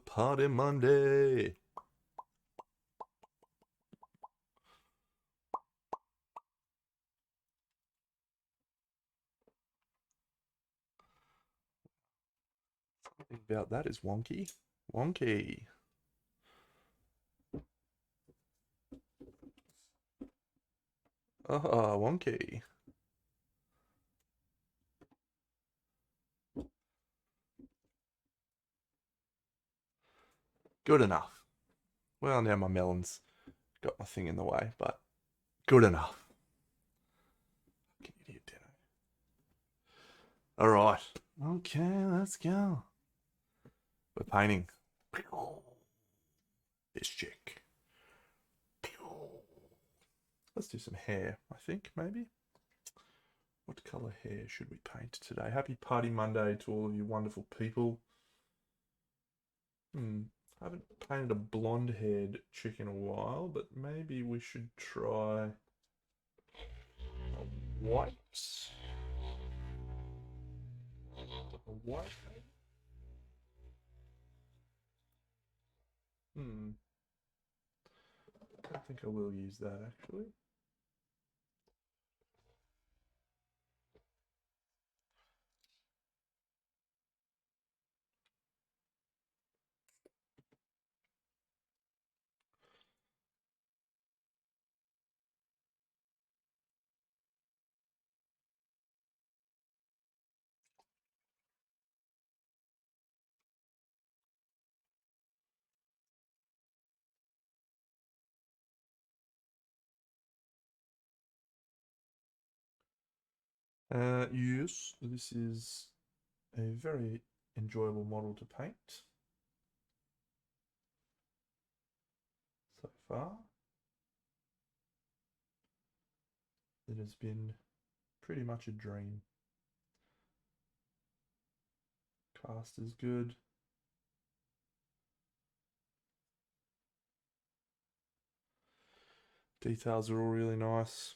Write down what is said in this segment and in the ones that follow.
Party Monday. Something about that is wonky. Wonky. Ah, wonky. Good enough. Well, now my melon's got my thing in the way, but good enough. Fucking idiot, Dino. All right. Okay, let's go. We're painting this chick. Let's do some hair, I think, maybe. What colour hair should we paint today? Happy Party Monday to all of you wonderful people. I haven't painted a blonde-haired chick in a while, but maybe we should try a white. A white? I don't think I will use that actually. Yes, this is a very enjoyable model to paint so far. It has been pretty much a dream. Cast is good. Details are all really nice.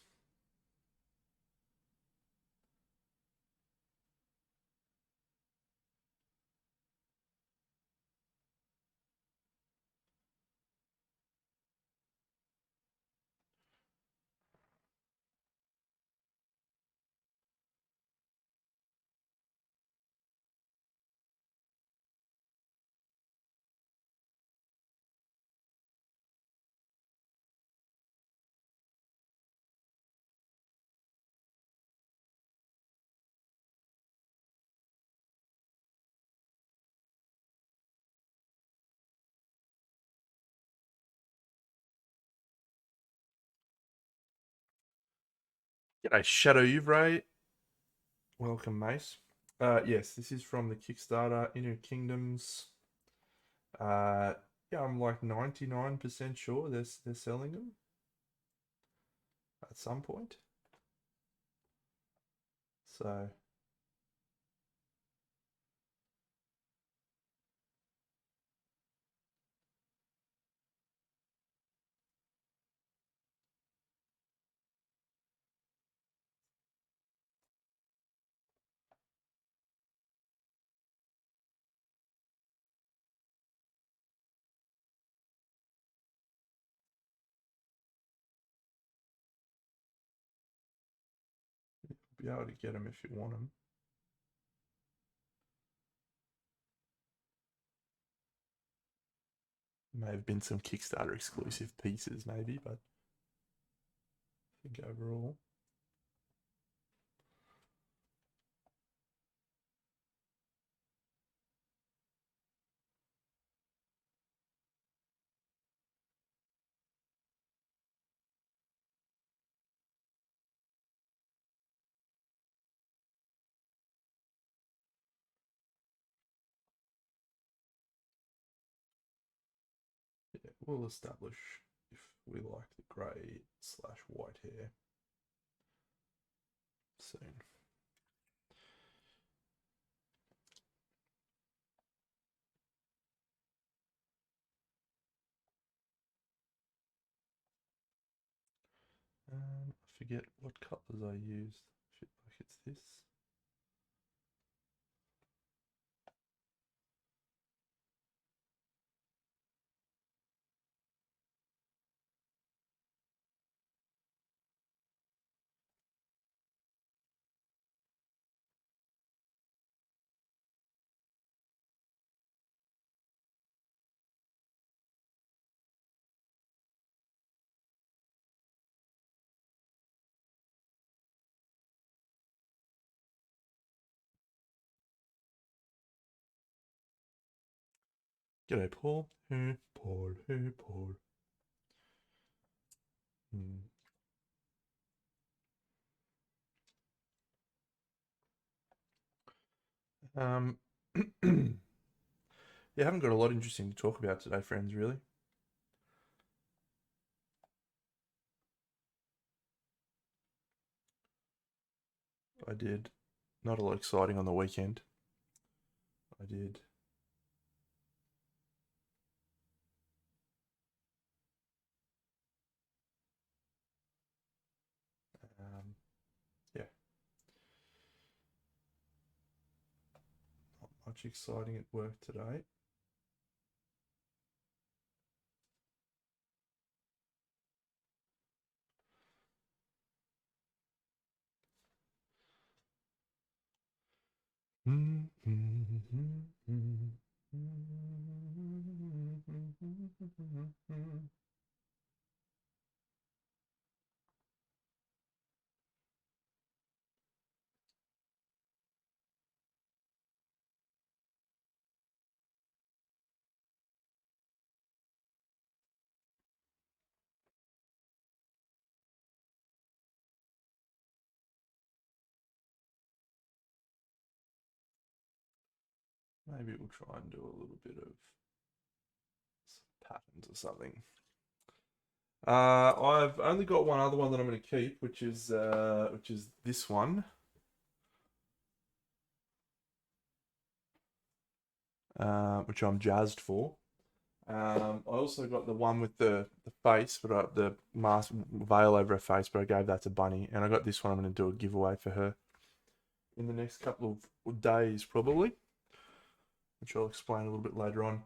G'day, Shadow Uvray. Welcome, Mace. Yes, this is from the Kickstarter Inu Kingdoms. Uh, yeah, I'm like 99% sure they're selling them at some point. So you'll be able to get them if you want them. May have been some Kickstarter exclusive pieces, maybe, but I think overall. Yeah, we'll establish if we like the grey slash white hair soon. I forget what colours I used. I feel like it's this. G'day, Paul. Hey, Paul. Hey, Paul. Hmm. Um, yeah, I haven't got a lot interesting to talk about today, friends, really. I did not a lot exciting on the weekend. I did. Um, yeah, not much exciting at work today. Maybe we'll try and do a little bit of patterns or something. I've only got one other one that I'm going to keep, which is this one, which I'm jazzed for. I also got the one with the face, but the mask veil over her face, but I gave that to Bunny, and I got this one. I'm going to do a giveaway for her in the next couple of days, probably, which I'll explain a little bit later on.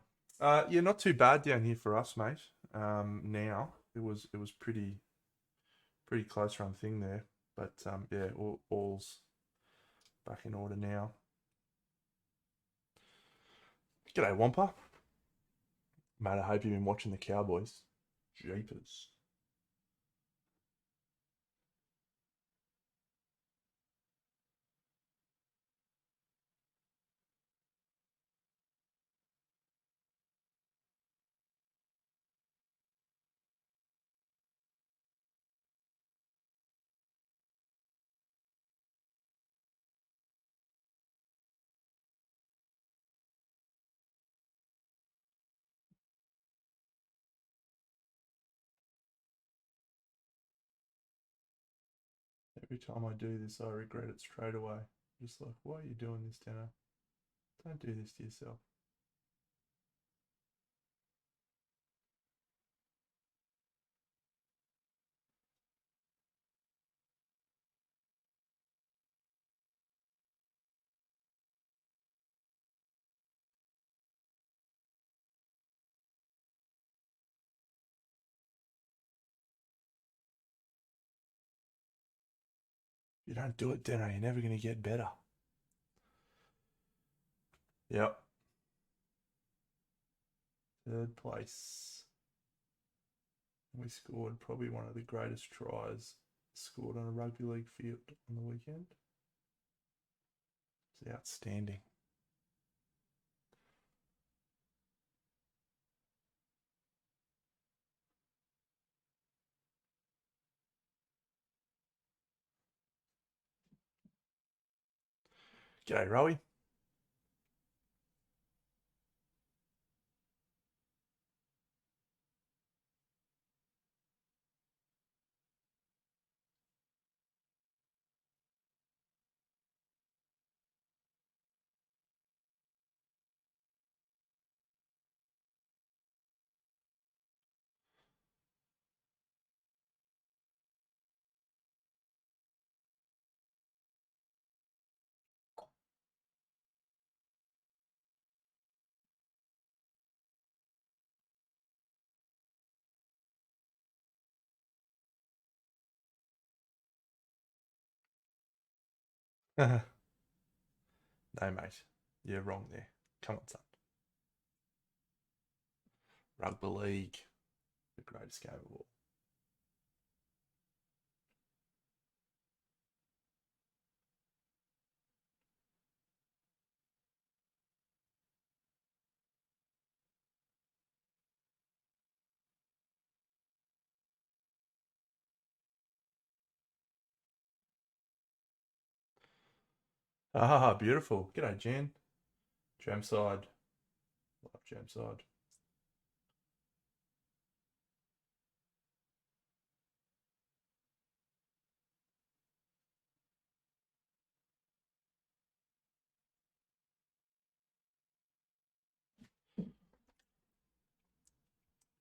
Yeah, not too bad down here for us, mate. Now it was pretty close run thing there, but yeah, all's back in order now. G'day, Wampa. Mate, I hope you've been watching the Cowboys. Jeepers. Every time I do this, I regret it straight away. Just like, why are you doing this, Tanner? Don't do this to yourself. If you don't do it, Deno, you're never going to get better. Yep. Third place. We scored probably one of the greatest tries scored on a rugby league field on the weekend. It's outstanding. G'day, Rowie. No, mate. You're wrong there. Come on, son. Rugby league. The greatest game of all. Ah, beautiful. G'day, Jen. Jamside. Love Jamside.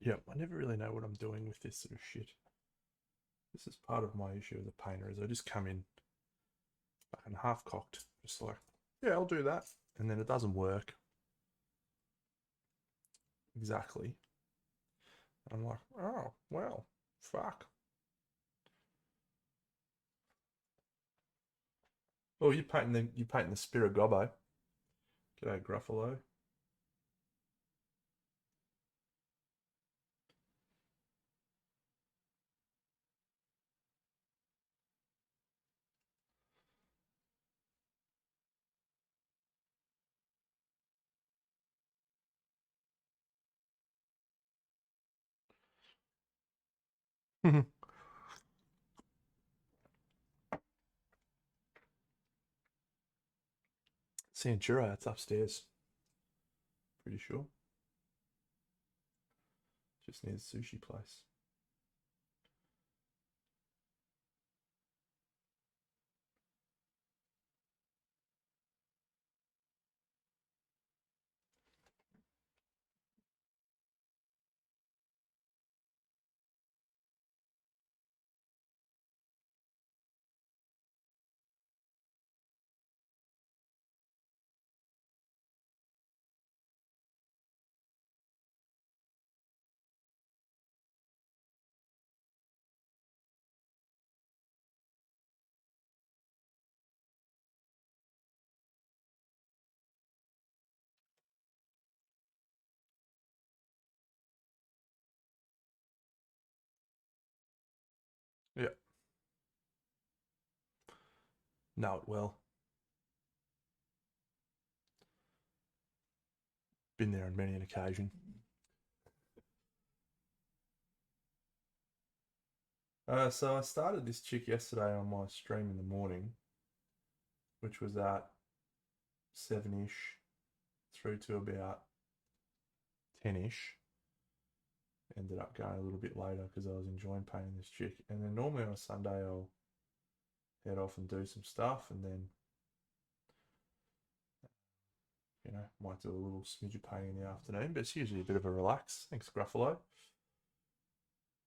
Yep, I never really know what I'm doing with this sort of shit. This is part of my issue as a painter is I just come in fucking half cocked. Just like, yeah, I'll do that. And then it doesn't work exactly. And I'm like, oh, well, fuck. Oh, you painting the Spirit Gobbo. G'day, Gruffalo. Sanchura, it's upstairs. Pretty sure. Just near the sushi place. Yeah, know it well. Been there on many an occasion. So I started this chick yesterday on my stream in the morning, which was at 7-ish through to about 10-ish. Ended up going a little bit later because I was enjoying painting this chick. And then normally on a Sunday I'll head off and do some stuff and then, might do a little smidge of painting in the afternoon, but it's usually a bit of a relax. Thanks, Gruffalo.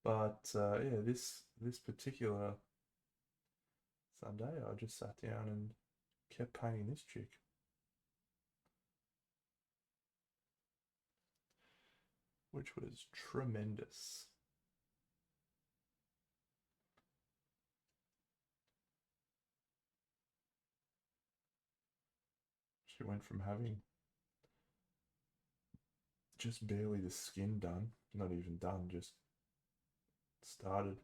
But yeah, this particular Sunday I just sat down and kept painting this chick, which was tremendous. She went from having just barely the skin done, not even done, just started,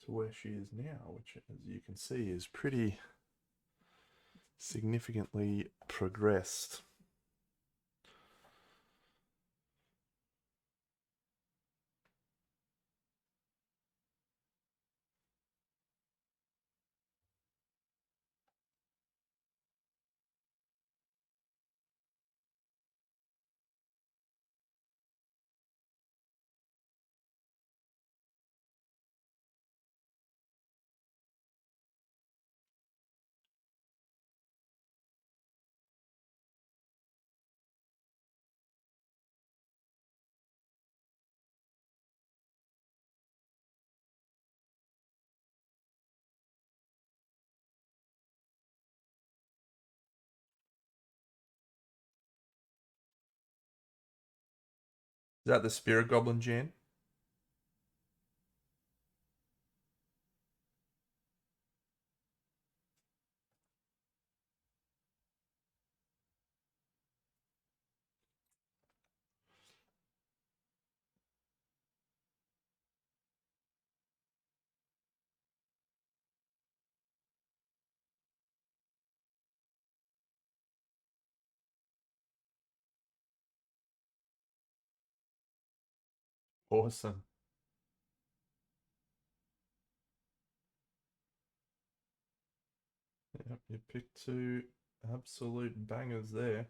to where she is now, which, as you can see, is pretty significantly progressed. Is that the Spirit Goblin, Jan? Awesome. Yep, you picked two absolute bangers there.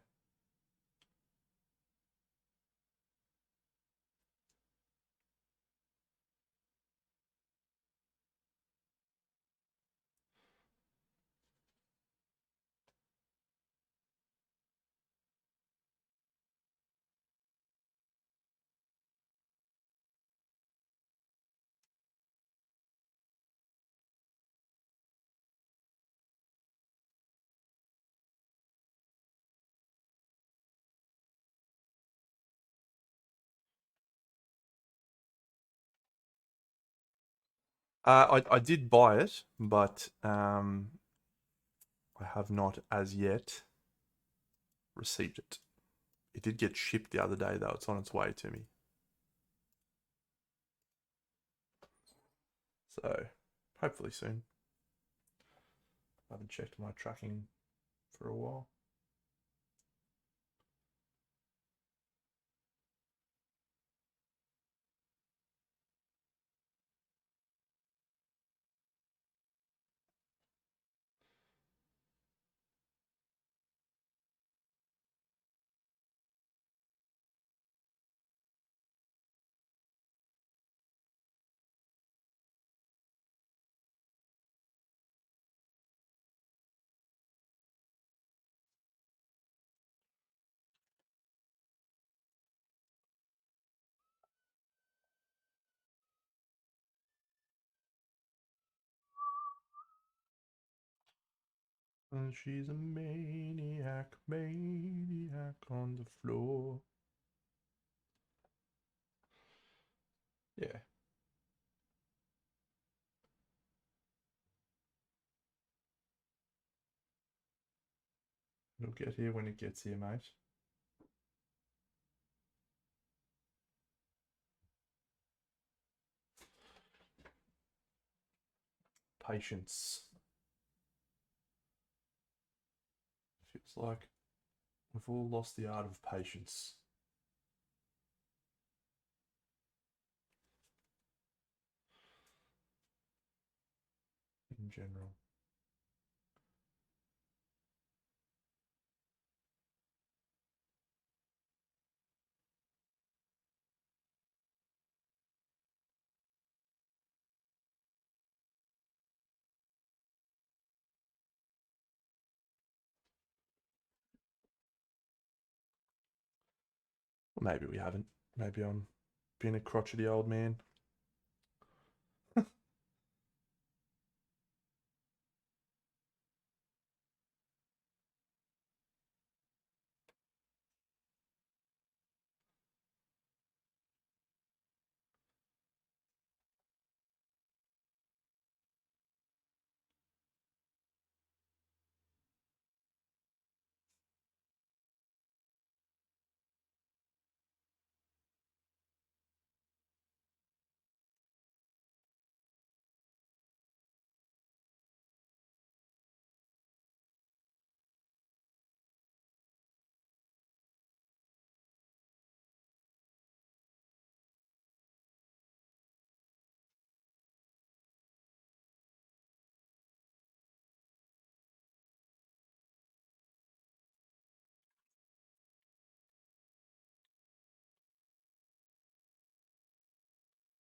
I did buy it, but I have not as yet received it. It did get shipped the other day though. It's on its way to me. So hopefully soon. I haven't checked my tracking for a while. And she's a maniac, maniac on the floor. Yeah. It'll get here when it gets here, mate. Patience. Feels like we've all lost the art of patience in general. Well, maybe we haven't. Maybe I'm being a crotchety old man.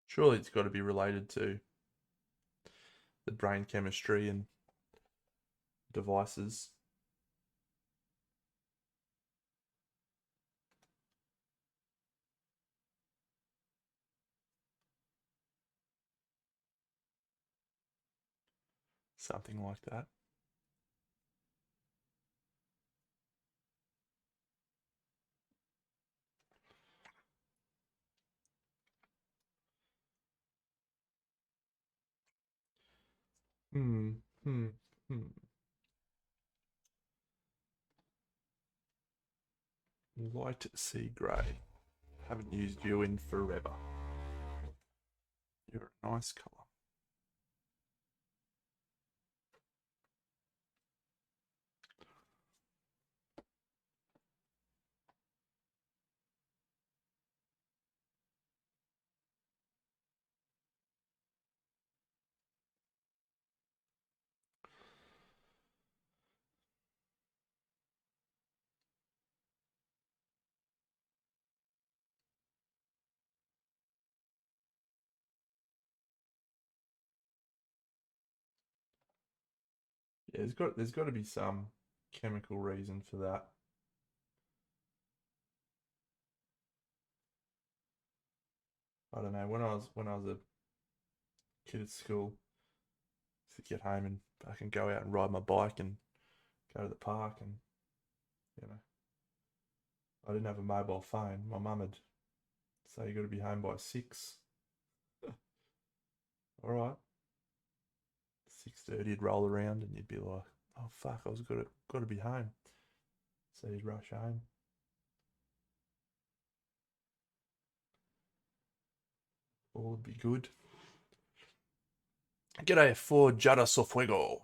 Surely it's got to be related to the brain chemistry and devices. Something like that. Hmm. Hmm. Hmm. Light sea grey. Haven't used you in forever. You're a nice colour. Yeah, there's got to be some chemical reason for that. I don't know. When I was a kid at school, I used to get home and I can go out and ride my bike and go to the park and you know I didn't have a mobile phone. My mum would say you got to be home by 6. All right, 6:30 would roll around and you'd be like, oh fuck, I was got to be home. So you'd rush home. All would be good. G'day for Jada Sofuego.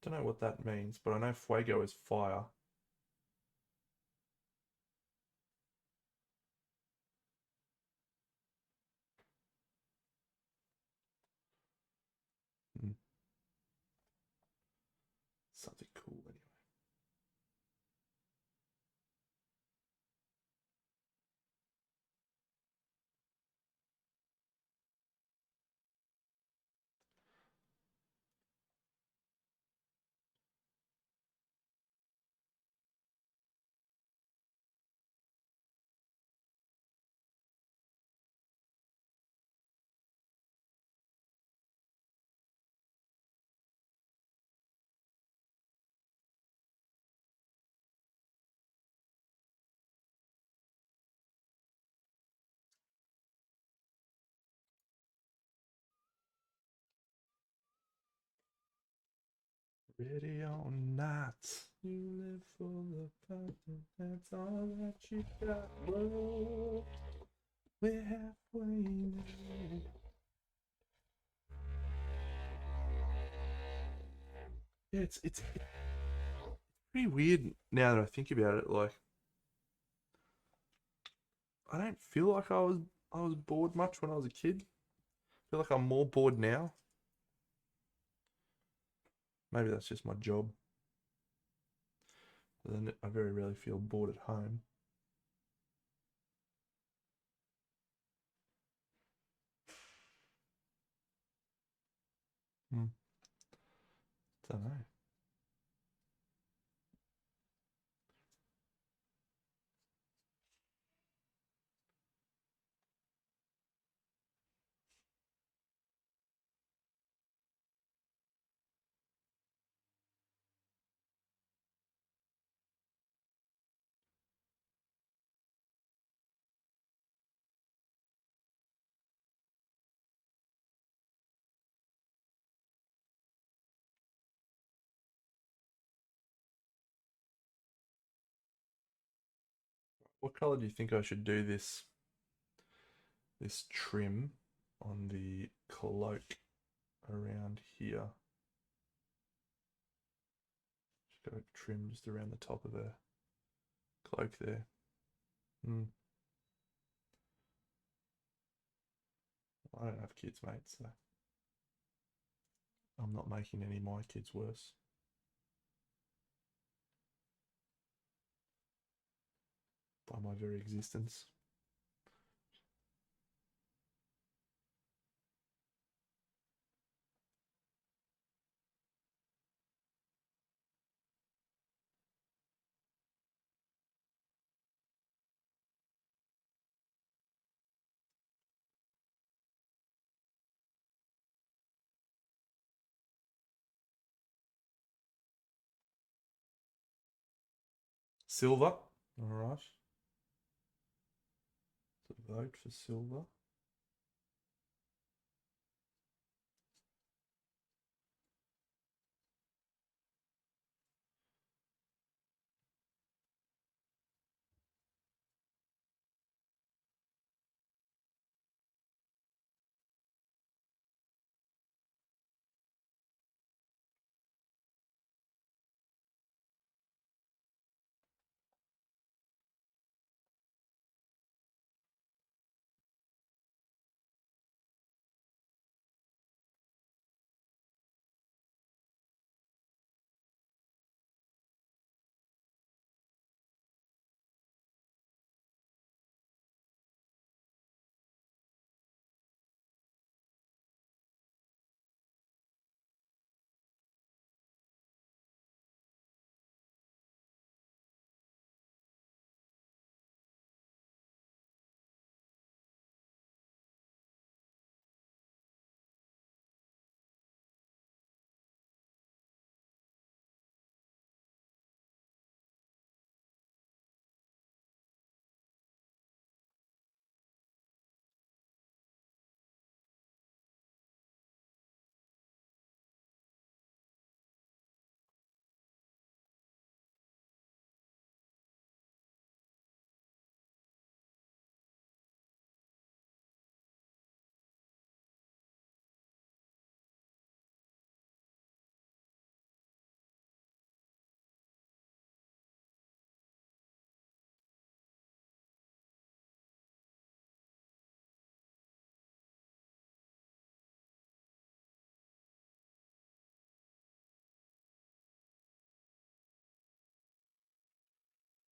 Don't know what that means, but I know fuego is fire. Hmm, something cool anyway. Ready or not, you live for the passion. That's all that you got. Whoa, we're halfway there. Yeah, it's pretty weird now that I think about it. Like, I don't feel like I was bored much when I was a kid. I feel like I'm more bored now. Maybe that's just my job. But then I very rarely feel bored at home. Hmm. Don't know. What color do you think I should do this trim on the cloak around here? Just go trim just around the top of the cloak there. Hmm. I don't have kids, mate, so I'm not making any of my kids worse by my very existence. Silver. All right. So vote for silver.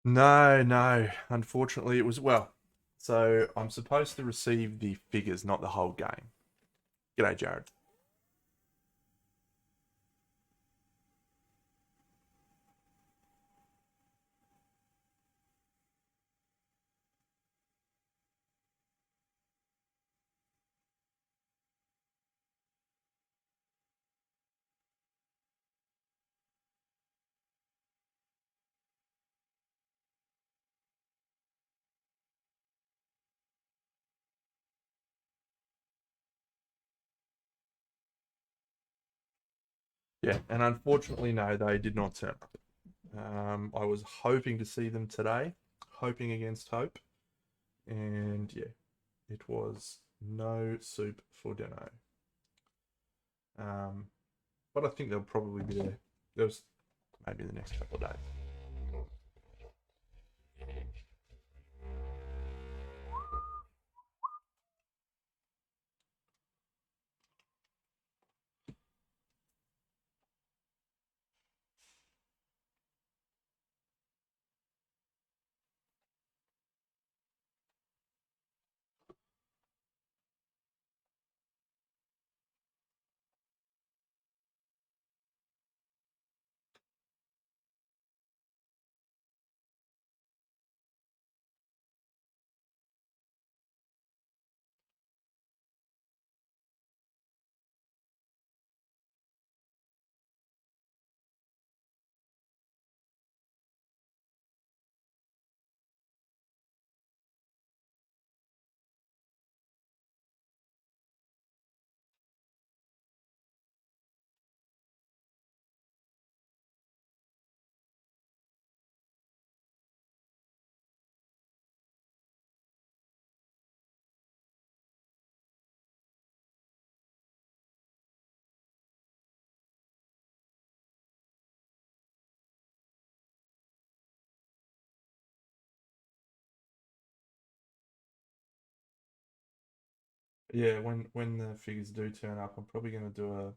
No, no. Unfortunately, it was well. So I'm supposed to receive the figures, not the whole game. G'day, Jared. Yeah, and unfortunately, no, they did not turn up. I was hoping to see them today, hoping against hope, and yeah, it was no soup for dinner. Um, but I think they'll probably be there. There was maybe the next couple of days. Yeah, when the figures do turn up, I'm probably going to do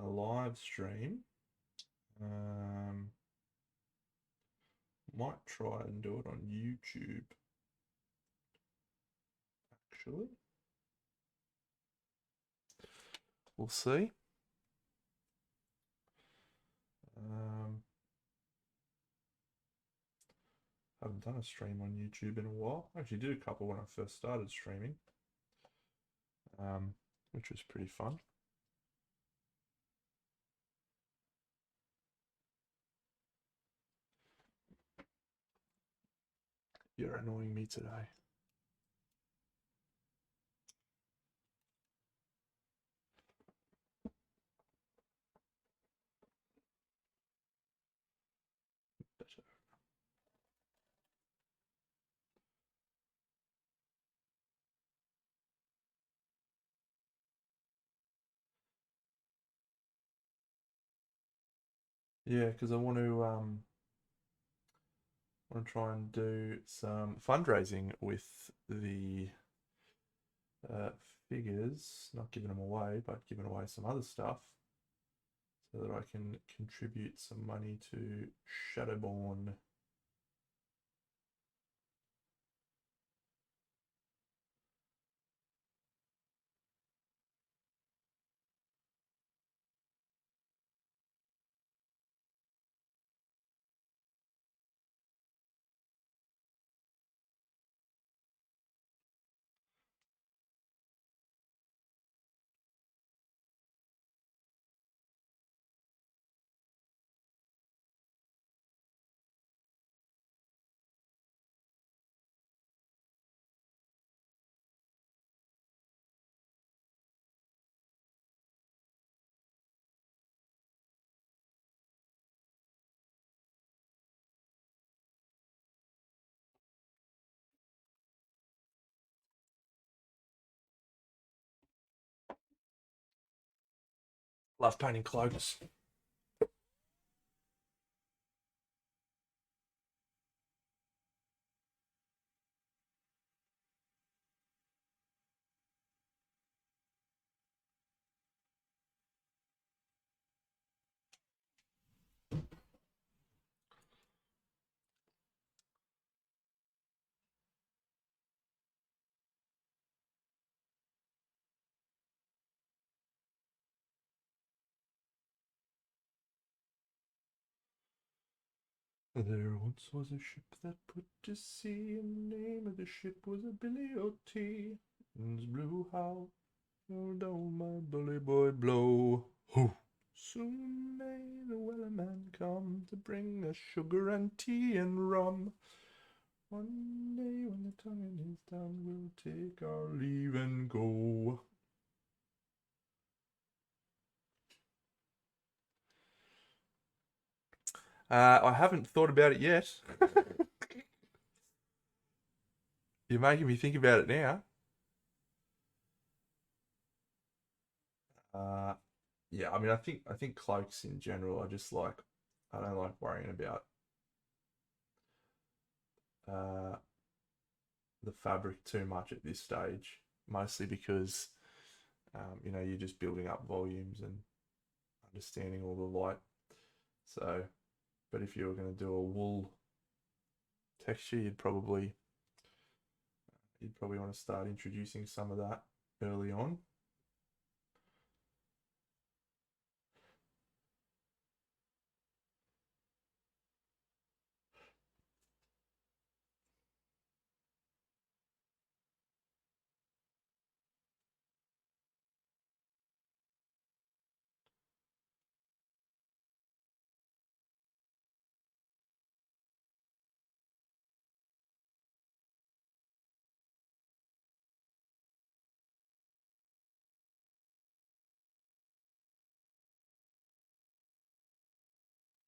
a live stream. Um, might try and do it on YouTube, actually. We'll see. Um, haven't done a stream on YouTube in a while. I actually did a couple when I first started streaming, which was pretty fun. You're annoying me today. Yeah, because I want to try and do some fundraising with the uh, figures, not giving them away, but giving away some other stuff so that I can contribute some money to Shadowborn. Love painting cloaks. There once was a ship that put to sea, and the name of the ship was a Billy O.T. Winds blew how, oh, down my bully boy blow. Hoo. Soon may the wellerman come to bring us sugar and tea and rum. One day when the tonguing is done, we'll take our leave and go. I haven't thought about it yet. You're making me think about it now. Uh, yeah, I mean, I think cloaks in general are just like I don't like worrying about uh, the fabric too much at this stage, mostly because you're just building up volumes and understanding all the light. So, but if you were going to do a wool texture, you'd probably want to start introducing some of that early on.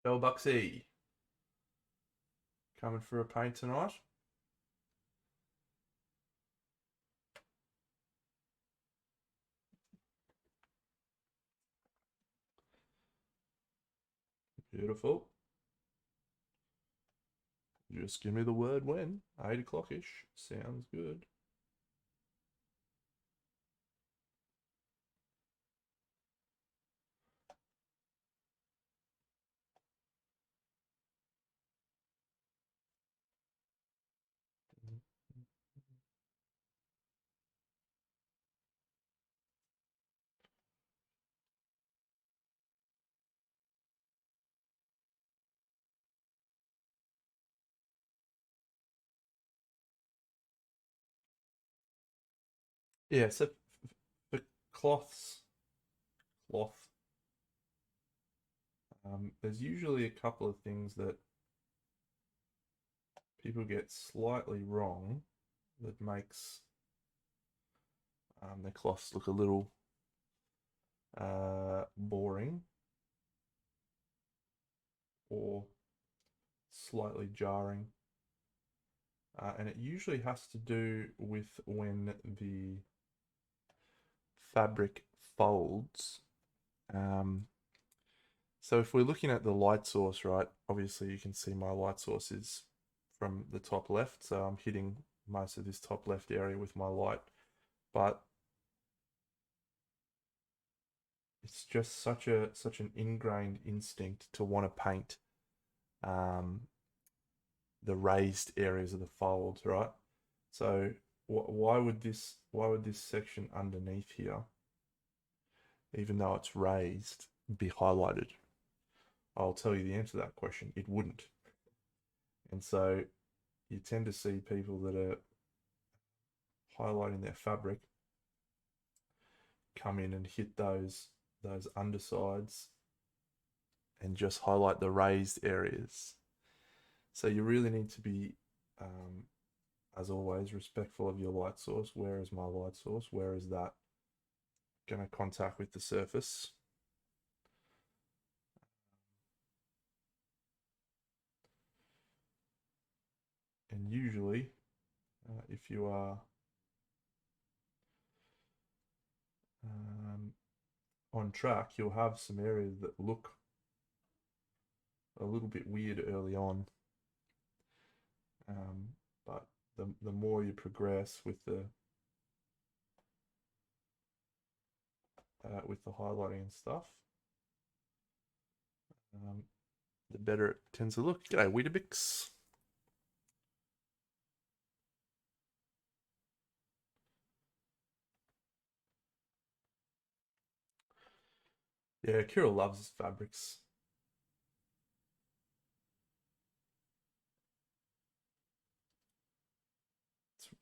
Bell Bucksy, coming for a paint tonight. Beautiful. Just give me the word when. 8 o'clock-ish. Sounds good. Yeah, so for cloth, there's usually a couple of things that people get slightly wrong that makes their cloths look a little boring or slightly jarring. And it usually has to do with when the fabric folds. Um, so if we're looking at the light source, right, obviously you can see my light source is from the top left. So I'm hitting most of this top left area with my light. But it's just such an ingrained instinct to want to paint um, the raised areas of the folds, right? So why would this section underneath here, even though it's raised, be highlighted? I'll tell you the answer to that question. It wouldn't. And so you tend to see people that are highlighting their fabric come in and hit those undersides and just highlight the raised areas. So you really need to be, as always, respectful of your light source. Where is my light source? Where is that going to contact with the surface? And usually, if you are um, on track, you'll have some areas that look a little bit weird early on. Um, but the more you progress with the highlighting and stuff, um, the better it tends to look. G'day, Weetabix. Yeah, Kirill loves fabrics.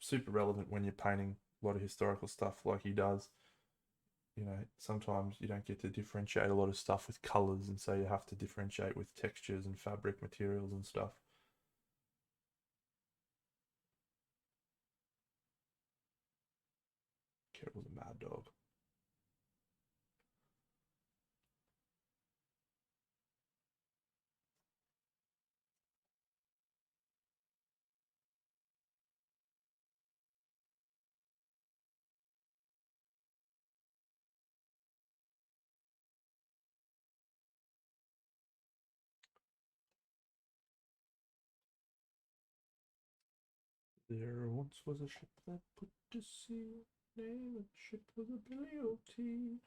super relevant when you're painting a lot of historical stuff like he does. You know, sometimes you don't get to differentiate a lot of stuff with colors, and so you have to differentiate with textures and fabric materials and stuff. Carol's a mad dog. There once was a ship that put to sea. Name of the ship was a Billy O.T.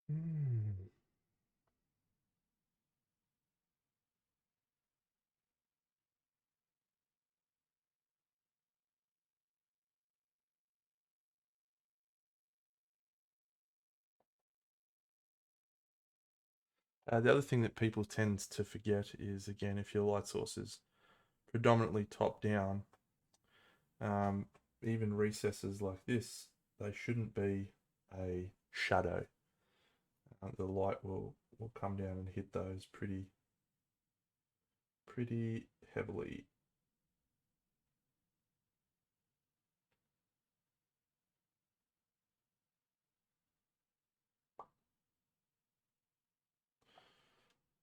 Hmm. The other thing that people tend to forget is, again, if your light source is predominantly top down, um, even recesses like this, they shouldn't be a shadow. The light will come down and hit those pretty heavily.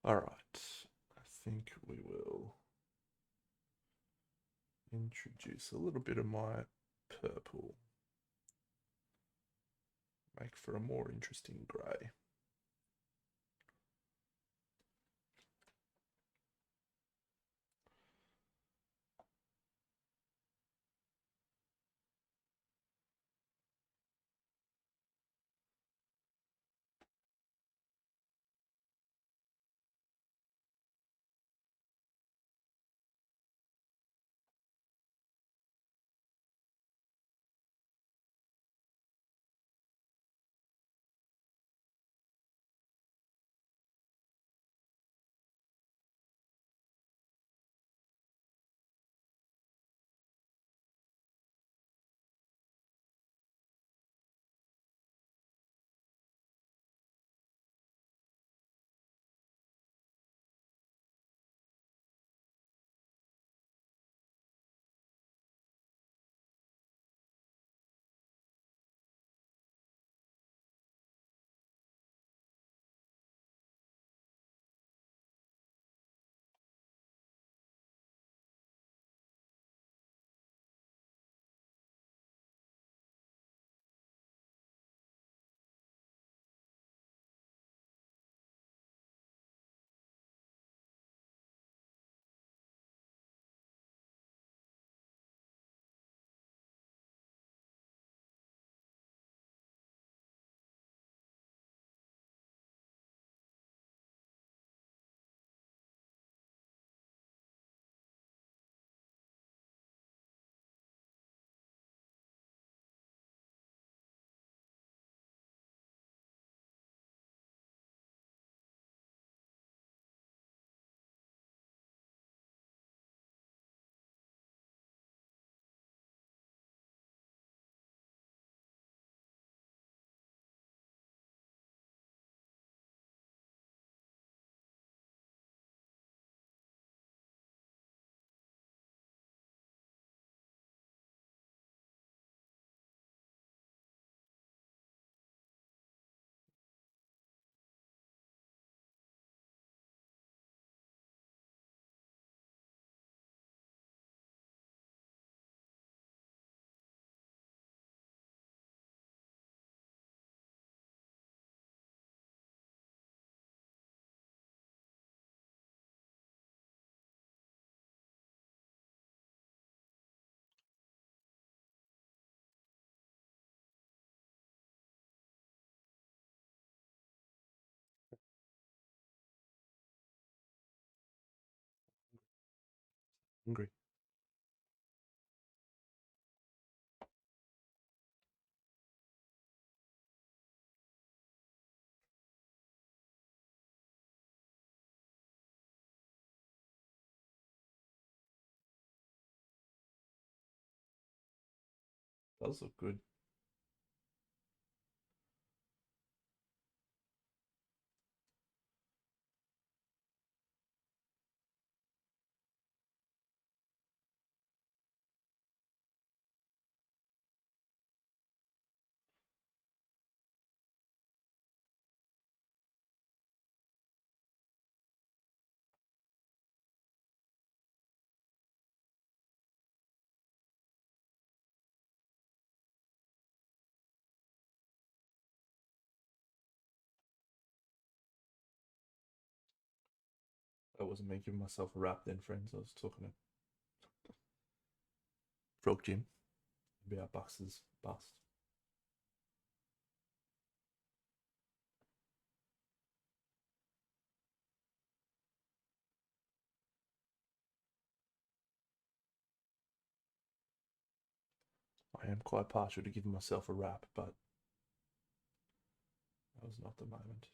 All right, I think we will introduce a little bit of my purple, make for a more interesting grey. Hungry. Does look good. That wasn't me giving myself a rap then, friends. I was talking to Frog Jim about Bucks's bust. I am quite partial to giving myself a rap, but that was not the moment.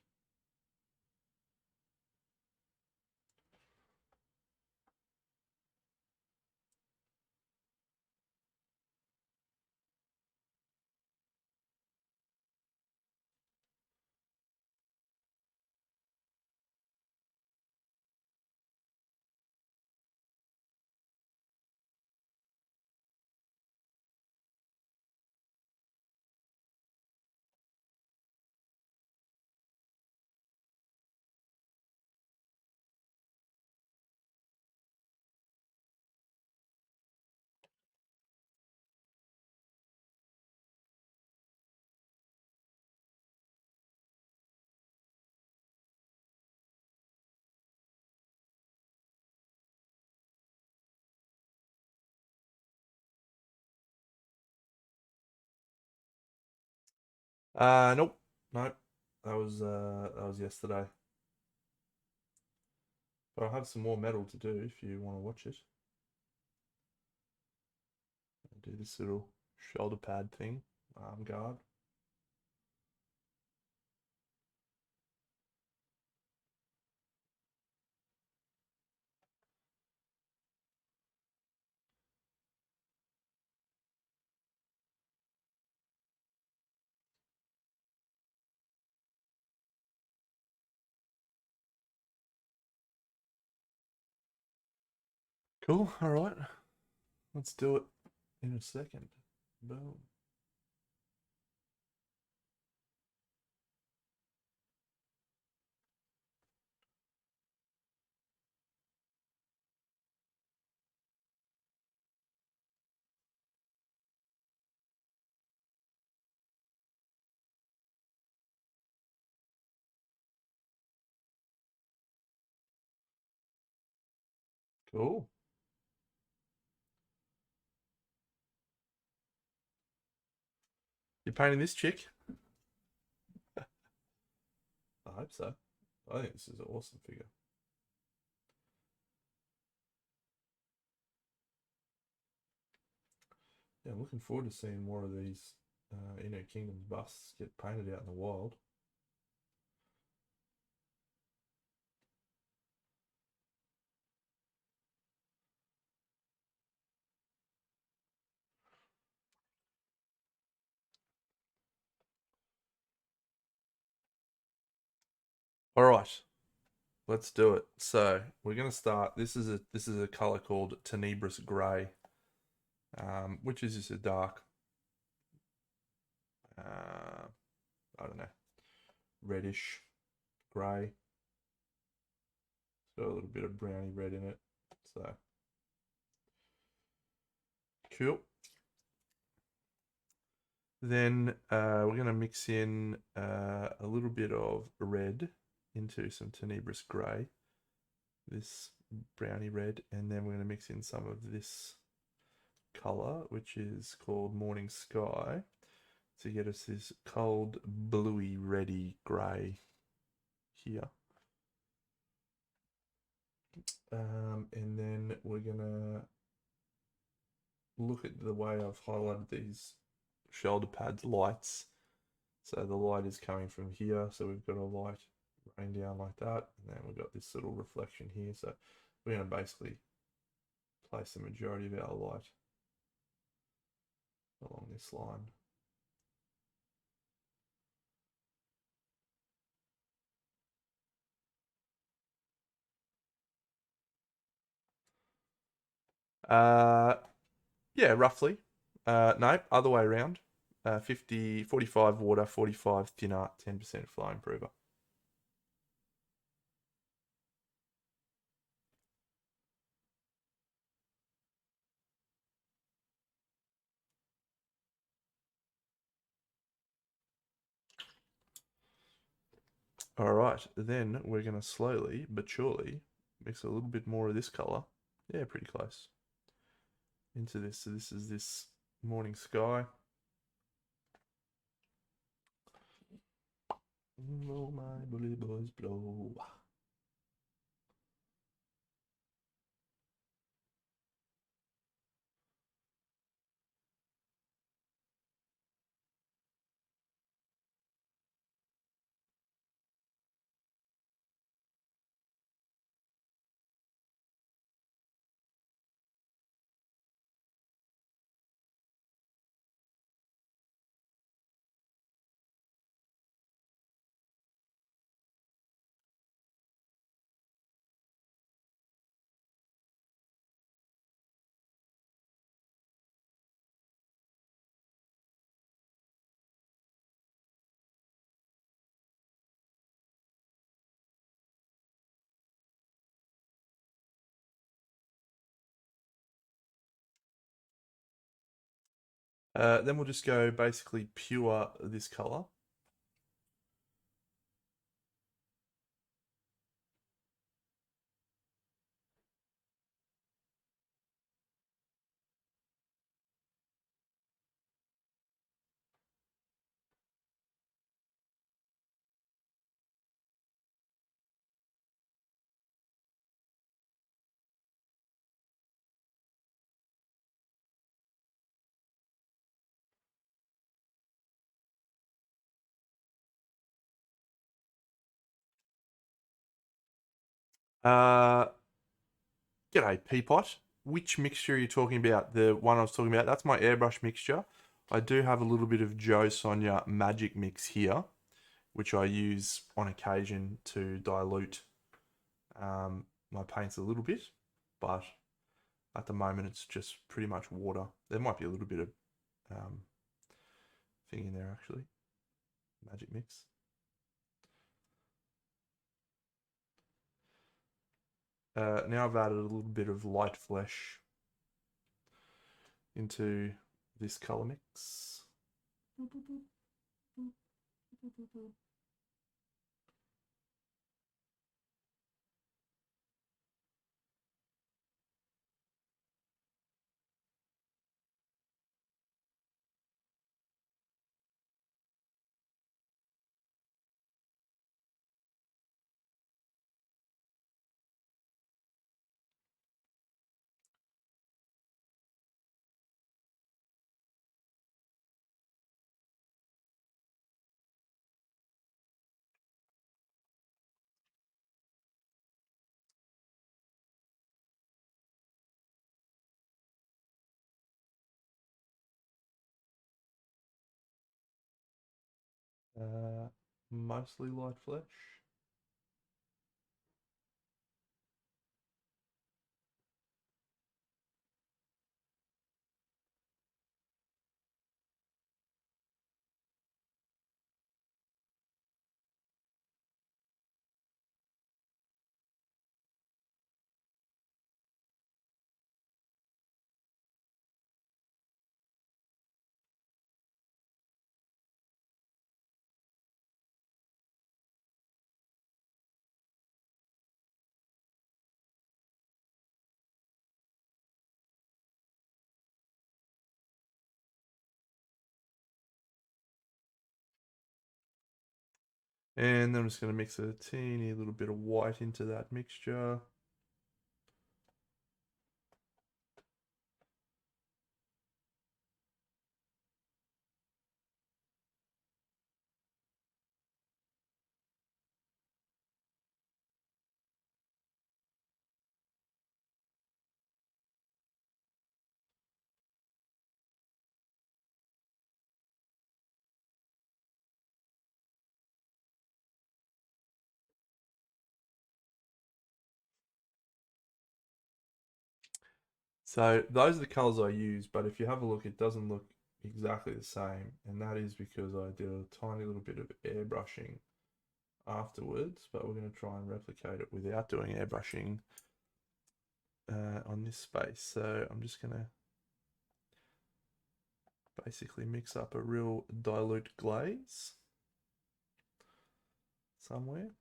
Nope, nope. That was yesterday. But I have some more metal to do if you want to watch it. I'll do this little shoulder pad thing, arm guard. Cool. All right. Let's do it in a second. Boom. Cool. You painting this chick? I hope so. I think this is an awesome figure. Yeah, I'm looking forward to seeing more of these Inu Kingdoms busts get painted out in the wild. All right, let's do it. So we're gonna start. This is a color called Tenebrous Grey, which is just a dark, I don't know, reddish grey. It's got a little bit of browny red in it. So cool. Then we're going to mix in a little bit of red into some Tenebrous Grey, this browny red, and then we're going to mix in some of this colour, which is called Morning Sky, to get us this cold, bluey, reddy grey here. And then we're going to look at the way I've highlighted these shoulder pads lights. So the light is coming from here, so we've got a light rain down like that, and then we've got this little reflection here. So we're going to basically place the majority of our light along this line. Uh, yeah, roughly. No, other way around. 50, 45 water, 45 thinner, 10% flow improver. All right, then we're going to slowly but surely mix a little bit more of this color. Yeah, pretty close. Into this. So this is this morning sky. Blow my bully boys blow. Then we'll just go basically pure this color. Uh, G'day, Peapot. Which mixture are you talking about? The one I was talking about? That's my airbrush mixture. I do have a little bit of Joe Sonia magic mix here, which I use on occasion to dilute my paints a little bit, but at the moment it's just pretty much water. There might be a little bit of um, thing in there actually, magic mix. Now I've added a little bit of light flesh into this color mix. Uh, Mostly light flesh. And then I'm just going to mix a teeny little bit of white into that mixture. So those are the colours I use, but if you have a look, it doesn't look exactly the same, and that is because I did a tiny little bit of airbrushing afterwards, but we're going to try and replicate it without doing airbrushing on this space. So I'm just going to basically mix up a real dilute glaze somewhere.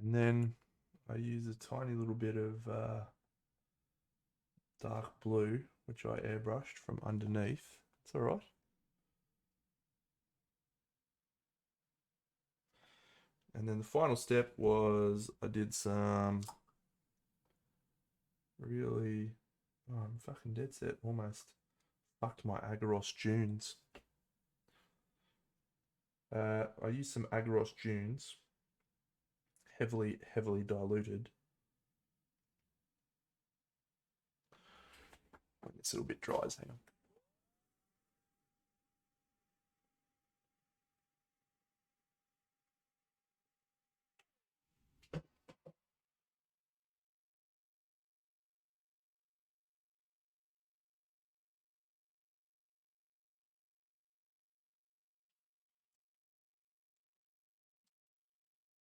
And then I use a tiny little bit of dark blue, which I airbrushed from underneath. It's all right. And then the final step was I did some really, oh, I'm fucking dead set almost. Fucked my Agaros Dunes. I used some Agaros Dunes, heavily diluted. When it's a little bit dry, hang on.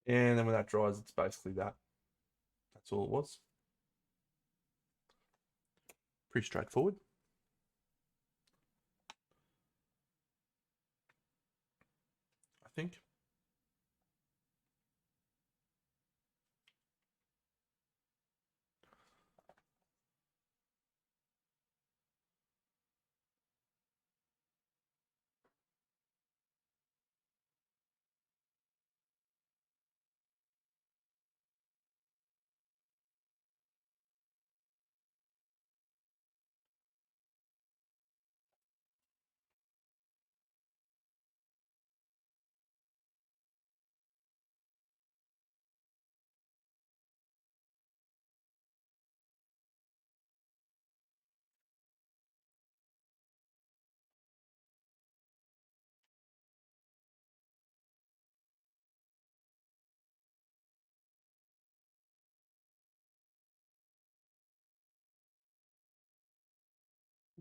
And then when that dries, it's basically that. That's all it was. Pretty straightforward. I think.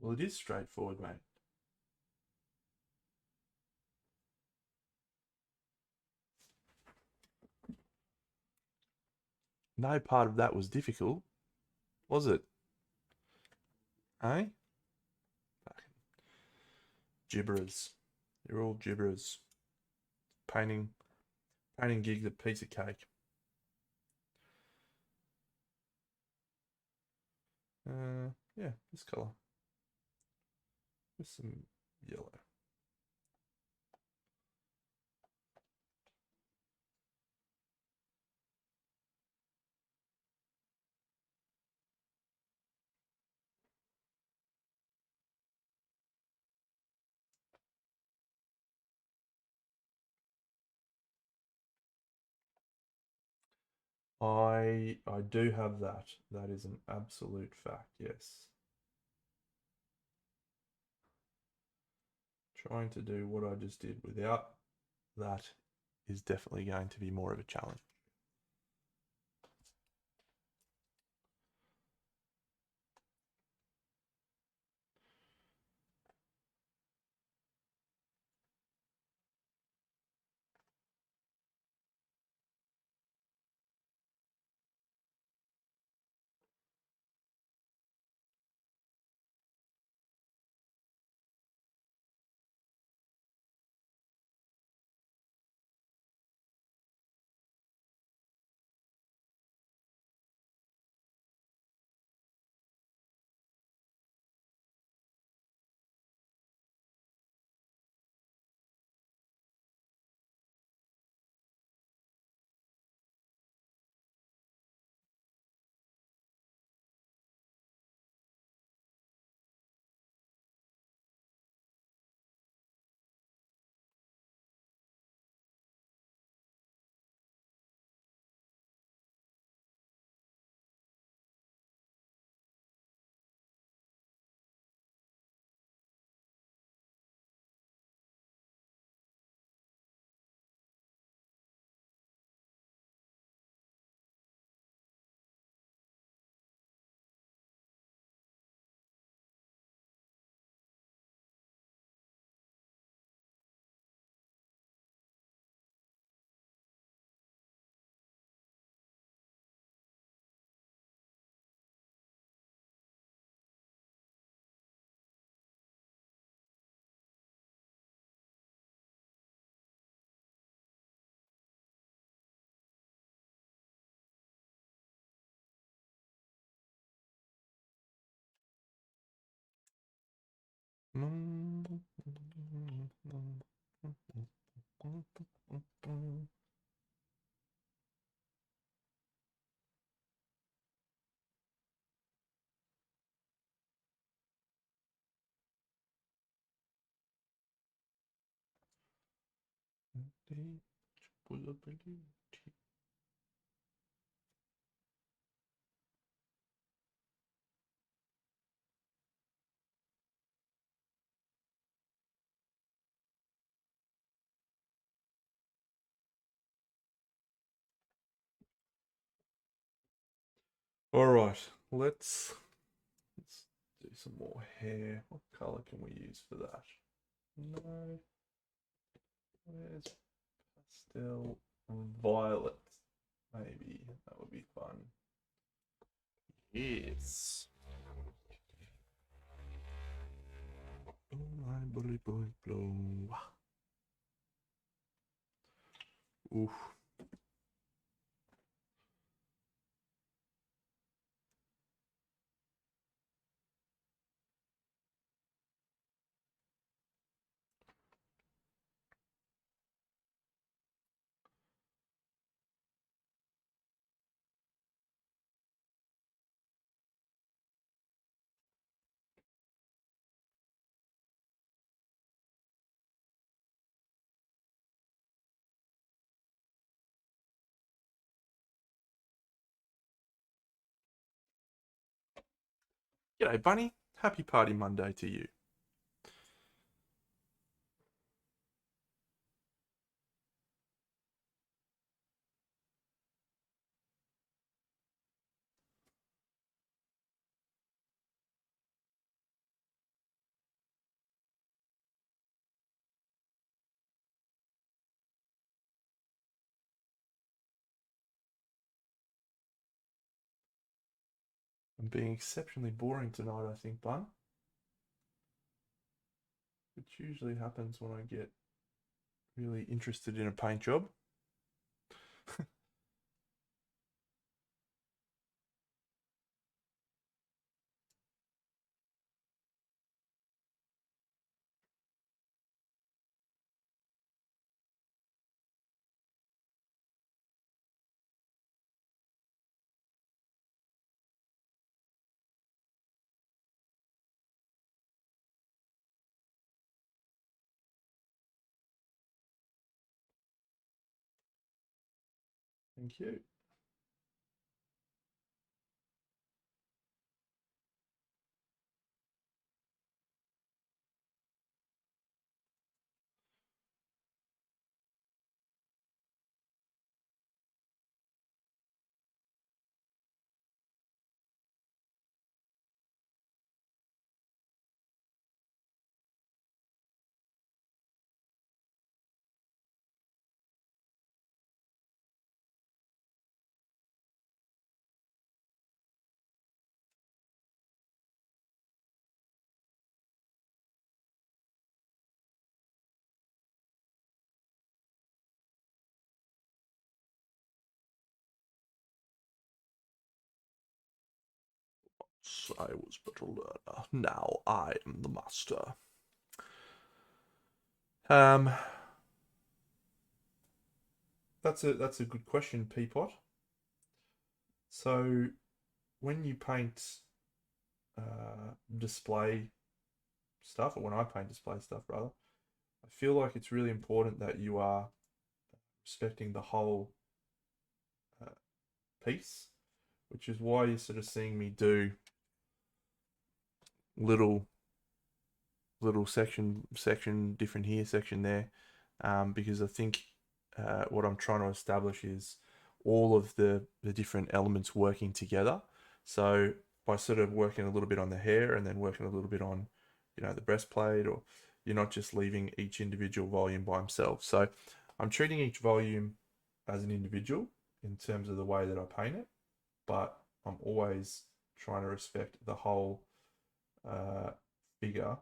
Well, it is straightforward, mate. No part of that was difficult, was it? Eh? Fucking gibberers. You're all gibberers. Painting, painting gig's a piece of cake. Yeah, this color with some yellow. I do have that. That is an absolute fact. Yes. Trying to do what I just did without that is definitely going to be more of a challenge. All right, let's do some more hair. What color can we use for that? No, where's pastel violet? Maybe that would be fun. Yes. My bully boy blow. Oof. G'day, Bunny. Happy Party Monday to you. I'm being exceptionally boring tonight, I think, Bun. Which usually happens when I get really interested in a paint job. Thank you. I was but a learner. Now I am the master. Um, that's a good question, Peapot. So when you paint display stuff, or when I paint display stuff rather, I feel like it's really important that you are respecting the whole uh, piece, which is why you're sort of seeing me do little section different here, section there, because I think what I'm trying to establish is all of the different elements working together. So by sort of working a little bit on the hair and then working a little bit on, the breastplate, or you're not just leaving each individual volume by himself. So I'm treating each volume as an individual in terms of the way that I paint it, but I'm always trying to respect the whole figure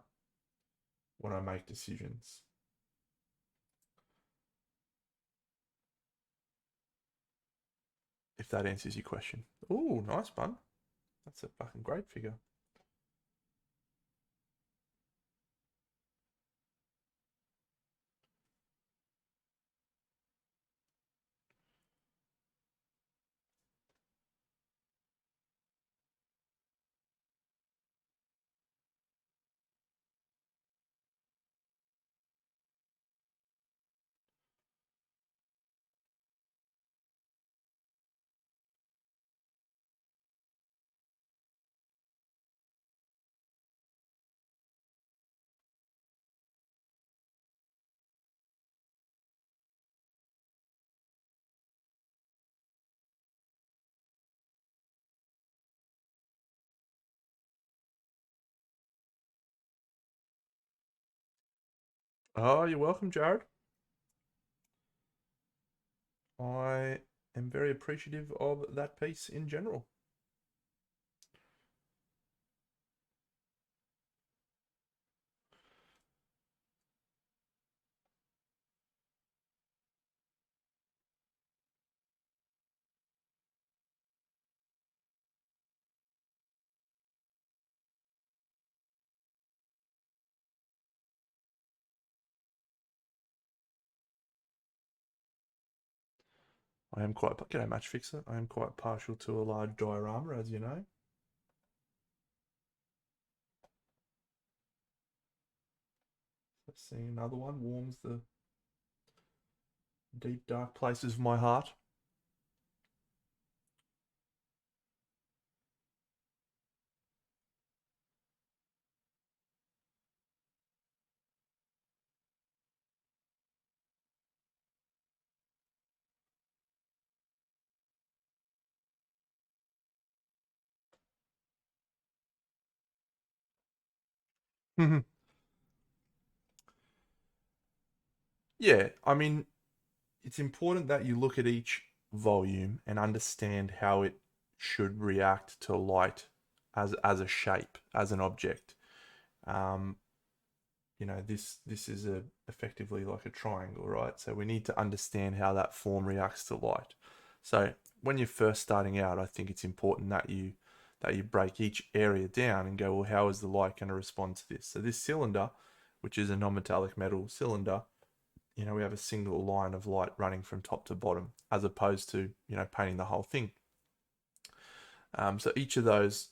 when I make decisions. If that answers your question. Oh, nice bun. That's a fucking great figure. Oh, you're welcome, Jared. I am very appreciative of that piece in general. I am quite, g'day Match Fixer. I am quite partial to a large diorama, as you know. So seeing another one warms the deep, dark places of my heart. Yeah, I mean, it's important that you look at each volume and understand how it should react to light as a shape, as an object. Um, this is effectively like a triangle, right? So we need to understand how that form reacts to light. So when you're first starting out, I think it's important that you break each area down and go, well, how is the light going to respond to this? So this cylinder, which is a non-metallic metal cylinder, we have a single line of light running from top to bottom, as opposed to painting the whole thing. So each of those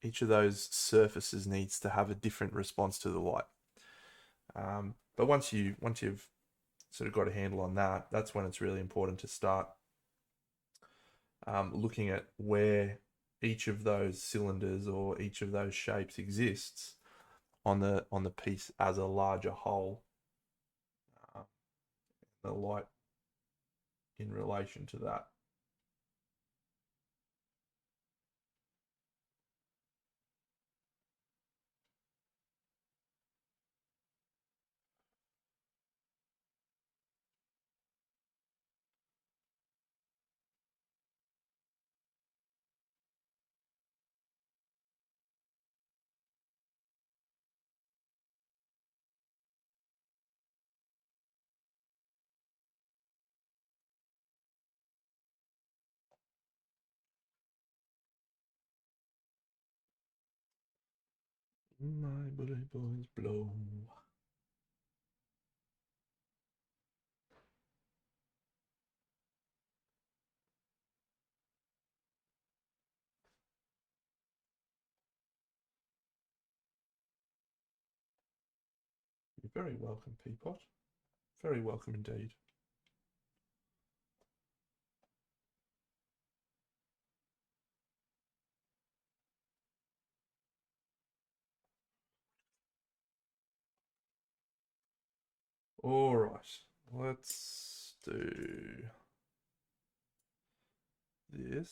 surfaces needs to have a different response to the light. But once you've sort of got a handle on that, that's when it's really important to start looking at where each of those cylinders or each of those shapes exists on the piece as a larger whole, uh, the light in relation to that. My bullet boys blow. You're very welcome, Peapot. Very welcome indeed. All right, let's do this.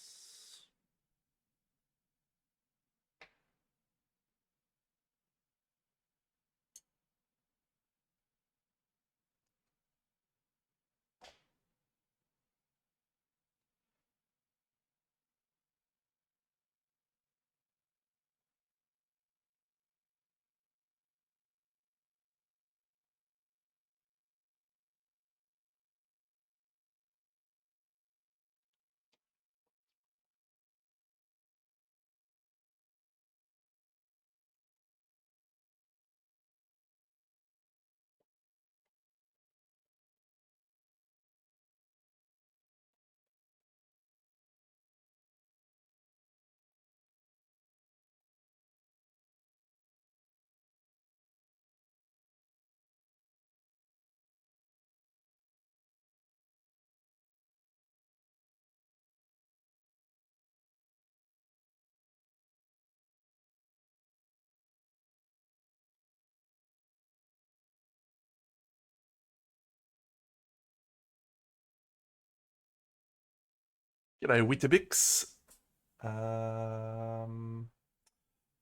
G'day, Weetabix.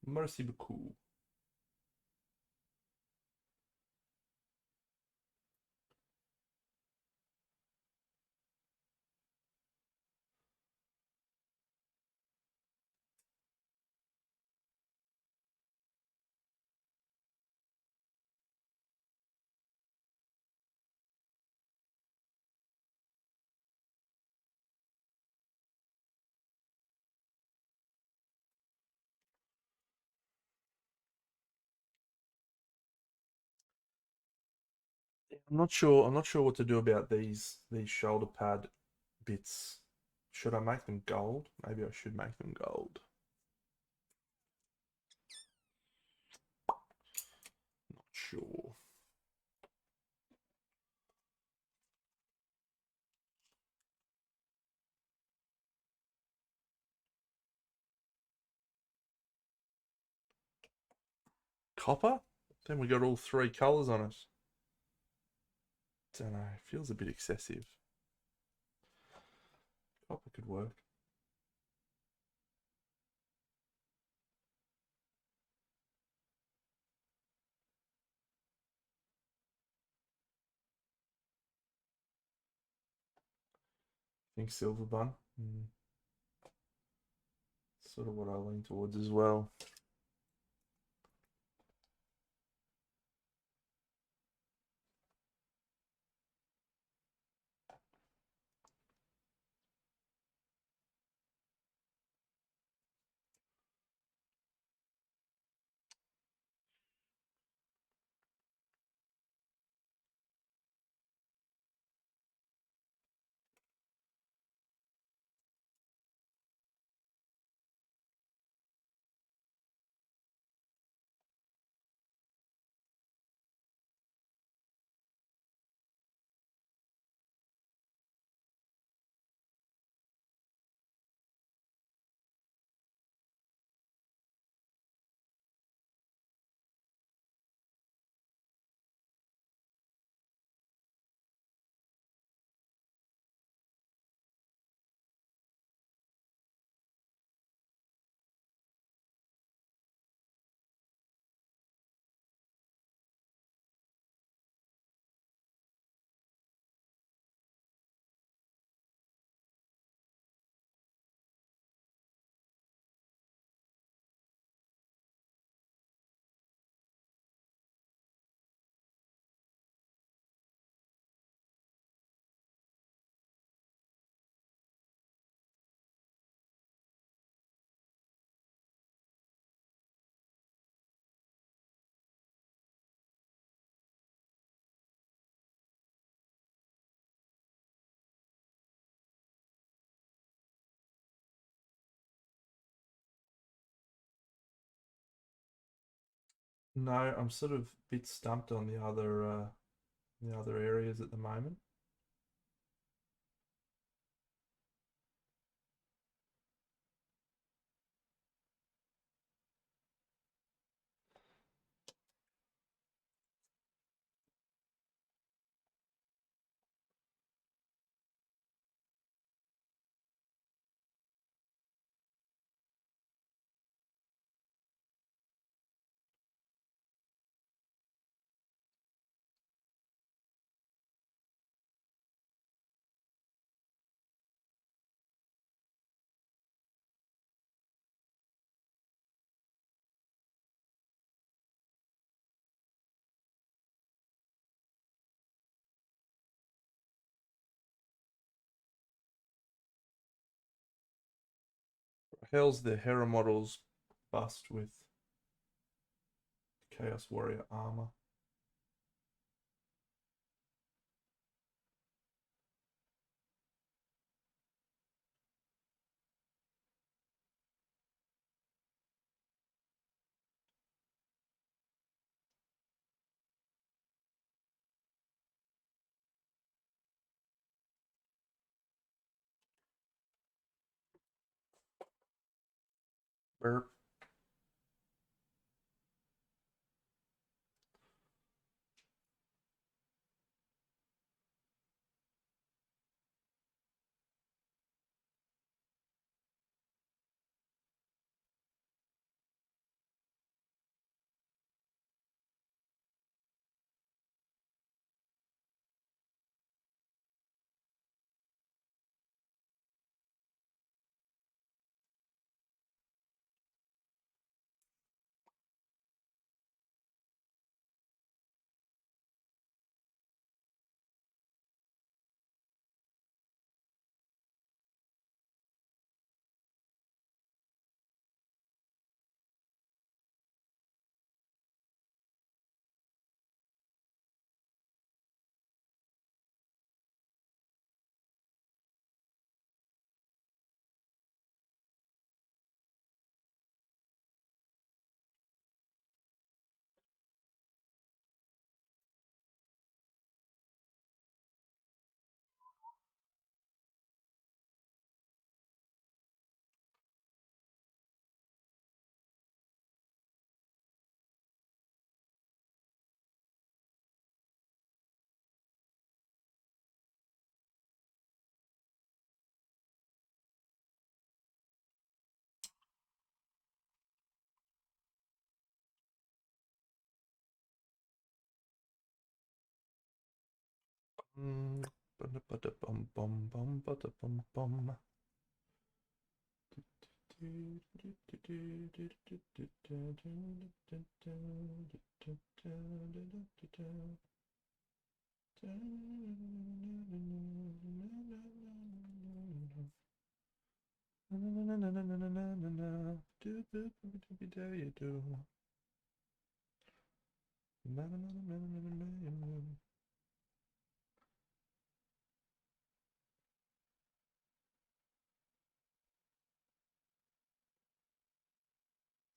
Merci beaucoup. I'm not sure. I'm not sure what to do about these shoulder pad bits. Should I make them gold? Maybe I should make them gold. Not sure. Copper? Then we got all three colours on it. Don't know. Feels a bit excessive. Copper could work. I think silver bun. Sort of what I lean towards as well. No, I'm sort of a bit stumped on the other areas at the moment. Hell's the Hera models bust with Chaos Warrior armor. Burp.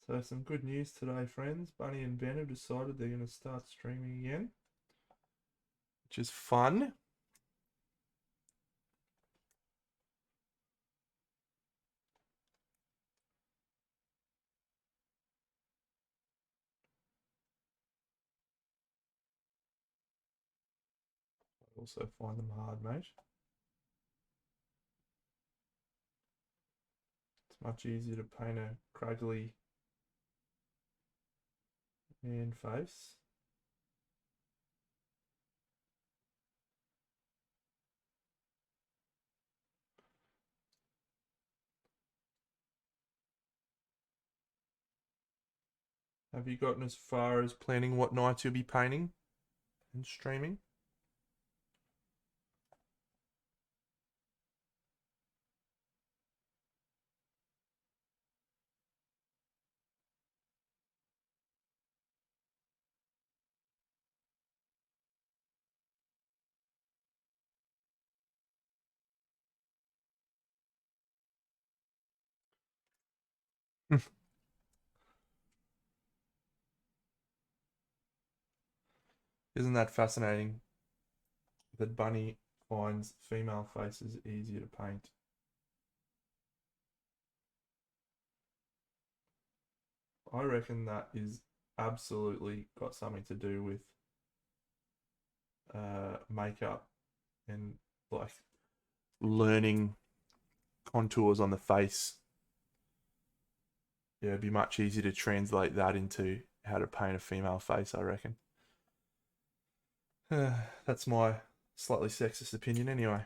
So some good news today, friends. Bunny and Ben have decided they're going to start streaming again, which is fun. I also find them hard, mate. It's much easier to paint a craggly man face. Have you gotten as far as planning what nights you'll be painting and streaming? Isn't that fascinating that Bunny finds female faces easier to paint? I reckon that is absolutely got something to do with makeup and like learning contours on the face. Yeah, it'd be much easier to translate that into how to paint a female face, I reckon. That's my slightly sexist opinion, anyway.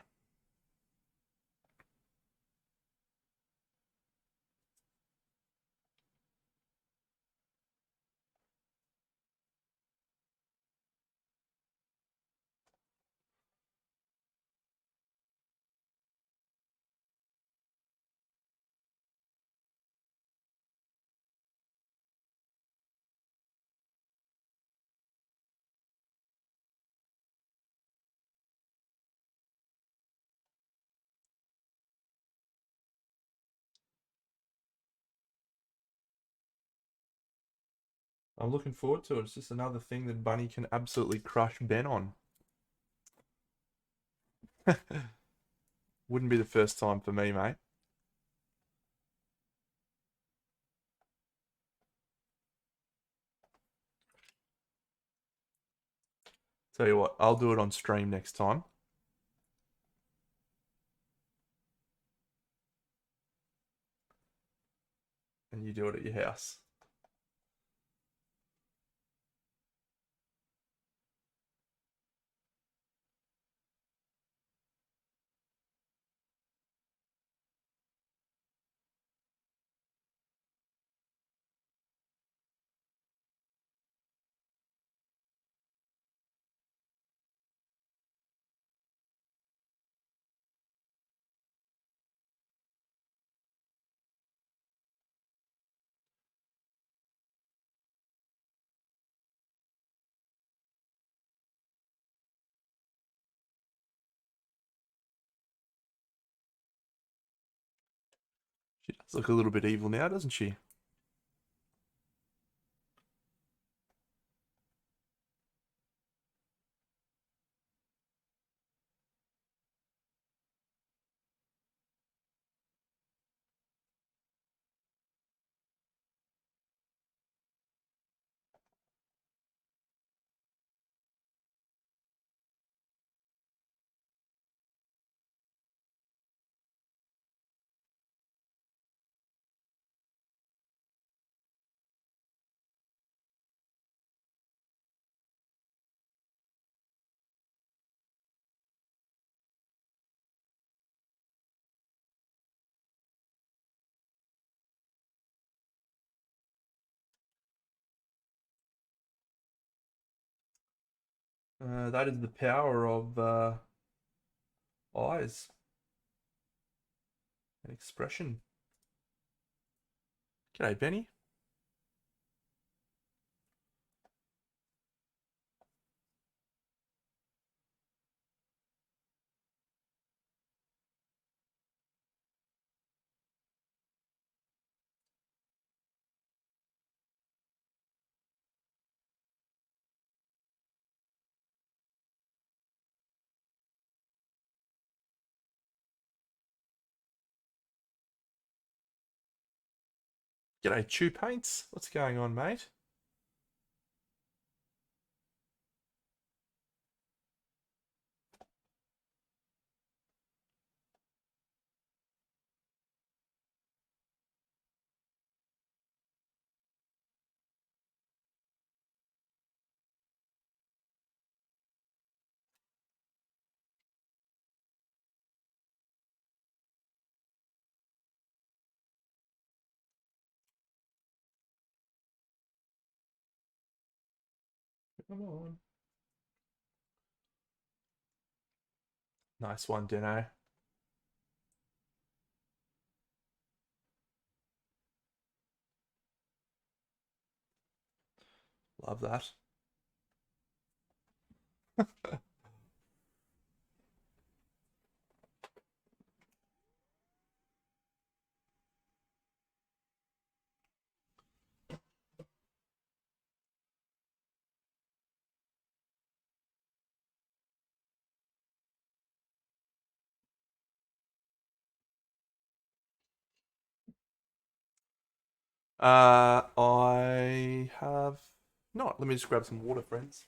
I'm looking forward to it. It's just another thing that Bunny can absolutely crush Ben on. Wouldn't be the first time for me, mate. Tell you what, I'll do it on stream next time, and you do it at your house. She does look a little bit evil now, doesn't she? That is the power of eyes and expression. G'day, Benny. G'day, Chew Paints. What's going on, mate? Come on. Nice one, Dino. Love that. I have not. Let me just grab some water, friends.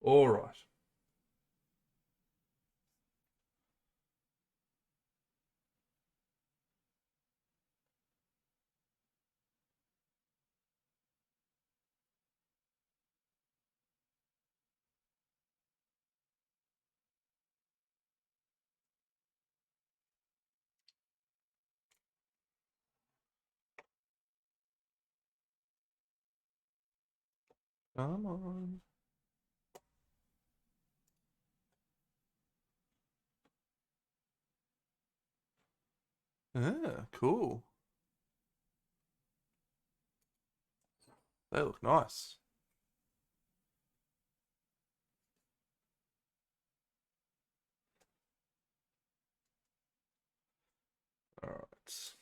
All right. Come on. Ah, cool. They look nice. All right.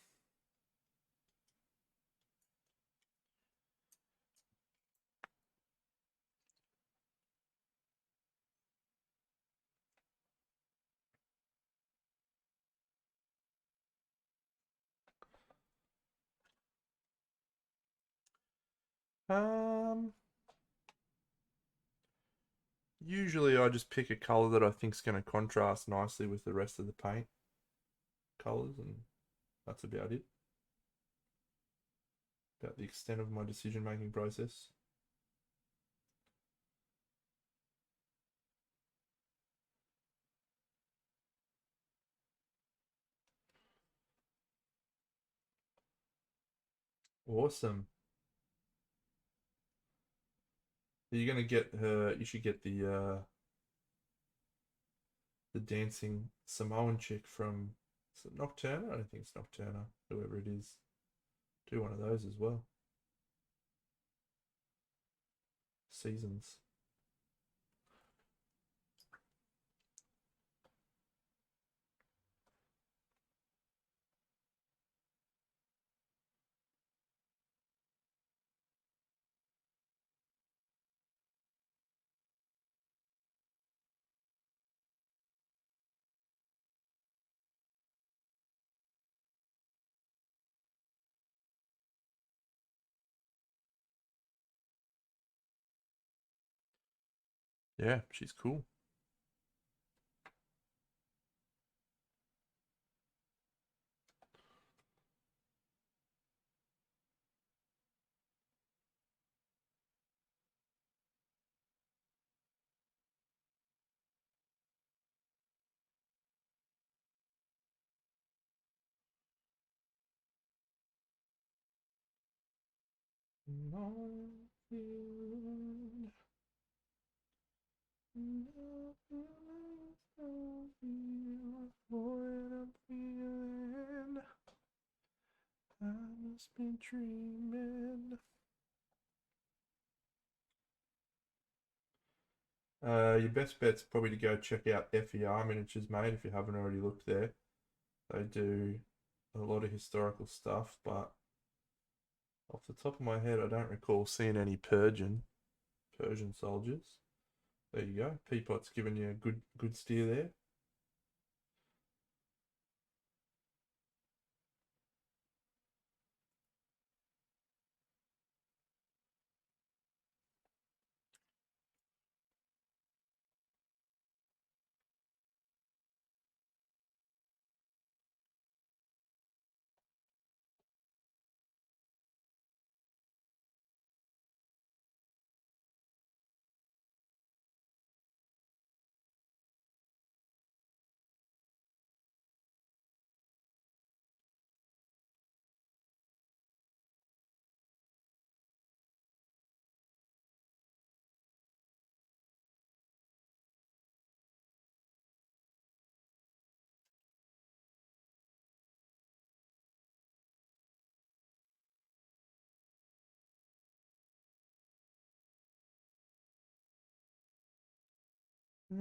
Um, Usually I just pick a color that I think's going to contrast nicely with the rest of the paint colors, and that's about it. About the extent of my decision-making process. Awesome. You're gonna get her. You should get the dancing Samoan chick from, is it Nocturna? I don't think it's Nocturna. Whoever it is, do one of those as well. Seasons. Yeah, she's cool. I must be dreaming. Your best bet's probably to go check out FER Miniatures, mate, if you haven't already looked there. They do a lot of historical stuff, but off the top of my head, I don't recall seeing any Persian soldiers. There you go. Peapot's giving you a good steer there.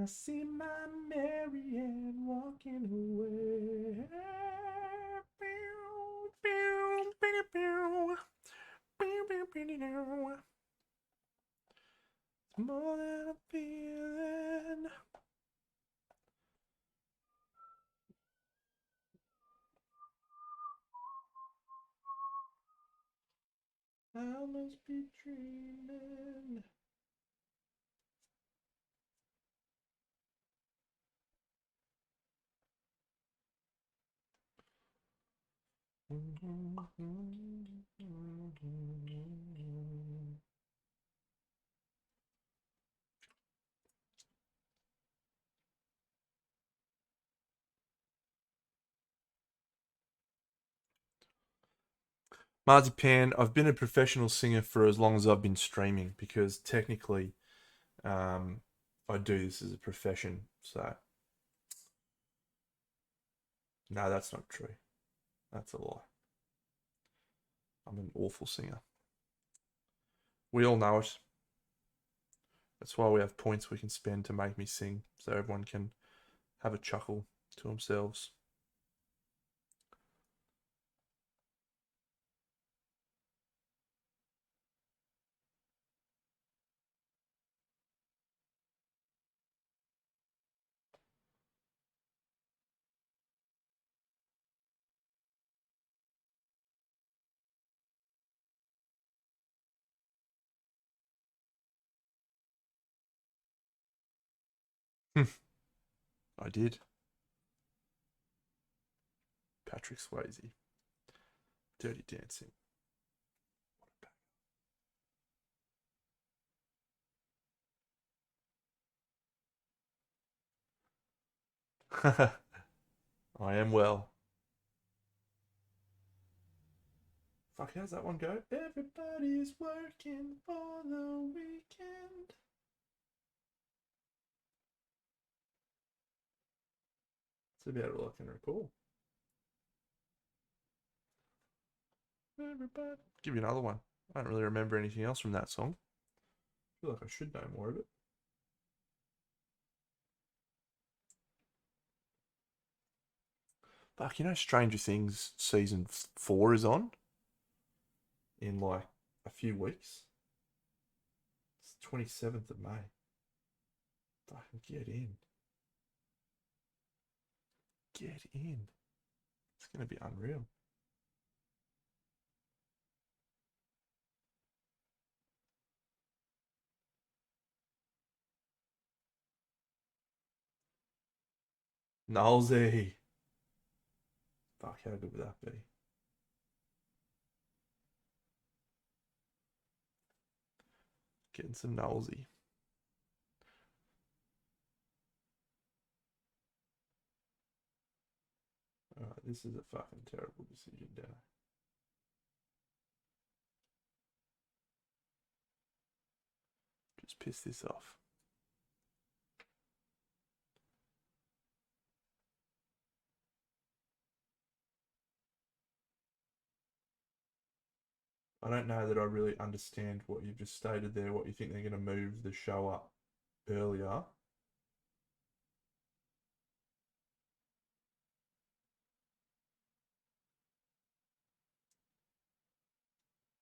I see my Marianne walking away. It's more than a feeling. I must be dreaming. Marzipan, I've been a professional singer for as long as I've been streaming because technically I do this as a profession. So, no, that's not true. That's a lie. I'm an awful singer. We all know it. That's why we have points we can spend to make me sing so everyone can have a chuckle to themselves. I did. Patrick Swayze. Dirty Dancing. I am well. Fuck, how's that one go? Everybody's working for the weekend. That's about all I can recall. Everybody. Give you another one. I don't really remember anything else from that song. I feel like I should know more of it. Fuck, you know Stranger Things season 4 is on in like a few weeks. It's 27th of May. Fucking get in. Get in. It's going to be unreal. Nosy. Fuck, how good would that be? Getting some nosy. Alright, this is a fucking terrible decision, Dan. Just piss this off. I don't know that I really understand what you've just stated there, what you think they're going to move the show up earlier.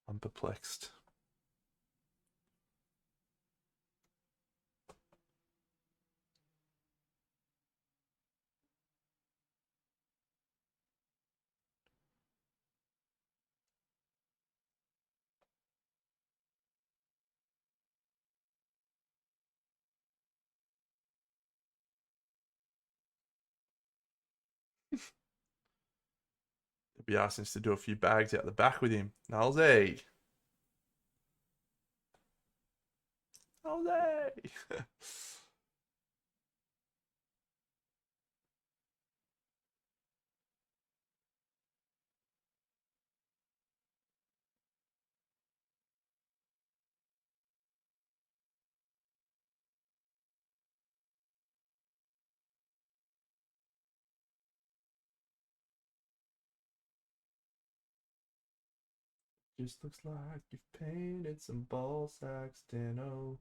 I'm perplexed. They'll be asking us to do a few bags out the back with him. Nalsy. Nalsy. Just looks like you've painted some ball sacks, Dano.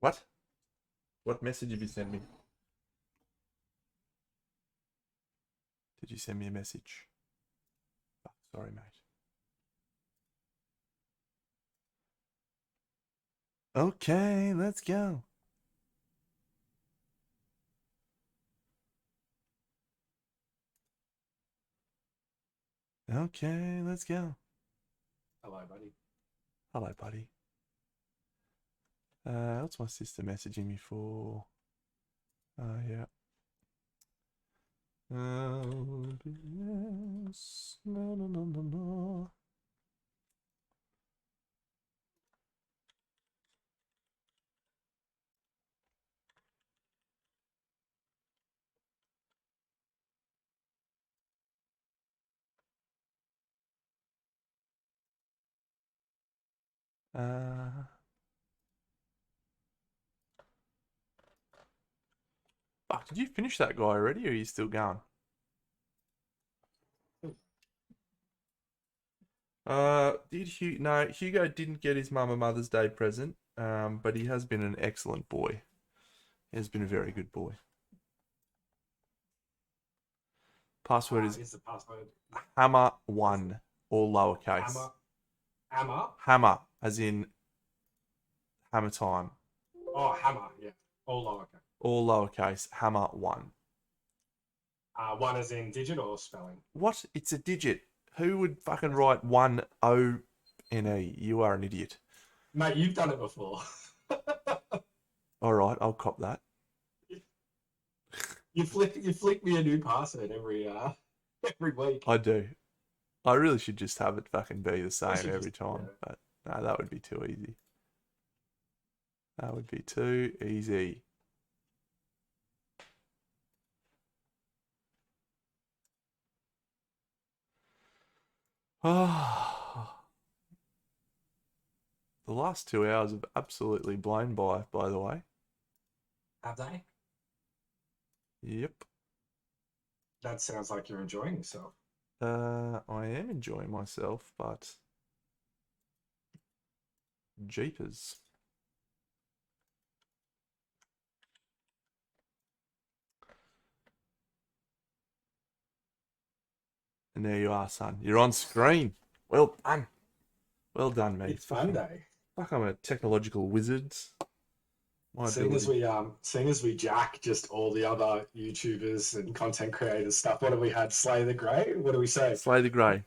What? What message have you sent me? Did you send me a message? Oh, sorry, mate. Okay, let's go. Okay, let's go. Hello, buddy. Hello, buddy. What's my sister messaging me for? Yeah. LBS. No, no, no, no, no. Fuck, did you finish that guy already, or are you still going? Did Hugo? No, Hugo didn't get his mum a Mother's Day present. But he has been an excellent boy. He has been a very good boy. Password is Is the password hammer1, all lowercase. hammer? Hammer? Hammer, as in hammer time. Oh, hammer. Yeah, all lowercase. All lowercase, hammer1. One as in digit or spelling? What? It's a digit. Who would fucking write 1ONE? You are an idiot. Mate, you've done it before. All right, I'll cop that. You flick me a new password every week. I do. I really should just have it fucking be the same should every just- time, yeah. but no, that would be too easy. That would be too easy. The last 2 hours have absolutely blown by the way. Have they? Yep. That sounds like you're enjoying yourself. I am enjoying myself, but jeepers. And there you are, son. You're on screen. Well done. Well done, mate. It's Monday. Fuck, I'm a technological wizard. Seeing as we jack just all the other YouTubers and content creators stuff, what have we had? Slay the Grey? What do we say? Slay the Grey.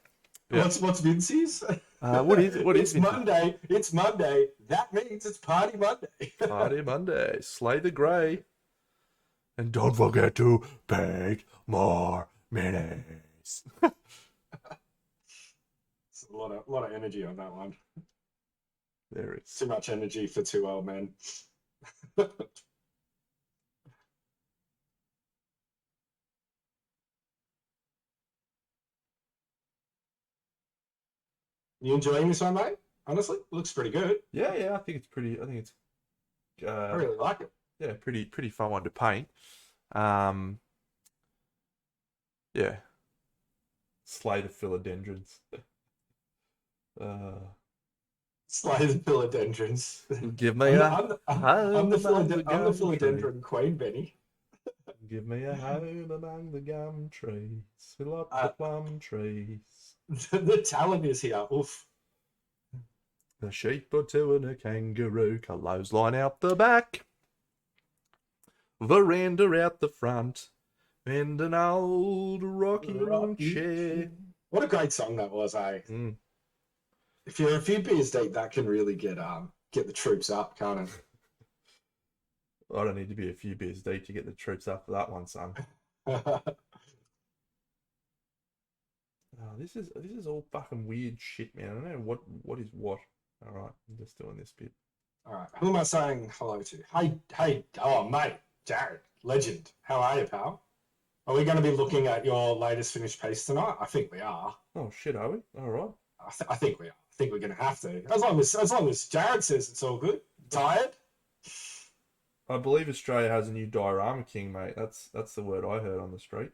Yeah. What's Vincey's? What is It's Monday. It's Monday. That means it's Party Monday. Party Monday. Slay the Grey. And don't forget to bake more minis. It's a lot of energy on that one. There is. Too much energy for two old men. You enjoying this one, mate? Honestly, it looks pretty good. Yeah. I think it's pretty. I think it's. I really like it. Yeah, pretty fun one to paint. Yeah. Slay the philodendrons. Slay the philodendrons. Give me I'm the philodendron queen, Benny. Give me a home among the gum trees. Fill up the plum trees. The talent is here. Oof. A sheep or two and a kangaroo. Clothes-line out the back. Veranda out the front. And an old rocking chair. What a great song that was, eh? Mm. If you're a few beers deep, that can really get the troops up, can't it? I don't need to be a few beers deep to get the troops up for that one, son. Oh, this is all fucking weird shit, man. I don't know what is what. All right, I'm just doing this bit. All right, who am I saying hello to? Hey, oh mate, Jared, legend. How are you, pal? Are we going to be looking at your latest finished piece tonight? I think we are. Oh shit, are we? All right. I think we are. I think we're going to have to. As long as Jared says it's all good. Tired? I believe Australia has a new diorama king, mate. That's the word I heard on the street.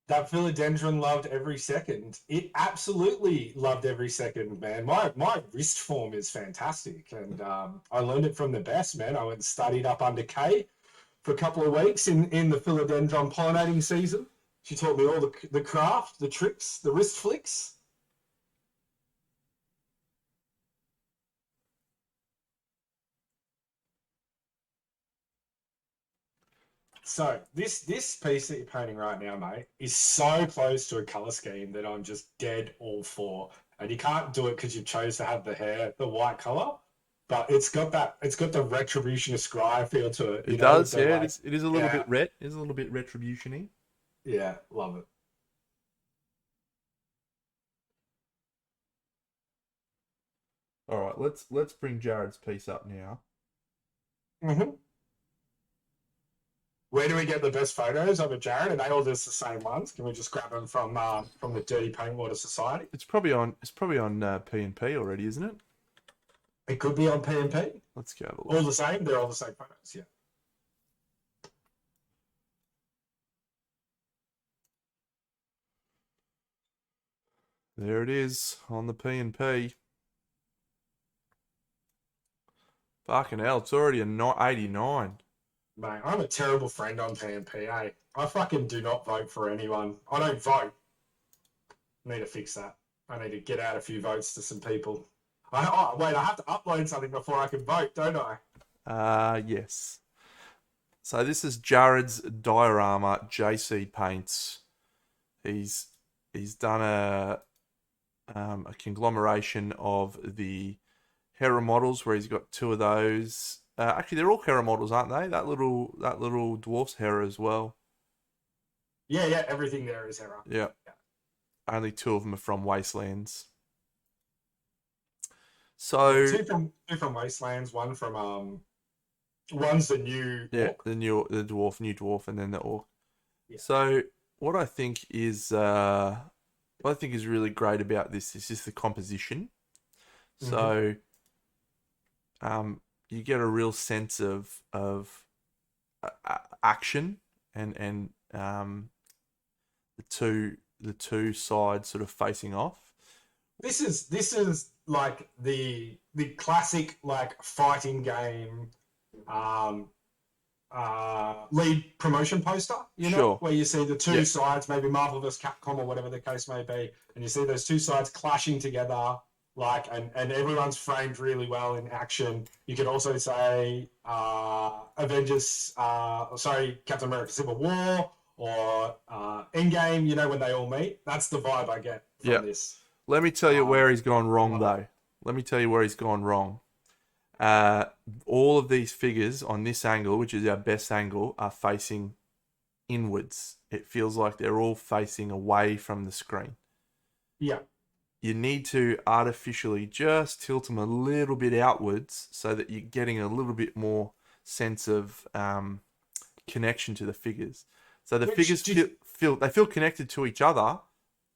That philodendron loved every second. It absolutely loved every second, man. My wrist form is fantastic, and I learned it from the best, man. I went and studied up under Kay for a couple of weeks in the philodendron pollinating season. She taught me all the craft, the tricks, the wrist flicks. So this piece that you're painting right now, mate, is so close to a color scheme that I'm just dead all for. And you can't do it because you chose to have the hair, the white color, but it's got the retribution of scry feel to it. It does, yeah. Like, it is a little bit ret. It is a little bit retribution-y. Yeah, love it. All right, let's bring Jared's piece up now. Mm-hmm. Where do we get the best photos of it, Jared? Are they all just the same ones? Can we just grab them from the Dirty Paintwater Society? It's probably on P&P already, isn't it? It could be on P&P. Let's go have a look. All the same. They're all the same photos. Yeah. There it is on the P&P. Fucking hell, it's already a 89. Mate, I'm a terrible friend on P&P, eh? I fucking do not vote for anyone. I don't vote. I need to fix that. I need to get out a few votes to some people. Wait, I have to upload something before I can vote, don't I? Yes. So this is Jared's diorama JC paints. He's done a conglomeration of the Hera models where he's got two of those. Actually, they're all Hera models, aren't they? That little dwarf's Hera as well. Yeah, everything there is Hera. Yeah. Only two of them are from Wastelands. So two from Wastelands, one from one's the new orc. the new dwarf, and then the orc. Yeah. So what I think is really great about this is just the composition. Hmm. So you get a real sense of action and the two sides sort of facing off. This is like the classic like fighting game um lead promotion poster, Sure. where you see the two Yeah. sides, maybe Marvel vs. Capcom or whatever the case may be, and you see those two sides clashing together, like, and everyone's framed really well in action. You could also say Avengers, sorry, Captain America Civil War or Endgame, when they all meet. That's the vibe I get Yeah. from this. Let me tell you where he's gone I wrong, love it. though. Let me tell you where he's gone wrong. Uh, all of these figures on this angle, which is our best angle, are facing inwards. It feels like they're all facing away from the screen. Yeah. You need to artificially just tilt them a little bit outwards so that you're getting a little bit more sense of connection to the figures. So the Which figures do you, feel connected to each other.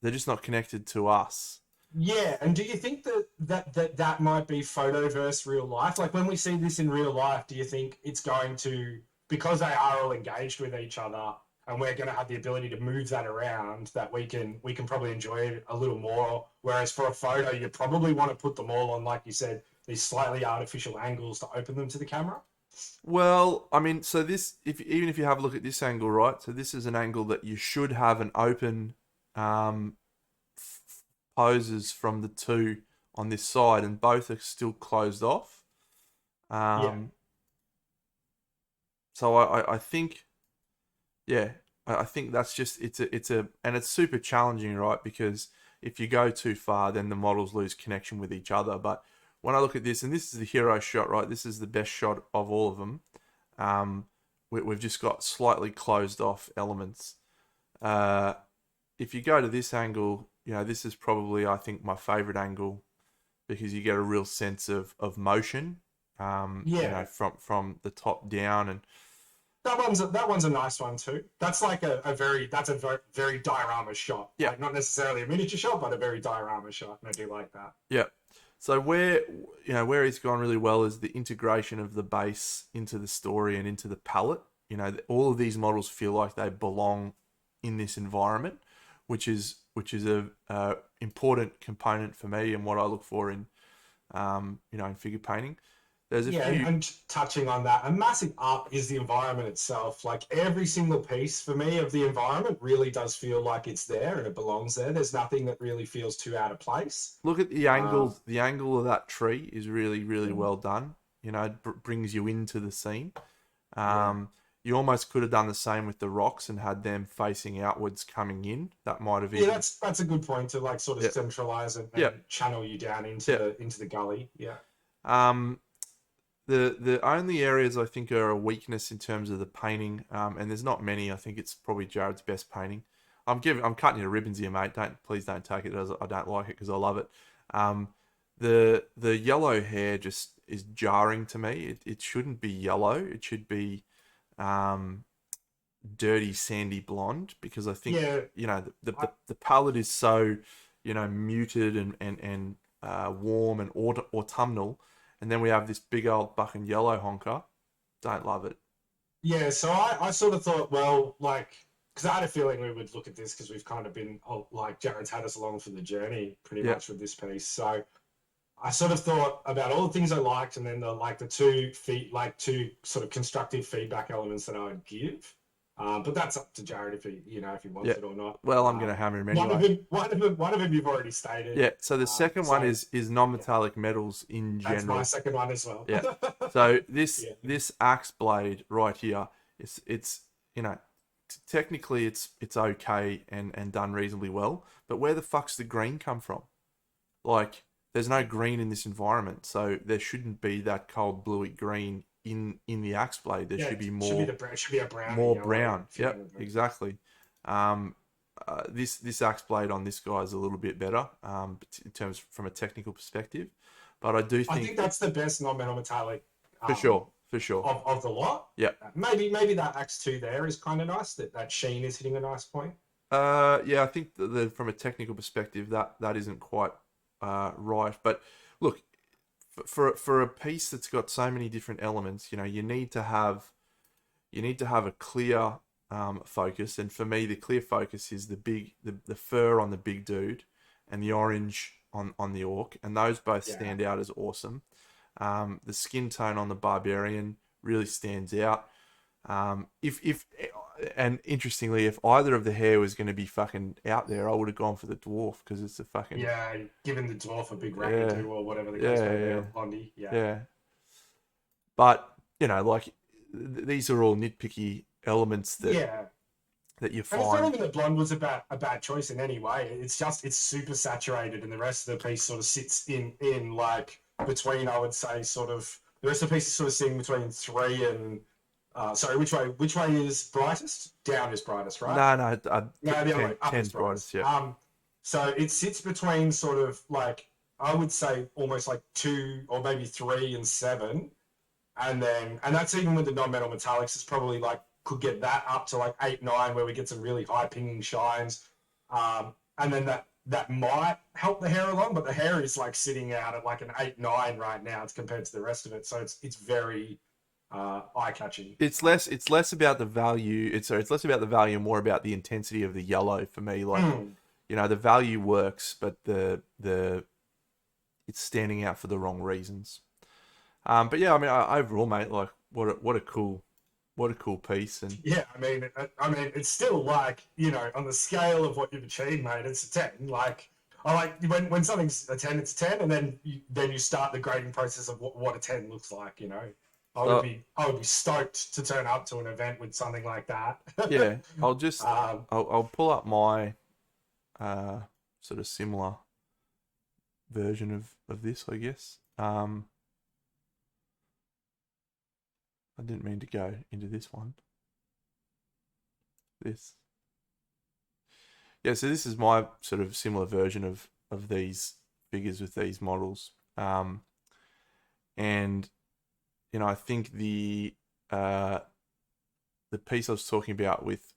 They're just not connected to us. Yeah, and do you think that might be photo versus real life? Like when we see this in real life, do you think it's going to, because they are all engaged with each other and we're going to have the ability to move that around, that we can probably enjoy it a little more? Whereas for a photo, you probably want to put them all on, like you said, these slightly artificial angles to open them to the camera. Well, I mean, so this, if even if you have a look at this angle, right? So this is an angle that you should have an open um, poses from the two on this side, and both are still closed off. Yeah, Um, so I think, yeah, I think that's just and it's super challenging, right? Because if you go too far, then the models lose connection with each other. But when I look at this, and this is the hero shot, right? This is the best shot of all of them. Um, we've just got slightly closed off elements. Uh, if you go to this angle, this is probably, I think, my favorite angle because you get a real sense of motion, yeah. from the top down. And That one's a nice one too. That's like a very diorama shot. yeah, Like not necessarily a miniature shot, but a very diorama shot. And I do like that. yeah. So where he's gone really well is the integration of the base into the story and into the palette. All of these models feel like they belong in this environment, which is a important component for me and what I look for in figure painting. There's a Yeah, and, few. and touching on that, a massive up is the environment itself. Like every single piece for me of the environment really does feel like it's there and it belongs there. There's nothing that really feels too out of place. Look at the Um, angles. The angle of that tree is really, really well done. It brings you into the scene. yeah. You almost could have done the same with the rocks and had them facing outwards coming in. That might have Yeah, even. that's a good point to like sort of Yeah, centralize and, yeah, and channel you down into yeah. the gully. Yeah. Um, the only areas I think are a weakness in terms of the painting, and there's not many. I think it's probably Jared's best painting. I'm cutting you to ribbons here, mate. Please don't take it as I don't like it because I love it. Um, the yellow hair just is jarring to me. It shouldn't be yellow. It should be um, dirty sandy blonde because I think Yeah. the palette is so muted and warm and autumnal, and then we have this big old bucking yellow honker. Don't love it. Yeah, so I sort of thought, well, like, because I had a feeling we would look at this because we've kind of been, like, Jared's had us along for the journey pretty Yeah, much with this piece. So I sort of thought about all the things I liked and then the two sort of constructive feedback elements that I would give. But that's up to Jared if he yeah. wants it or not. Well, I'm gonna hammer him One of anyway. them, one of them you've already stated. Yeah. So the second one So is yeah, non-metallic metals in that's my general. second one as well. Yeah. So this Yeah. this axe blade right here, it's technically it's okay and done reasonably well, but where the fuck's the green come from? Like, there's no green in this environment, so there shouldn't be that cold bluey green in the axe blade. There Yeah, should be should be more the should be a brown and more yellow brown. Yep, feeling. exactly. Um, this axe blade on this guy is a little bit better in terms from a technical perspective, but I do I think think that's the best non-metal metallic for sure, for sure. of the lot. Yeah. Maybe that Axe 2 there is kind of nice. That sheen is hitting a nice point. Yeah, I think from a technical perspective that isn't quite right. But look, for a piece that's got so many different elements, you need to have a clear focus. And for me, the clear focus is the fur on the big dude and the orange on the orc, and those both Yeah. stand out as awesome. The skin tone on the barbarian really stands out. If and interestingly, if either of the hair was going to be fucking out there, I would have gone for the dwarf because it's a fucking Yeah, giving the dwarf a big yeah, rackadoo or whatever the case yeah, may be, yeah, or blondie. Yeah. yeah. But like these are all nitpicky elements Yeah. that you And it's not find. even that blonde was a bad choice in any way. It's just it's super saturated, and the rest of the piece sort of sits in like between. I would say sort of the rest of the piece is sort of sitting between 3 and sorry, which way is brightest? Down is brightest, right? No, no, No, the other way. Up is ten's brightest. brightest. Yeah, So it sits between sort of like I would say almost like 2 or maybe 3 and 7, and that's even with the non-metal metallics. It's probably like could get that up to like 8, 9, where we get some really high pinging shines, and then that might help the hair along, but the hair is like sitting out at like an 8, 9 right now as compared to the rest of it. So it's very eye catching. it's less about the value. It's less about the value and more about the intensity of the yellow for me. Like the value works, but the it's standing out for the wrong reasons. But yeah, I mean, overall, mate, like what a cool piece, and Yeah, I mean, it's still like on the scale of what you've achieved, mate. It's a 10. Like, I like when something's a 10, it's a 10, and then you start the grading process of what a 10 looks like. so I would be stoked to turn up to an event with something like that. yeah, um, I'll pull up my uh sort of similar version of this, I guess. I didn't mean to go into this one. This. Yeah, so this is my sort of similar version of these figures with these models. And I think uh the piece I was talking about with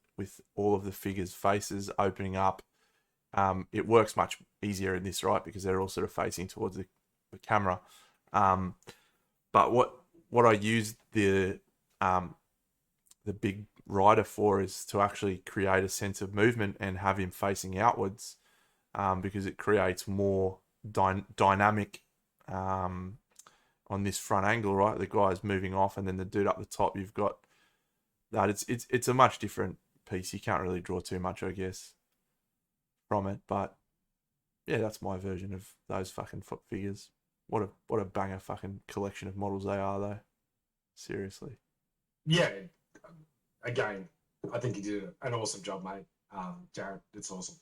all of the figures' faces opening up, it works much easier in this, right? Because they're all sort of facing towards the camera. Um, but what I used the big rider for is to actually create a sense of movement and have him facing outwards, because it creates more dynamic on this front angle, right? The guy's moving off, and then the dude up the top, you've got that. It's a much different piece. You can't really draw too much, I guess, from it. But yeah, that's my version of those fucking foot figures. What a banger fucking collection of models they are, though. Seriously. yeah, again, I think you did an awesome job, mate. Jared, it's awesome.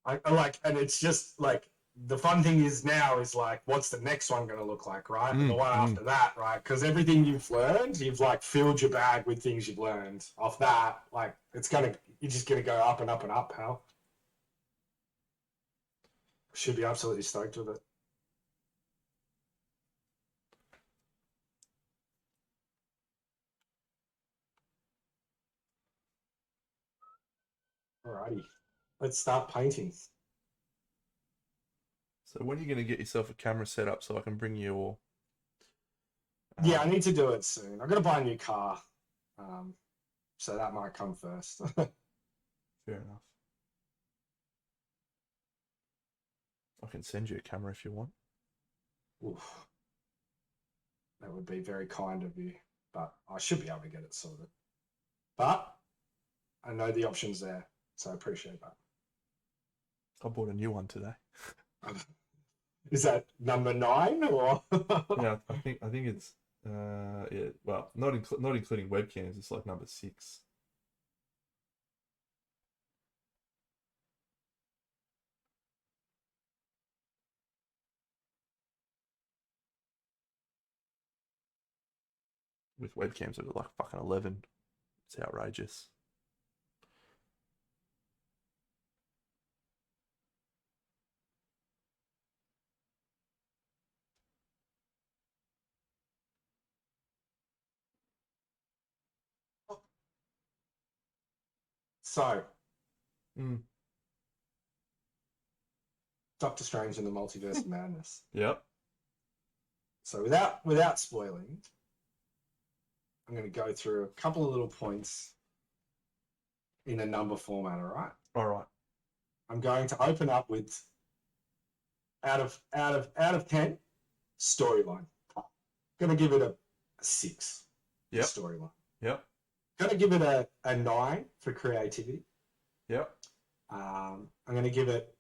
I like, and it's just like the fun thing is now is like, what's the next one going to look like, right? And the one Mm. after that, right? Because everything you've learned, you've like filled your bag with things you've learned. Off that, like, you're just gonna go up and up and up, pal. Should be absolutely stoked with it. Alrighty, let's start painting. So when are you going to get yourself a camera set up so I can bring you all? Yeah, I need to do it soon. I'm gonna buy a new car, um, so that might come first. Fair enough. I can send you a camera if you want. Oof, that would be very kind of you, but I should be able to get it sorted. But I know the options there, so I appreciate that. I bought a new one today. Is that number 9 or? Yeah, I think it's yeah, well, not including webcams, it's like number 6. With webcams it was like fucking 11. It's outrageous. So, Mm. Doctor Strange and the Multiverse of Madness. Yep. So without spoiling, I'm going to go through a couple of little points in a number format. All right. All right. I'm going to open up with out of 10 storyline. Going to give it a 6 for Yep. storyline. Yep. Going to give it a 9 for creativity. Yep. I'm going to give it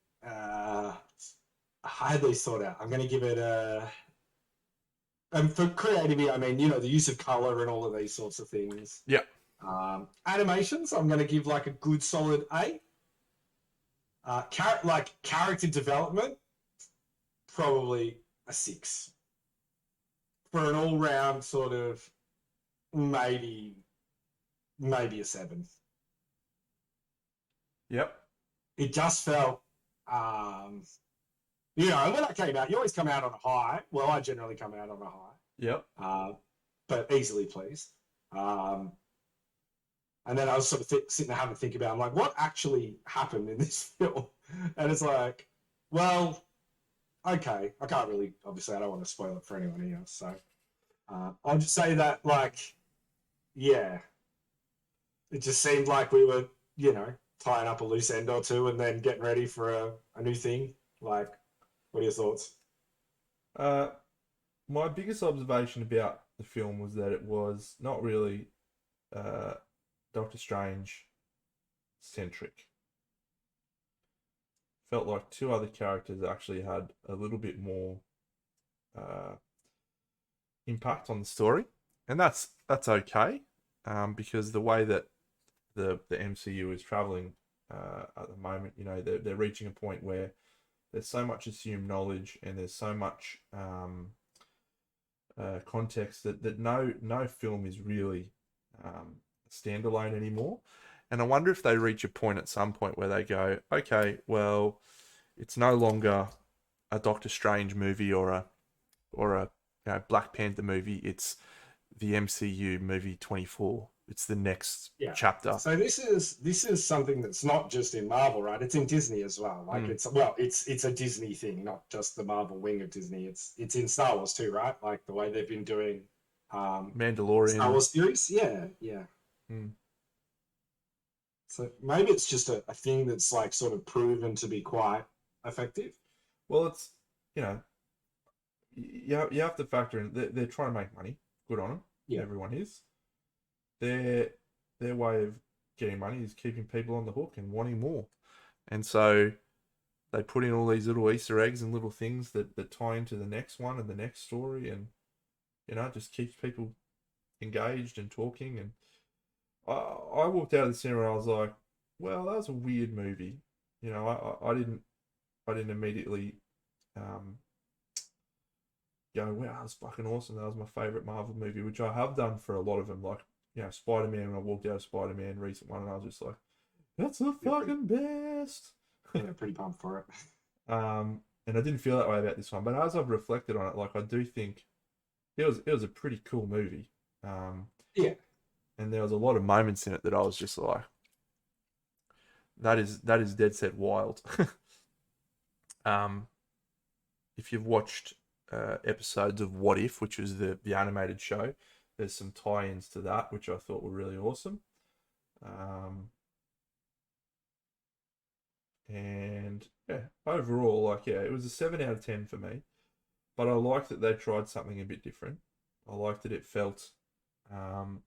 highly thought out. I'm going to give it for creativity, I mean, the use of color and all of these sorts of things. Yep. Animations, I'm going to give like a good solid 8. Character development, probably a 6. For an all-round sort of maybe a 7. Yep. It just felt, when I came out, you always come out on a high. Well, I generally come out on a high. Yep. But easily pleased. And then I was sort of sitting there having to think about, I'm like, what actually happened in this film? And it's like, well, okay, I can't really, obviously, I don't want to spoil it for anyone else. So I'll just say that, like, yeah, it just seemed like we were, tying up a loose end or two and then getting ready for a new thing. Like, what are your thoughts? Uh, my biggest observation about the film was that it was not really uh, Doctor Strange centric. Felt like two other characters actually had a little bit more uh, impact on the story, and that's okay, because the way that the MCU is traveling at the moment, they're reaching a point where there's so much assumed knowledge and there's so much context that no film is really standalone anymore. And I wonder if they reach a point at some point where they go, okay, well, it's no longer a Doctor Strange movie or a Black Panther movie. It's the MCU movie 24. It's the next Yeah. chapter. So this is something that's not just in Marvel, right? It's in Disney as well. Like it's a Disney thing, not just the Marvel wing of Disney. It's in Star Wars too, right? Like the way they've been doing Mandalorian. Star Wars series. Yeah, yeah. Mm. So maybe it's just a thing that's like sort of proven to be quite effective. Well, it's you know you have to factor in they're trying to make money. Good on them. Yeah. Everyone is. Their way of getting money is keeping people on the hook and wanting more. And so they put in all these little Easter eggs and little things that tie into the next one and the next story, and it just keeps people engaged and talking. And I walked out of the cinema and I was like, well, that was a weird movie. I didn't immediately um, go, wow, that was fucking awesome. That was my favorite Marvel movie, which I have done for a lot of them. Like, Spider-Man, when I walked out of Spider-Man, recent one, and I was just like, that's the fucking best. Yeah, pretty pumped for it. And I didn't feel that way about this one, but as I've reflected on it, like, I do think it was a pretty cool movie. Yeah. And there was a lot of moments in it that I was just like, that is dead set wild. If you've watched episodes of What If, which was the animated show, there's some tie-ins to that which I thought were really awesome. And yeah, overall, like, yeah, it was a 7 out of 10 for me. But I liked that they tried something a bit different. I liked that it felt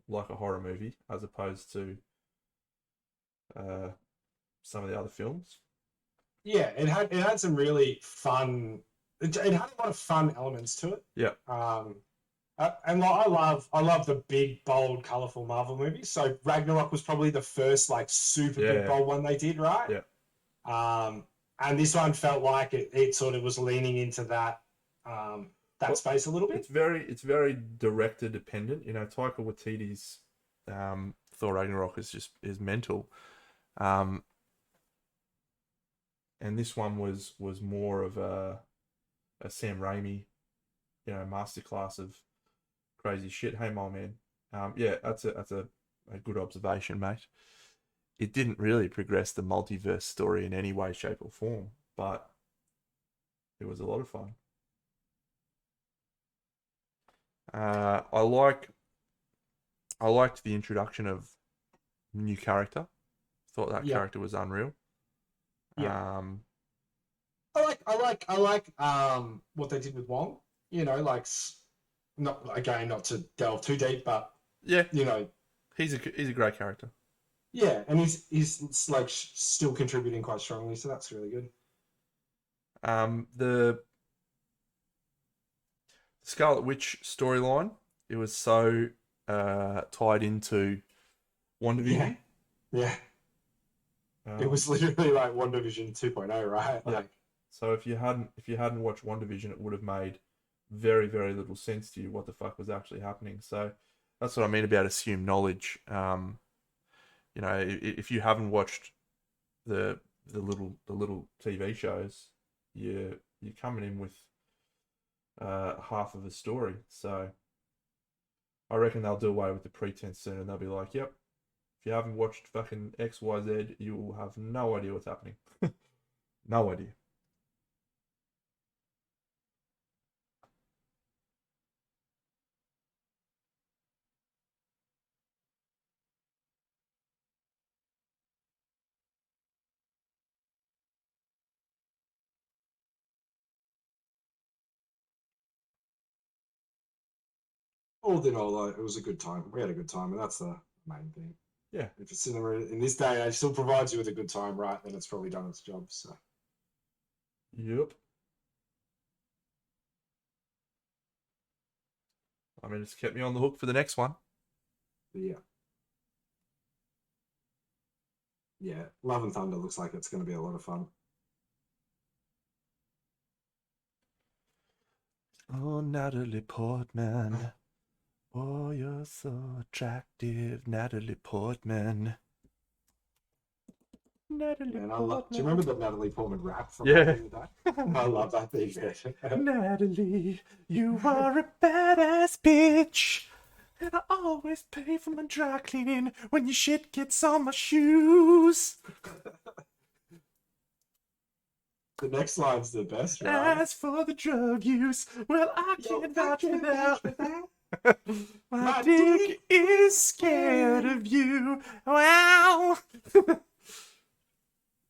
like a horror movie as opposed to some of the other films. Yeah, it had some really fun. It had a lot of fun elements to it. Yeah. And I love the big, bold, colorful Marvel movies. So Ragnarok was probably the first like super big, bold one they did, right? Yeah. And this one felt like it sort of was leaning into that space a little bit. It's very director dependent. Taika Waititi's Thor Ragnarok is mental. And this one was more of a Sam Raimi, masterclass of crazy shit. Hey, my man. Yeah, that's a good observation, mate. It didn't really progress the multiverse story in any way, shape, or form, but it was a lot of fun. I liked the introduction of new character. Thought that Yeah, character was unreal. yeah. Um, I like what they did with Wong. You know, like not again, not to delve too deep, but yeah, you know, he's a great character. yeah, and he's like still contributing quite strongly, so that's really good. The Scarlet Witch storyline, it was so tied into Yeah, WandaVision. yeah. It Um, was literally like WandaVision 2.0, right? yeah. Like, So if you hadn't watched WandaVision, it would have made very very little sense to you what the fuck was actually happening. So that's what I mean about assumed knowledge. If you haven't watched the the little TV shows, you're coming in with half of a story. So I reckon they'll do away with the pretense soon, and they'll be like, "Yep, if you haven't watched fucking XYZ, you will have no idea what's happening. No idea." all in all, it was a good time. We had a good time, and that's the main thing. Yeah. If a cinema in this day and age still provides you with a good time, right, then it's probably done its job. So, Yep. I mean, it's kept me on the hook for the next one. yeah, yeah. Love and Thunder looks like it's going to be a lot of fun. Oh, Natalie Portman. Oh, you're so attractive, Natalie Portman. Natalie Man, I love. Do you Portman. remember the Natalie Portman rap from back Yeah. in the day? I love that thing. Natalie, you are a badass bitch. And I always pay for my dry cleaning when your shit gets on my shoes. The next line's the best, right? As for the drug use, well, I Yo, can't I vouch for can't vouch that. for that. My My dick dick is scared of you. Wow.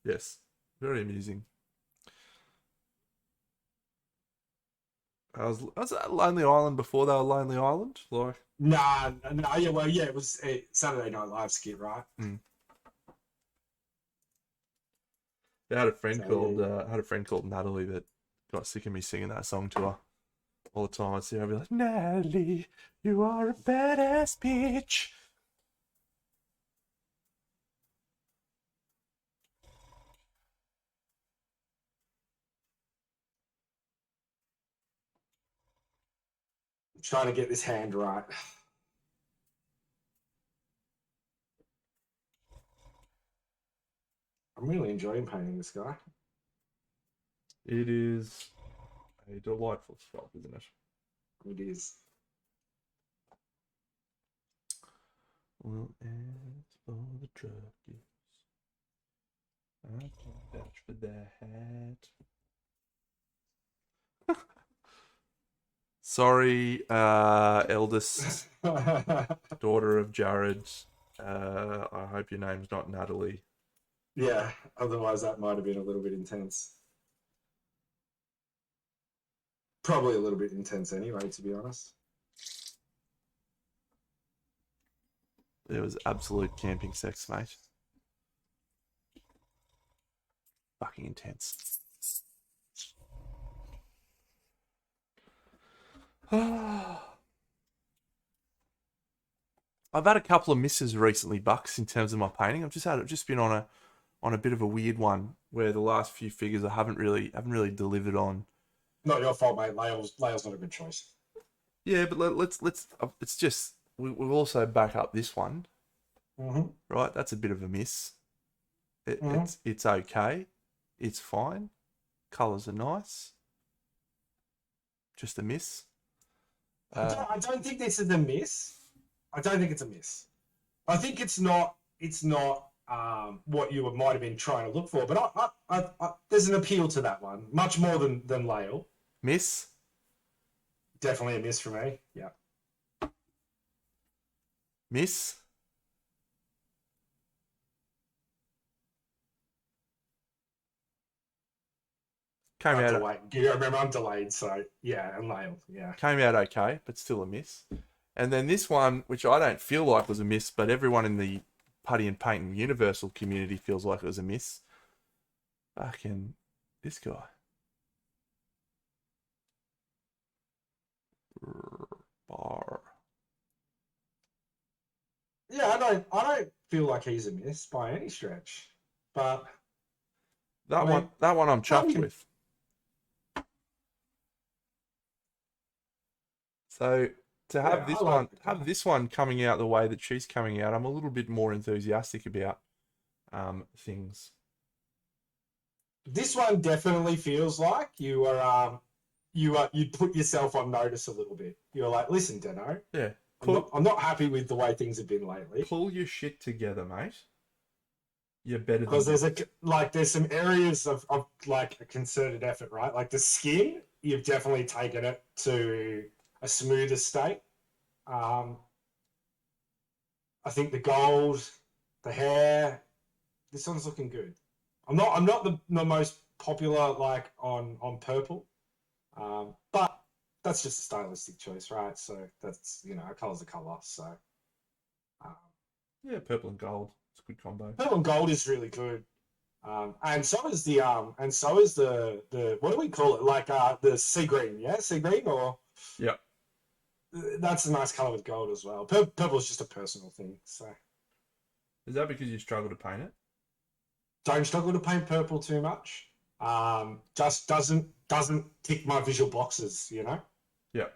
Yes, very amusing. I was at Lonely Island before they were Lonely Island. Like, Nah, nah, yeah, well, yeah, it was a Saturday Night Live skit, right? mm. I had a friend So yeah, called yeah. Natalie that got sick of me singing that song to her all the time. I'd see her, I'd be like, Natalie, you are a badass bitch. Trying to get this hand right. I'm really enjoying painting this guy. It is a delightful sculpt, isn't it? It is. Well, as for the drug use, I can vouch for that. Sorry, eldest daughter of Jared. I hope your name's not Natalie. Yeah, otherwise that might have been a little bit intense. Probably a little bit intense anyway, to be honest. It was absolute camping sex, mate. Fucking intense. I've had a couple of misses recently, Bucks, in terms of my painting. I've just been on a bit of a weird one where the last few figures I haven't really delivered on. Not your fault, mate. Lael's not a good choice. Yeah, but let's it's just we'll also back up this one, Mm-hmm. right? That's a bit of a miss. Mm-hmm. It's okay, it's fine. Colors are nice. Just a miss. I don't think this is a miss. I don't think it's a miss. I think it's not. It's not what you might have been trying to look for. But there's an appeal to that one, much more than Lael. Miss. Definitely a miss for me. Yeah. Miss. Came out Delayed. Yeah, remember I'm delayed, so yeah, and nailed. Yeah. came out okay, but still a miss. And then this one, which I don't feel like was a miss, but everyone in the Putty and Paint and Universal community feels like it was a miss. Fucking this guy. Bar. Yeah, I don't feel like he's a miss by any stretch. But I mean, That one I'm some chuffed can, with. So to yeah, I like the have guy. this one coming out the way that she's coming out, I'm a little bit more enthusiastic about things. This one definitely feels like you put yourself on notice a little bit. You're like, listen, Deno, Yeah, I'm not happy with the way things have been lately. pull your shit together, mate. You're better than Because this. there's some areas of like a concerted effort, right? Like the skin, you've definitely taken it to a smoother state. Um, I think the gold, the hair, this one's looking good. I'm not the most popular like on purple, but that's just a stylistic choice, right? So that's a color's a color. So um, Yeah, purple and gold. It's a good combo. purple and gold is really good. And so is the what do we call it? Like the sea green, yeah, sea green, or Yeah. that's a nice color with gold as well. Purple is just a personal thing, so Is that because you struggle to paint it? don't struggle to paint purple too much. Just doesn't tick my visual boxes, you know. Yeah.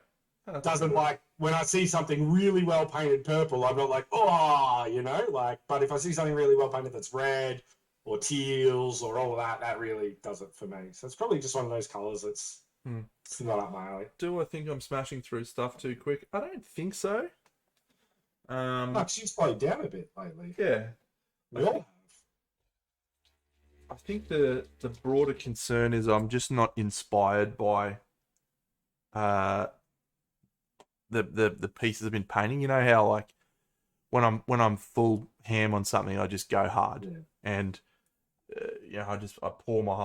Oh, that's Doesn't fair. like when I see something really well painted purple, I'm not like, oh, like, but if I see something really well painted that's red or teals or all of that, that really does it for me. So it's probably just one of those colors that's Hmm. it's not up my alley. Do I think I'm smashing through stuff too quick? I don't think so. No, Um, 'cause you've slowed down a bit lately. yeah. I We all think have. I think the broader concern is I'm just not inspired by uh the pieces I've been painting. You know how like when I'm full ham on something, I just go hard, Yeah. and I pour my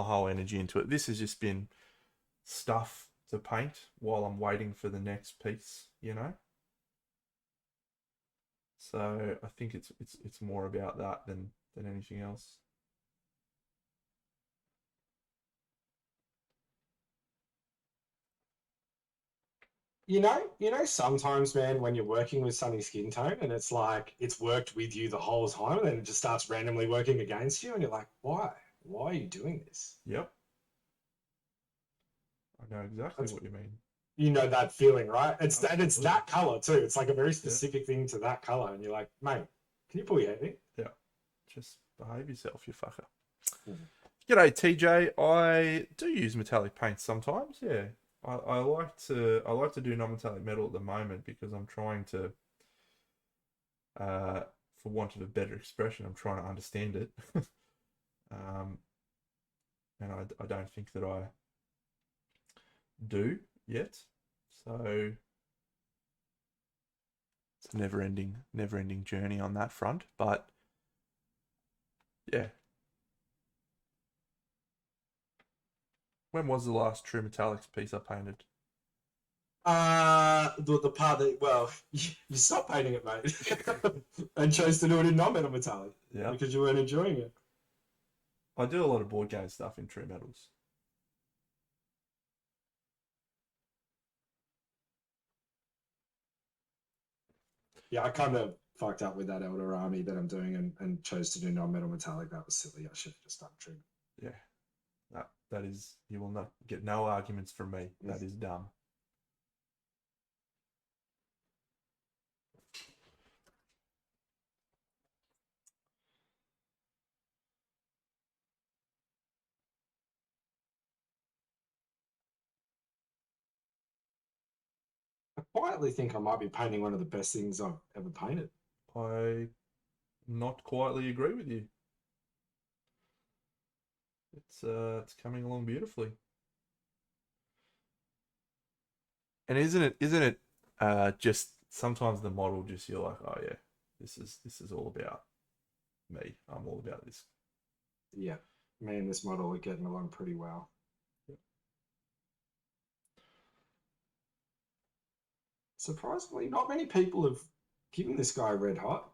whole energy into it. This has just been stuff to paint while I'm waiting for the next piece. So I think it's more about that than anything else. Sometimes, man, when you're working with sunny skin tone and it's like it's worked with you the whole time, and then it just starts randomly working against you, and you're like, why? Why are you doing this? Yep, I know exactly That's what you mean. that feeling, right? It's Absolutely. that color too. It's like a very Yeah, specific thing to that color, and you're like, mate, can you pull your head in? yeah. Just behave yourself, you fucker. Mhm. G'day, TJ. I do use metallic paints sometimes. Yeah, I like to do non-metallic metal at the moment because I'm trying to, uh, for want of a better expression, I'm trying to understand it. um, and I don't think that I do yet. So it's a never ending journey on that front. But yeah, when was the last true metallics piece I painted? The part that you stopped painting it, mate, and chose to do it in non-metal metallic Yeah, because you weren't enjoying it. I do a lot of board game stuff in true metals. Yeah, I kind of fucked up with that Elder Army that I'm doing and chose to do non-metal metallic. That was silly. I should have just done trim. Yeah, that is, you will not get no arguments from me. That is dumb. I quietly think I might be painting one of the best things I've ever painted. I not quietly agree with you. It's coming along beautifully. And isn't it just sometimes the model just you're like, oh yeah, this is all about me. I'm all about this. Yeah, me and this model are getting along pretty well. Yep. Surprisingly, not many people have given this guy red hot.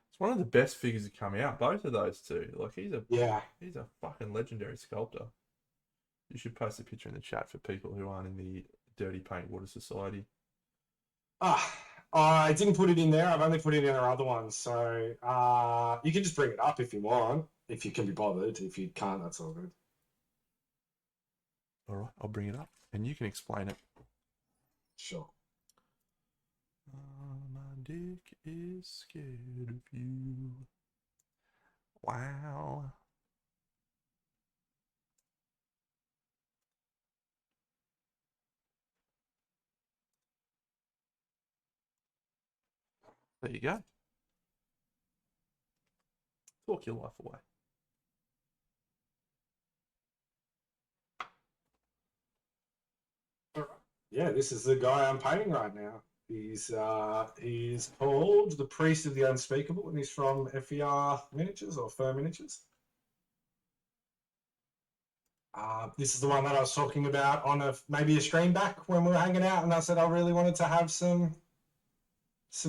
It's one of the best figures to come out. Both of those two. Like Yeah. he's a fucking legendary sculptor. You should post a picture in the chat for people who aren't in the Dirty Paint Water Society. I didn't put it in there. I've only put it in our other ones. So you can just bring it up if you want, if you can be bothered. If you can't, that's all good. All right, I'll bring it up and you can explain it. Sure. My dick is scared of you. Wow. There you go. Talk your life away. Yeah, this is the guy I'm painting right now. He's called the Priest of the Unspeakable, and he's from FER Miniatures or Fur Miniatures. This is the one that I was talking about on maybe a stream back when we were hanging out, and I said I really wanted to have some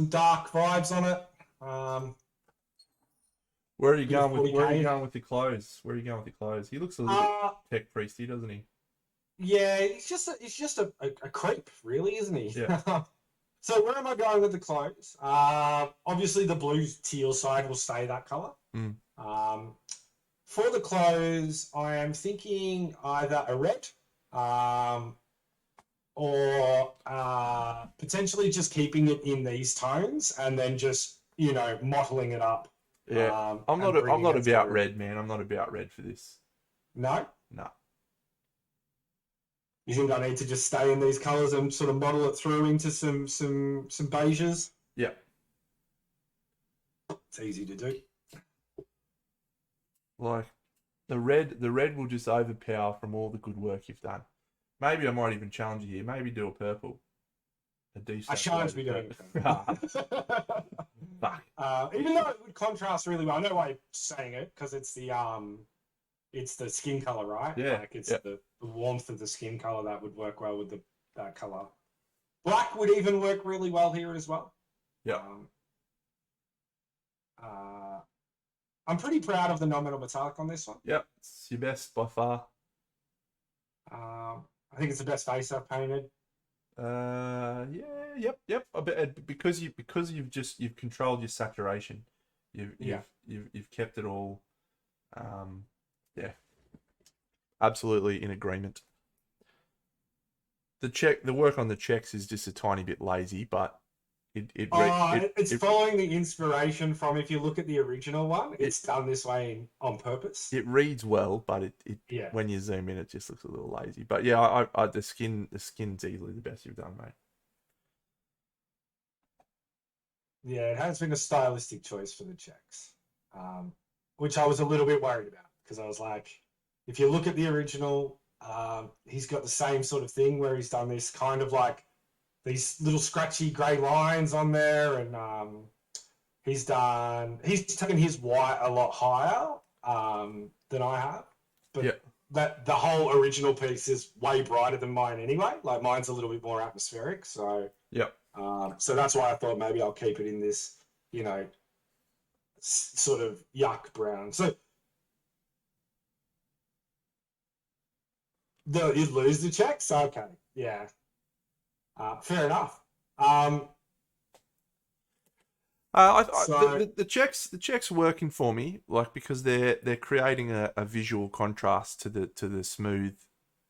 dark vibes on it. Where are you Bit of going with 40K. your clothes? Where are you going with your clothes? He looks a little bit tech priesty, doesn't he? Yeah, it's just a creep, really, isn't he? Yeah. So where am I going with the clothes? Obviously the blue teal side will stay that color. Mm. For the clothes, I am thinking either a red, or potentially just keeping it in these tones and then just mottling it up. Yeah. I'm and not bringing it about through. red, man. I'm not about red for this. No? No. You think I need to just stay in these colors and sort of model it through into some beiges? Yeah. It's easy to do. Like the red will just overpower from all the good work you've done. Maybe I might even challenge you here. Maybe do a purple. I challenge me doing it. Fuck. Even though it would contrast really well. I know why you're saying it, because it's the skin color, right? Yeah. Like it's the warmth of the skin color that would work well with that color. Black would even work really well here as well. Yeah. I'm pretty proud of the nominal metallic on this one. Yep. It's your best by far. I think it's the best face I've painted. Yeah, yep. I bet because you've controlled your saturation. You've kept it all. Yeah. Absolutely in agreement. The work on the checks is just a tiny bit lazy, but it's following the inspiration from, if you look at the original one, it's done this way on purpose. It reads well, but it when you zoom in, it just looks a little lazy. But yeah, the skin's easily the best you've done, mate. Yeah, it has been a stylistic choice for the checks, which I was a little bit worried about, because I was like, if you look at the original, he's got the same sort of thing where he's done this kind of like these little scratchy grey lines on there, and he's taken his white a lot higher than I have, but that the whole original piece is way brighter than mine anyway. Like mine's a little bit more atmospheric, so so that's why I thought maybe I'll keep it in this, sort of yuck brown. So you lose the checks, okay, yeah. Fair enough. The checks working for me, like, because they're creating a visual contrast to the smooth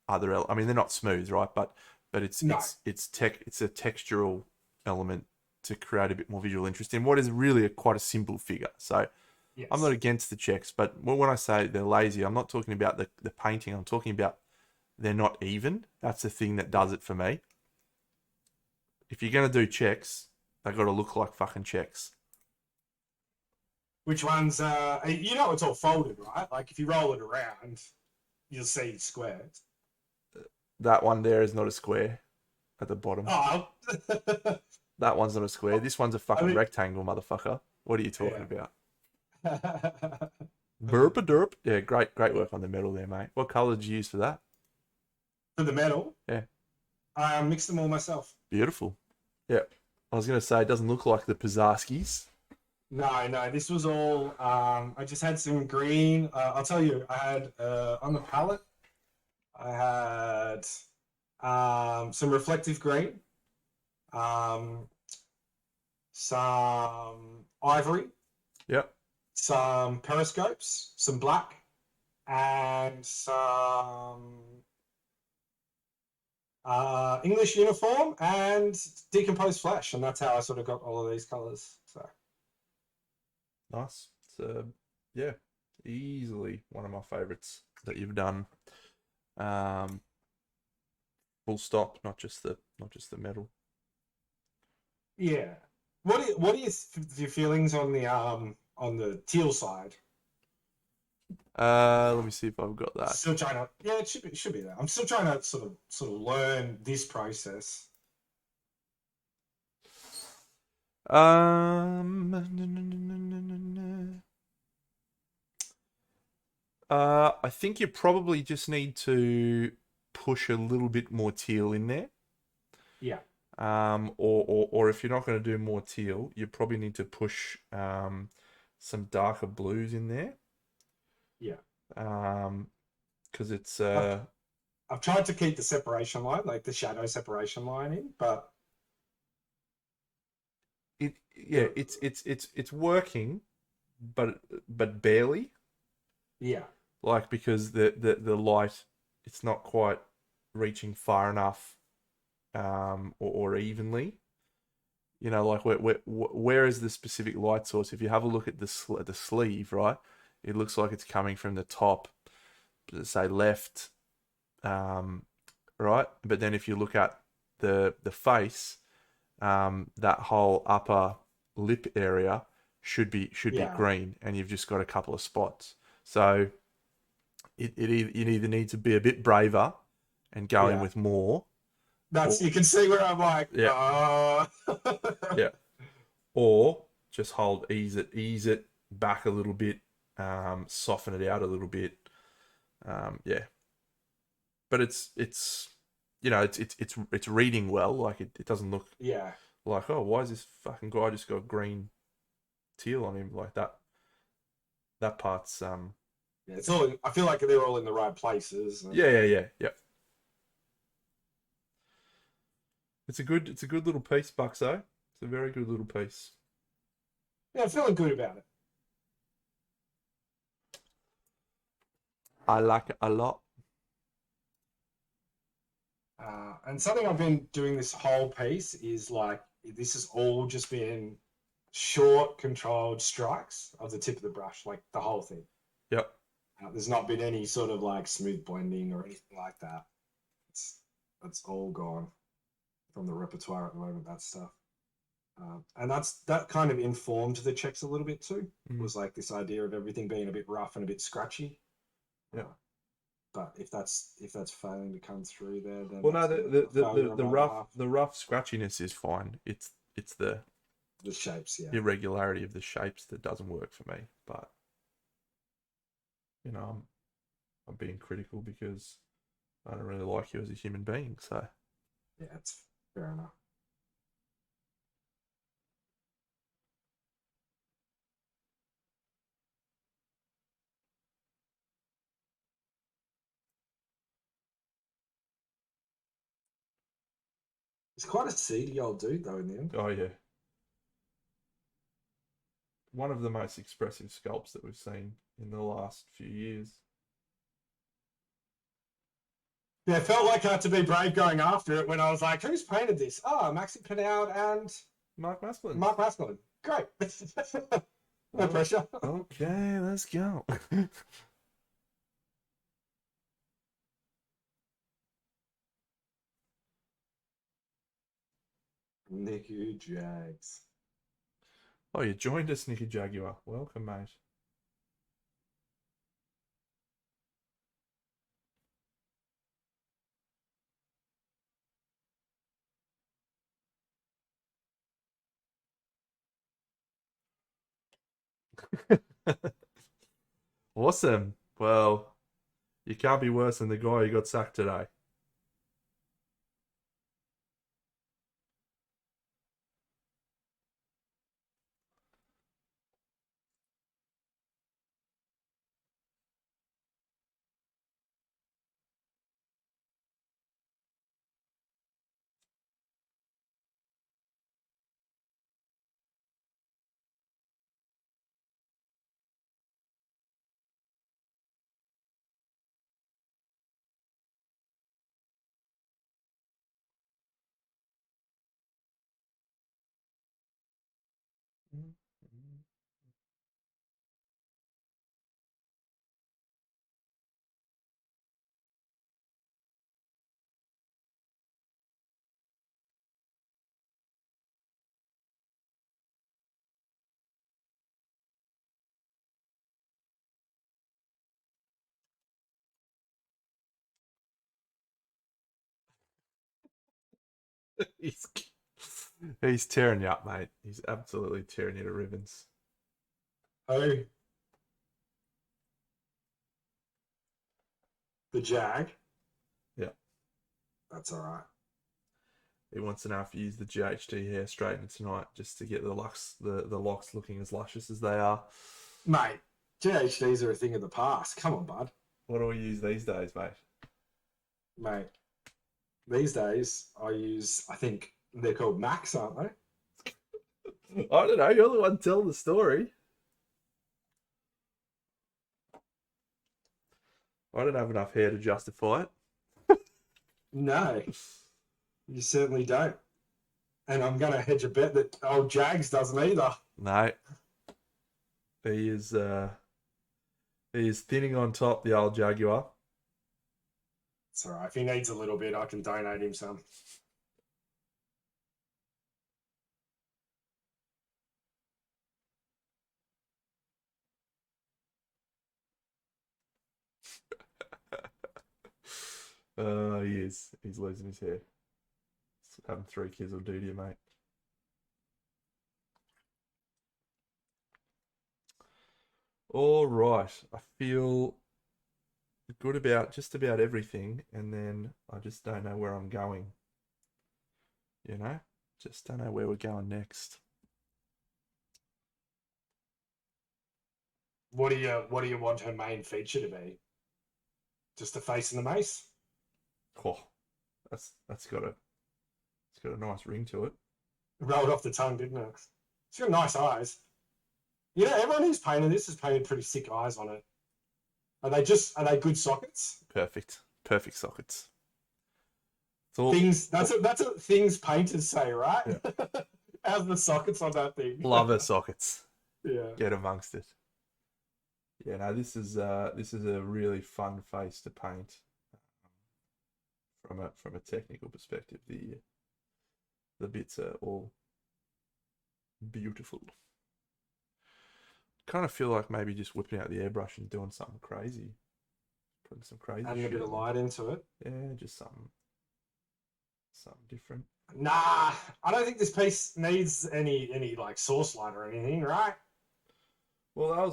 other. I mean, they're not smooth, right? But it's a textural element to create a bit more visual interest in what is really quite a simple figure. So yes. I'm not against the checks, but when I say they're lazy, I'm not talking about the painting. I'm talking about they're not even. That's the thing that does it for me. If you're going to do checks, they've got to look like fucking checks. Which ones, it's all folded, right? Like if you roll it around, you'll see squares. That one there is not a square. at the bottom. Oh, That one's not a square. This one's a I fucking mean, rectangle, motherfucker. What are you talking yeah. about? Burp a derp. Yeah, great work on the metal there, mate. What colour did you use for that? For the metal, Yeah, I mixed them all myself. beautiful. Yeah, I was gonna say it doesn't look like the Pizarskis. No, no, this was all. I just had some green. I'll tell you, I had on the palette, I had some reflective green, um, some ivory, Yep. some periscopes, some black, and some English uniform and decomposed flesh, and that's how I sort of got all of these colors. So Nice. It's yeah, easily one of my favorites that you've done. Um, full stop, not just the metal. yeah, your feelings on the teal side? Let me see if I've got that. Still trying to, yeah, it should be there. I'm still trying to sort of learn this process. Um, I think you probably just need to push a little bit more teal in there. Yeah, Or if you're not going to do more teal, you probably need to push some darker blues in there. yeah. Because it's I've I've tried to keep the separation line, like the shadow separation line in, but yeah, it's working, but barely. yeah, Like because the light, it's not quite reaching far enough, or evenly. You know, like where is the specific light source? If you have a look at the sleeve, right, it looks like it's coming from the top, say left, right. But then if you look at the face, that whole upper lip area should be yeah, green, and you've just got a couple of spots. So you either need to be a bit braver and go in yeah. with more, That's, or you can see where I'm like, yeah, yeah, or just ease it back a little bit, soften it out a little bit, yeah. But it's it's reading well. Like it doesn't look yeah. like, oh, why is this fucking guy just got green teal on him like that? That part's Yeah, it's all. I feel like they're all in the right places. yeah. It's a good little piece, Buxo. It's a very good little piece. Yeah, I'm feeling good about it. I like it a lot. And something I've been doing this whole piece is like this has all just been short, controlled strikes of the tip of the brush, like the whole thing. Yep. There's not been any sort of like smooth blending or anything like that. It's that's all gone from the repertoire at the moment. That stuff, and that kind of informed the checks a little bit too. Mm. Was like this idea of everything being a bit rough and a bit scratchy. Yep. But if that's failing to come through there, then Well, no, that's a failure on the my rough behalf. the rough scratchiness is fine. It's the The shapes, yeah. irregularity of the shapes that doesn't work for me. But I'm being critical because I don't really like you as a human being. So Yeah, it's fair enough. It's quite a seedy old dude though in the end. oh yeah, one of the most expressive sculpts that we've seen in the last few years. Yeah, it felt like I had to be brave going after it when I was like, who's painted this? Oh, Maxi Pinal and Mark Maspelin. Mark Rasmussen. Great. No Oh, pressure. okay, let's go. Nicky Jags. Oh, you joined us, Nicky Jaguar. Welcome, mate. Awesome. Well, you can't be worse than the guy who got sacked today. he's he's tearing you up, mate. He's absolutely tearing you to ribbons. Oh, the Jag. Yeah. That's all right. He wants to know if you use the GHD hair straightener tonight just to get the locks looking as luscious as they are. Mate, GHDs are a thing of the past. Come on, bud. What do we use these days, mate? Mate, these days I use, I think they're called Max, aren't they? I don't know. You're the one telling the story. I don't have enough hair to justify it. No, you certainly don't. And I'm going to hedge a bet that old Jags doesn't either. No. He is thinning on top, the old Jaguar. It's all right. If he needs a little bit, I can donate him some. He is. He's losing his hair. Having 3 kids will do to you, mate. All right. I feel good about just about everything, and then I just don't know where I'm going. You know? Just don't know where we're going next. What do you want her main feature to be? Just a face and the mace? Oh, that's got a nice ring to it. Rolled off the tongue, didn't it? It's got nice eyes. You know, everyone who's painted this has painted pretty sick eyes on it. Are they good sockets? Perfect. Perfect sockets. It's all Things that's what things painters say, right? Yeah. How's the sockets on that thing? lover sockets. Yeah. Get amongst it. Yeah, no, this is a really fun face to paint. From a technical perspective, the bits are all beautiful. Kind of feel like maybe just whipping out the airbrush and doing something crazy, putting some crazy Adding a shit bit of light into it. Yeah, just something different. Nah, I don't think this piece needs any like source light or anything, right? Well, I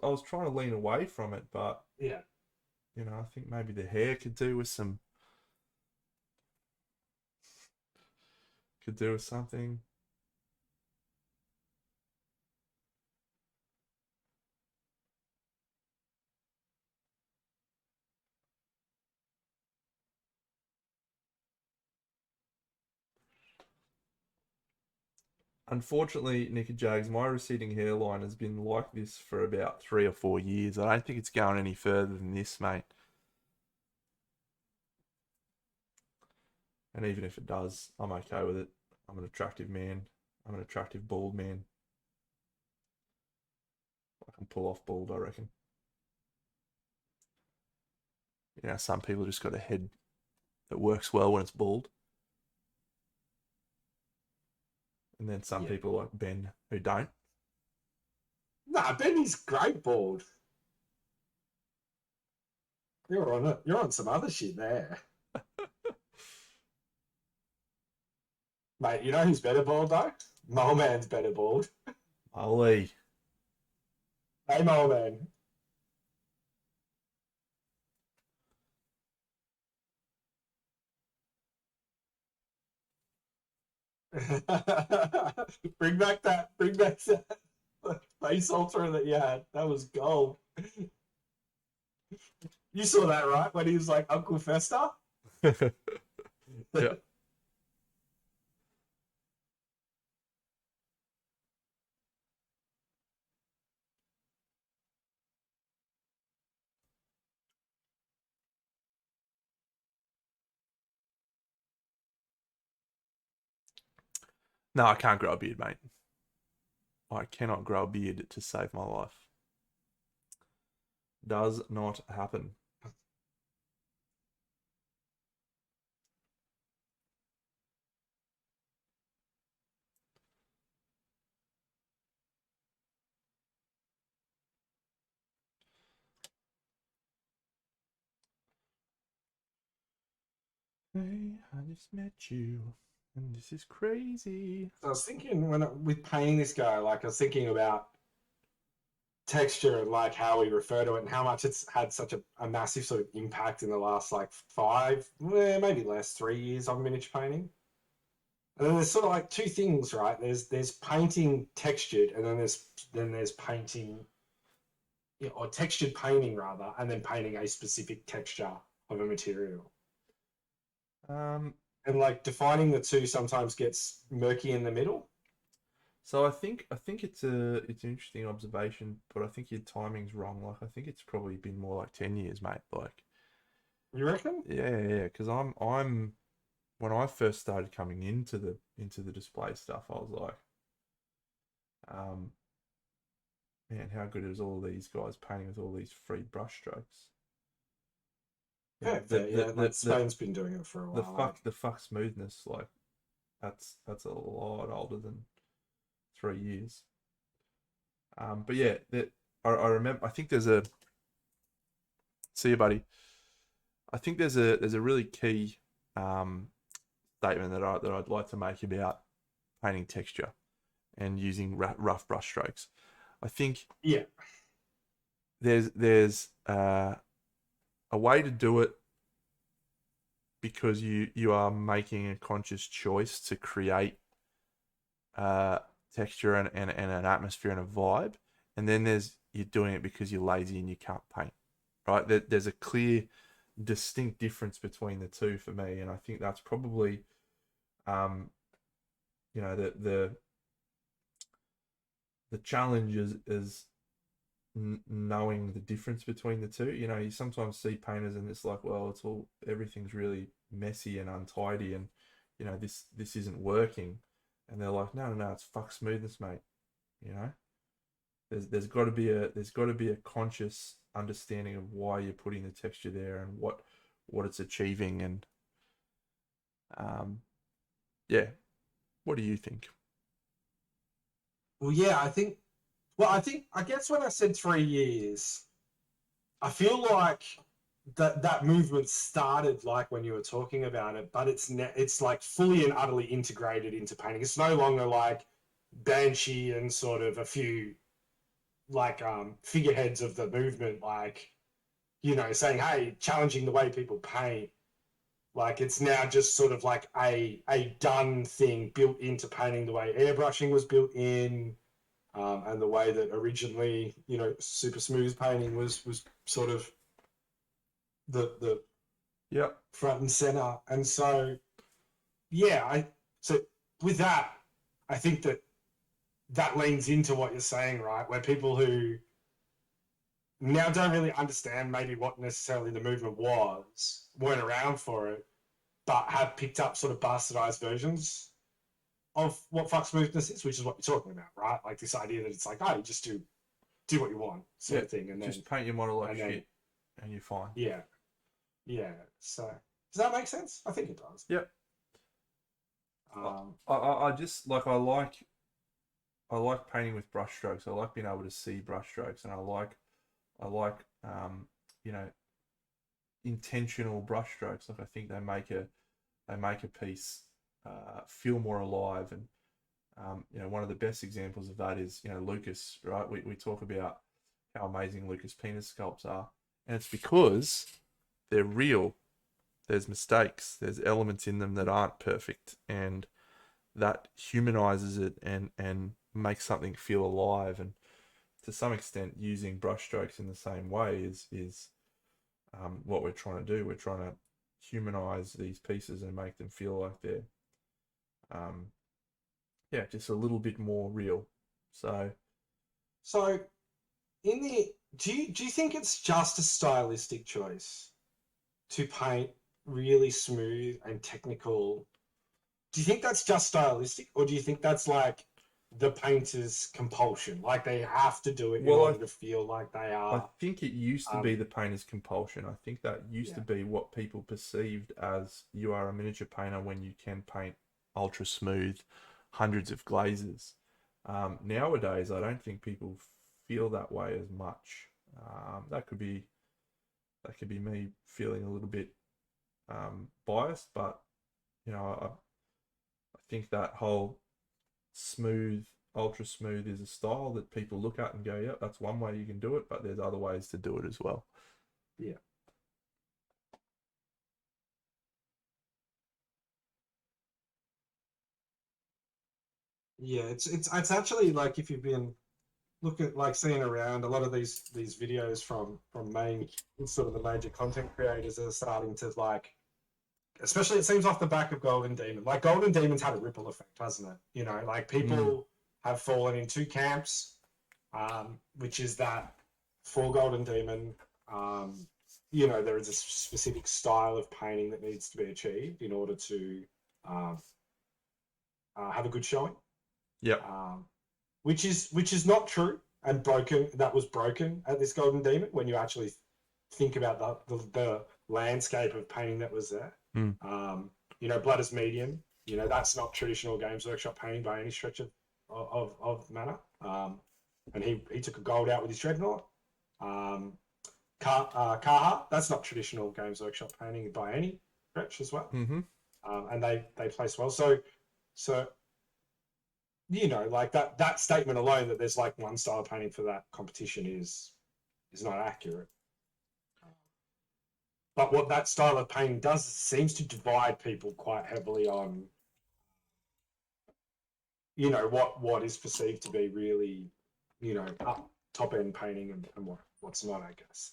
was trying to lean away from it, but Yeah. you know, I think maybe the hair could do with something. Unfortunately, Nicky Jags, my receding hairline has been like this for about 3 or 4 years. I don't think it's going any further than this, mate. And even if it does, I'm okay with it. I'm an attractive man. I'm an attractive bald man. I can pull off bald, I reckon. You know, some people just got a head that works well when it's bald. And then some people like Ben who don't. Nah, Benny's great bald. You're on some other shit there. Mate, you know who's better bald though? Mole Man's better bald. Holy. Hey, my old man. Bring back that face altar that you had. That was gold. You saw that, right? When he was like Uncle Fester? Yeah. No, I can't grow a beard, mate. I cannot grow a beard to save my life. Does not happen. Hey, I just met you, and this is crazy. I was thinking with painting this guy, like I was thinking about texture and like how we refer to it and how much it's had such a massive sort of impact in the last like five, maybe less, 3 years on miniature painting. And then there's sort of like two things, right? There's painting textured, and then there's painting, or textured painting rather, and then painting a specific texture of a material. Um, And like defining the two sometimes gets murky in the middle. so I think it's an interesting observation, but I think your timing's wrong. Like I think it's probably been more like 10 years, mate. Like You reckon? yeah, because I'm when I first started coming into the display stuff, I was like, um, man, how good is all these guys painting with all these free brush strokes? You know, Yeah, fair. Yeah, like the Spain's been doing it for a the while. fuck the fuck smoothness, like that's a lot older than 3 years. But yeah, that I remember. I think there's a see you, buddy. I think there's a really key um, statement that I'd like to make about painting texture and using rough brush strokes. I think Yeah, there's a way to do it because you are making a conscious choice to create uh, texture and an atmosphere and a vibe, and then there's you're doing it because you're lazy and you can't paint. Right? There's a clear, distinct difference between the two for me, and I think that's probably um, the challenge is knowing the difference between the two. You know, you sometimes see painters and it's like, well, it's all everything's really messy and untidy, and this isn't working, and they're like, no, it's fuck smoothness, mate. You know, there's got to be a conscious understanding of why you're putting the texture there and what it's achieving, and um, yeah. What do you think? well, yeah, I guess when I said 3 years, I feel like that movement started like when you were talking about it, but it's like fully and utterly integrated into painting. It's no longer like Banshee and sort of a few like figureheads of the movement, like saying, "Hey, challenging the way people paint." Like it's now just sort of like a done thing built into painting, the way airbrushing was built in, and the way that originally, super smooth painting was sort of the Yep. front and center. And so, yeah, so with that, I think that leans into what you're saying, right? Where people who now don't really understand maybe what necessarily the movement was, weren't around for it, but have picked up sort of bastardized versions of what fuck smoothness is, which is what you're talking about, right? Like this idea that it's like, oh, you just do what you want, sort Yeah. of thing, and then Just paint your model like and then shit, and you're fine. yeah, yeah. So does that make sense? I think it does. Yep. I, Um, I just like I like painting with brush strokes. I like being able to see brush strokes, and I like you know intentional brush strokes. Like I think they make a piece feel more alive, and one of the best examples of that is Lucas. Right, we talk about how amazing Lucas penis sculpts are, and it's because they're real. There's mistakes. There's elements in them that aren't perfect, and that humanizes it and makes something feel alive. And to some extent, using brushstrokes in the same way is what we're trying to do. We're trying to humanize these pieces and make them feel like they're um, yeah, just a little bit more real. So So, do you think it's just a stylistic choice to paint really smooth and technical? Do you think that's just stylistic, or do you think that's like the painter's compulsion? Like they have to do it in well, order to feel like they I are. think it used to be Um, the painter's compulsion. I think that used to yeah, be what people perceived as you are a miniature painter when you can paint ultra smooth, hundreds of glazes. Nowadays, I don't think people feel that way as much. That could be me feeling a little bit biased, but I think that whole smooth, ultra smooth is a style that people look at and go, "Yeah, that's one way you can do it," but there's other ways to do it as well. yeah, yeah. It's actually like if you've been looking like seeing around a lot of these videos from main sort of the major content creators are starting to like, especially it seems off the back of Golden Demon. Like Golden Demon's had a ripple effect, hasn't it? You know, like Mm. people have fallen in two camps, which is that for Golden Demon, um, you know, there is a specific style of painting that needs to be achieved in order to um, have a good showing, Yep. um, which is not true and broken. That was broken at this Golden Demon when you actually think about the landscape of painting that was there. Mm. Um, you know, Blood is Medium. You know, that's not traditional Games Workshop painting by any stretch of manner. And he took a gold out with his Dreadnought. Um, Kaha, that's not traditional Games Workshop painting by any stretch as well. Mm-hmm. And they place well. So you know, like that statement alone that there's like one style of painting for that competition is not accurate. But what that style of painting does is it seems to divide people quite heavily on, you know, what is perceived to be really, you know, up top end painting and what's not, I guess.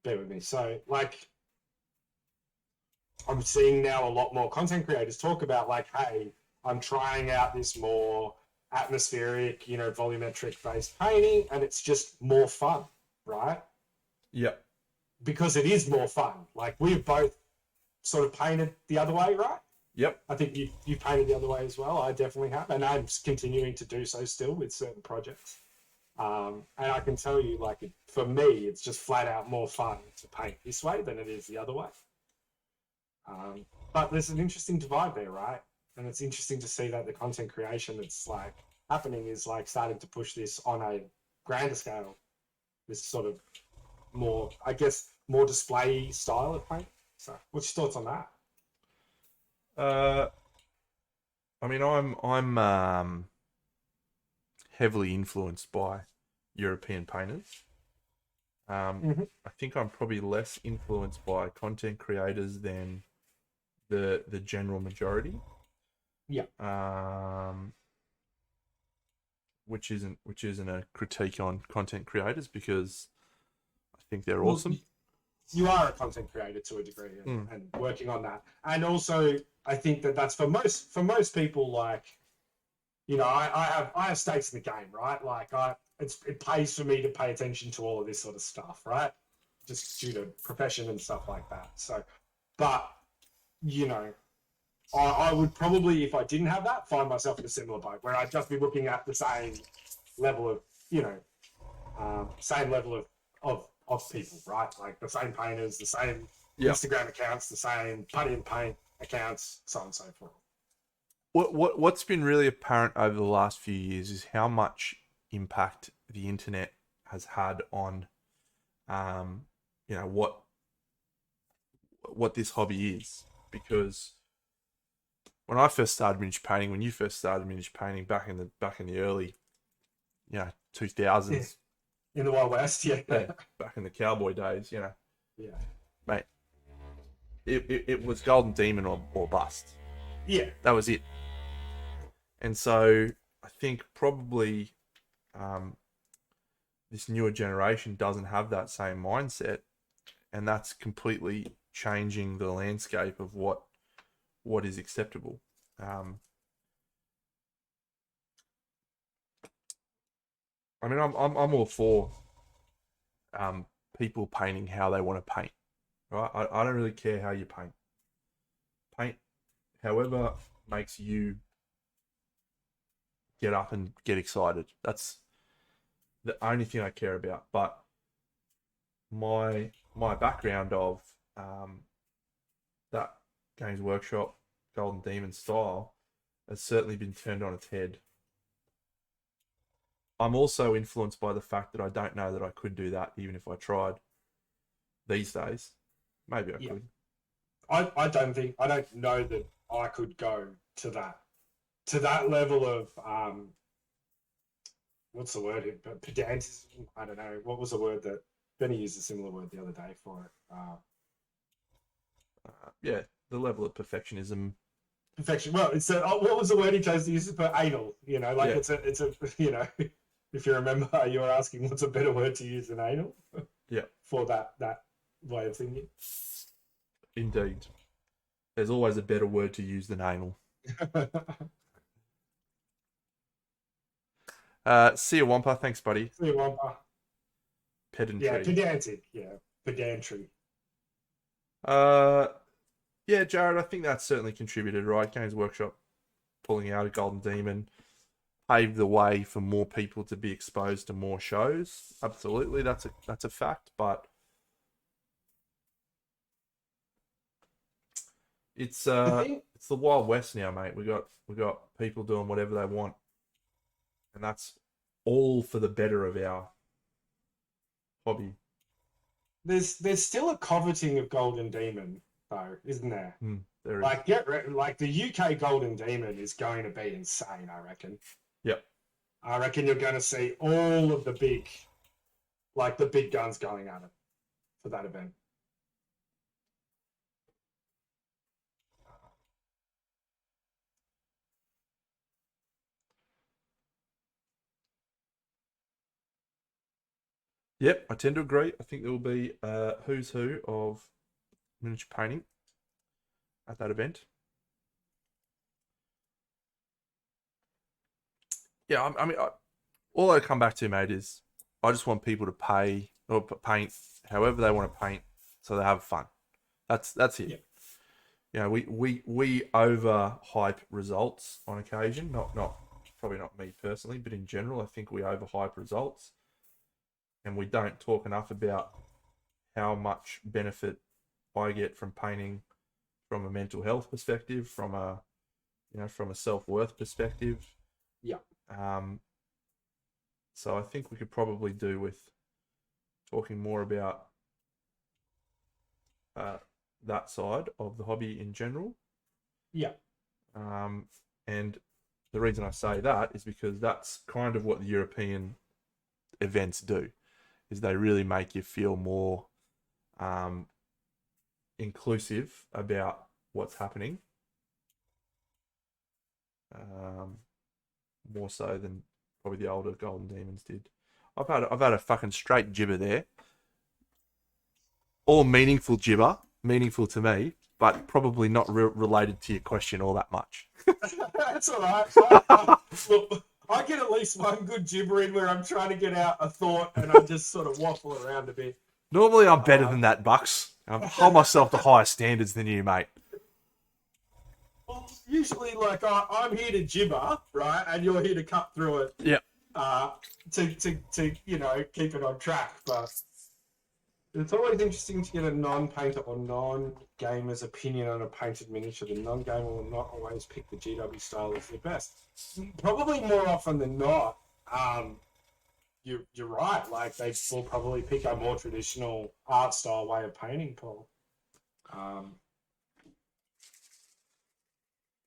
Bear with me. So like I'm seeing now a lot more content creators talk about like, hey, I'm trying out this more atmospheric, you know, volumetric based painting, and it's just more fun, right? Yep. Because it is more fun. Like we've both sort of painted the other way, right? Yep. I think you painted the other way as well. I definitely have, and I'm continuing to do so still with certain projects. And I can tell you, like for me, it's just flat out more fun to paint this way than it is the other way. But there's an interesting divide there, right? And it's interesting to see that the content creation that's like happening is like starting to push this on a grander scale. This sort of more, I guess, more display style of paint. So, what's your thoughts on that? Uh, I mean, I'm heavily influenced by European painters. Mm-hmm. I think I'm probably less influenced by content creators than the general majority. Yeah. Um, which isn't a critique on content creators because I think they're Well, awesome. you are a content creator to a degree, Mm. and working on that. And also, I think that that's for most people. Like, you know, I have stakes in the game, right? Like, it pays for me to pay attention to all of this sort of stuff, right? Just due to profession and stuff like that. So, but you know, I would probably, if I didn't have that, find myself in a similar boat where I'd just be looking at the same level of, you know, same level of people, right? Like the same painters, the same Yeah. Instagram accounts, the same putty and paint accounts, so on and so forth. What's been really apparent over the last few years is how much impact the internet has had on, um, what this hobby is. Because when I first started miniature painting, when you first started miniature painting back in the early 2000s. In the Wild West, yeah. Yeah, back in the cowboy days, Yeah. mate. It was Golden Demon or bust. Yeah. That was it. And so I think probably this newer generation doesn't have that same mindset, and that's completely changing the landscape of what is acceptable. I mean, I'm all for people painting how they want to paint. Right? I don't really care how you paint. Paint however makes you get up and get excited. That's the only thing I care about. But my background of that Games Workshop Golden Demon style has certainly been turned on its head. I'm also influenced by the fact that I don't know that I could do that even if I tried these days. Maybe I could. I don't know that I could go to that level of what's the word? Pedantism. I don't know. What was the word that Benny used a similar word the other day for it? Yeah, the level of perfectionism. Perfection. Well, it's what was the word he chose to use for anal? Like Yeah. it's a if you remember, you were asking what's a better word to use than anal. Yeah. For that way of thinking. Indeed. There's always a better word to use than anal. See you, Wampa. Thanks, buddy. See you, Wampa. Pedantry. Yeah, pedantic. Yeah, pedantry. Yeah, Jared, I think that's certainly contributed, right? Games Workshop pulling out a Golden Demon paved the way for more people to be exposed to more shows. Absolutely, that's a fact. But it's the Wild West now, mate. We got people doing whatever they want, and that's all for the better of our hobby. There's still a coveting of Golden Demon, though, isn't there? There like, like the UK Golden Demon is going to be insane, I reckon. Yep. I reckon you're going to see all of the big guns going at it for that event. Yep, I tend to agree. I think there will be a who's who of miniature painting at that event. Yeah, I mean, all I come back to, mate, is I just want people to pay or paint however they want to paint, so they have fun. That's it. Yeah. We overhype results on occasion. Not probably not me personally, but in general, I think we overhype results, and we don't talk enough about how much benefit I get from painting from a mental health perspective, from a self-worth perspective. Yeah. So I think we could probably do with talking more about that side of the hobby in general. Yeah. And the reason I say that is because that's kind of what the European events do, is they really make you feel more inclusive about what's happening. More so than probably the older Golden Demons did. I've had a fucking straight gibber there. All meaningful gibber, meaningful to me, but probably not related to your question all that much. That's all right. Look, I get at least one good gibber in where I'm trying to get out a thought and I just sort of waffle around a bit. Normally I'm better than that, Bucks. I hold myself to higher standards than you, mate. Well, usually, like, I'm here to gibber, right? And you're here to cut through it. Yeah. To keep it on track. But it's always interesting to get a non-painter or non-gamer's opinion on a painted miniature. The non-gamer will not always pick the GW style as the best. Probably more often than not, you're right. Like, they will probably pick a more traditional art style way of painting, Paul.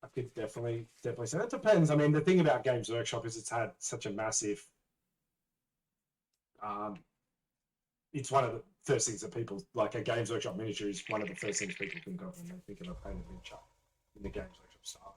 I could definitely say that depends. I mean, the thing about Games Workshop is it's had such a massive it's one of the first things that people like. A Games Workshop miniature is one of the first things people think of when they think of a painted miniature in the Games Workshop style.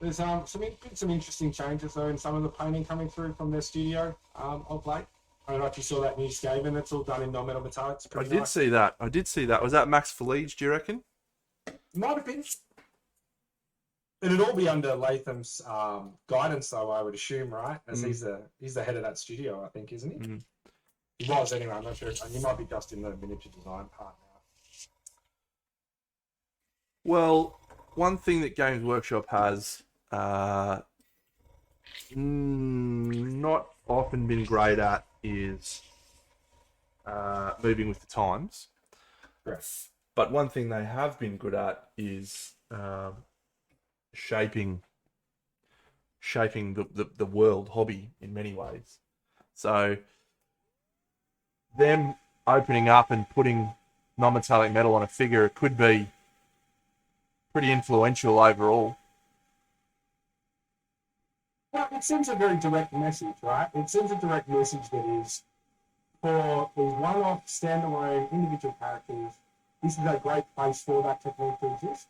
There's some interesting changes though in some of the painting coming through from their studio of late. I don't know if you saw that new Skaven. It's all done in non-metal metallics. I did see that. I did see that. Was that Max Feliege, do you reckon? Might have been. It'd all be under Latham's guidance, though, I would assume, right? As he's the head of that studio, I think, isn't he? Mm. He was anyway. I'm not sure. He might be just in the miniature design part now. Well, one thing that Games Workshop has not often been great at is moving with the times. Correct. But one thing they have been good at is shaping the world hobby in many ways. So them opening up and putting non-metallic metal on a figure could be pretty influential overall. Well, it sends a very direct message, right? It sends a direct message that is for these one-off, standalone, individual characters. This is a great place for that technique to exist.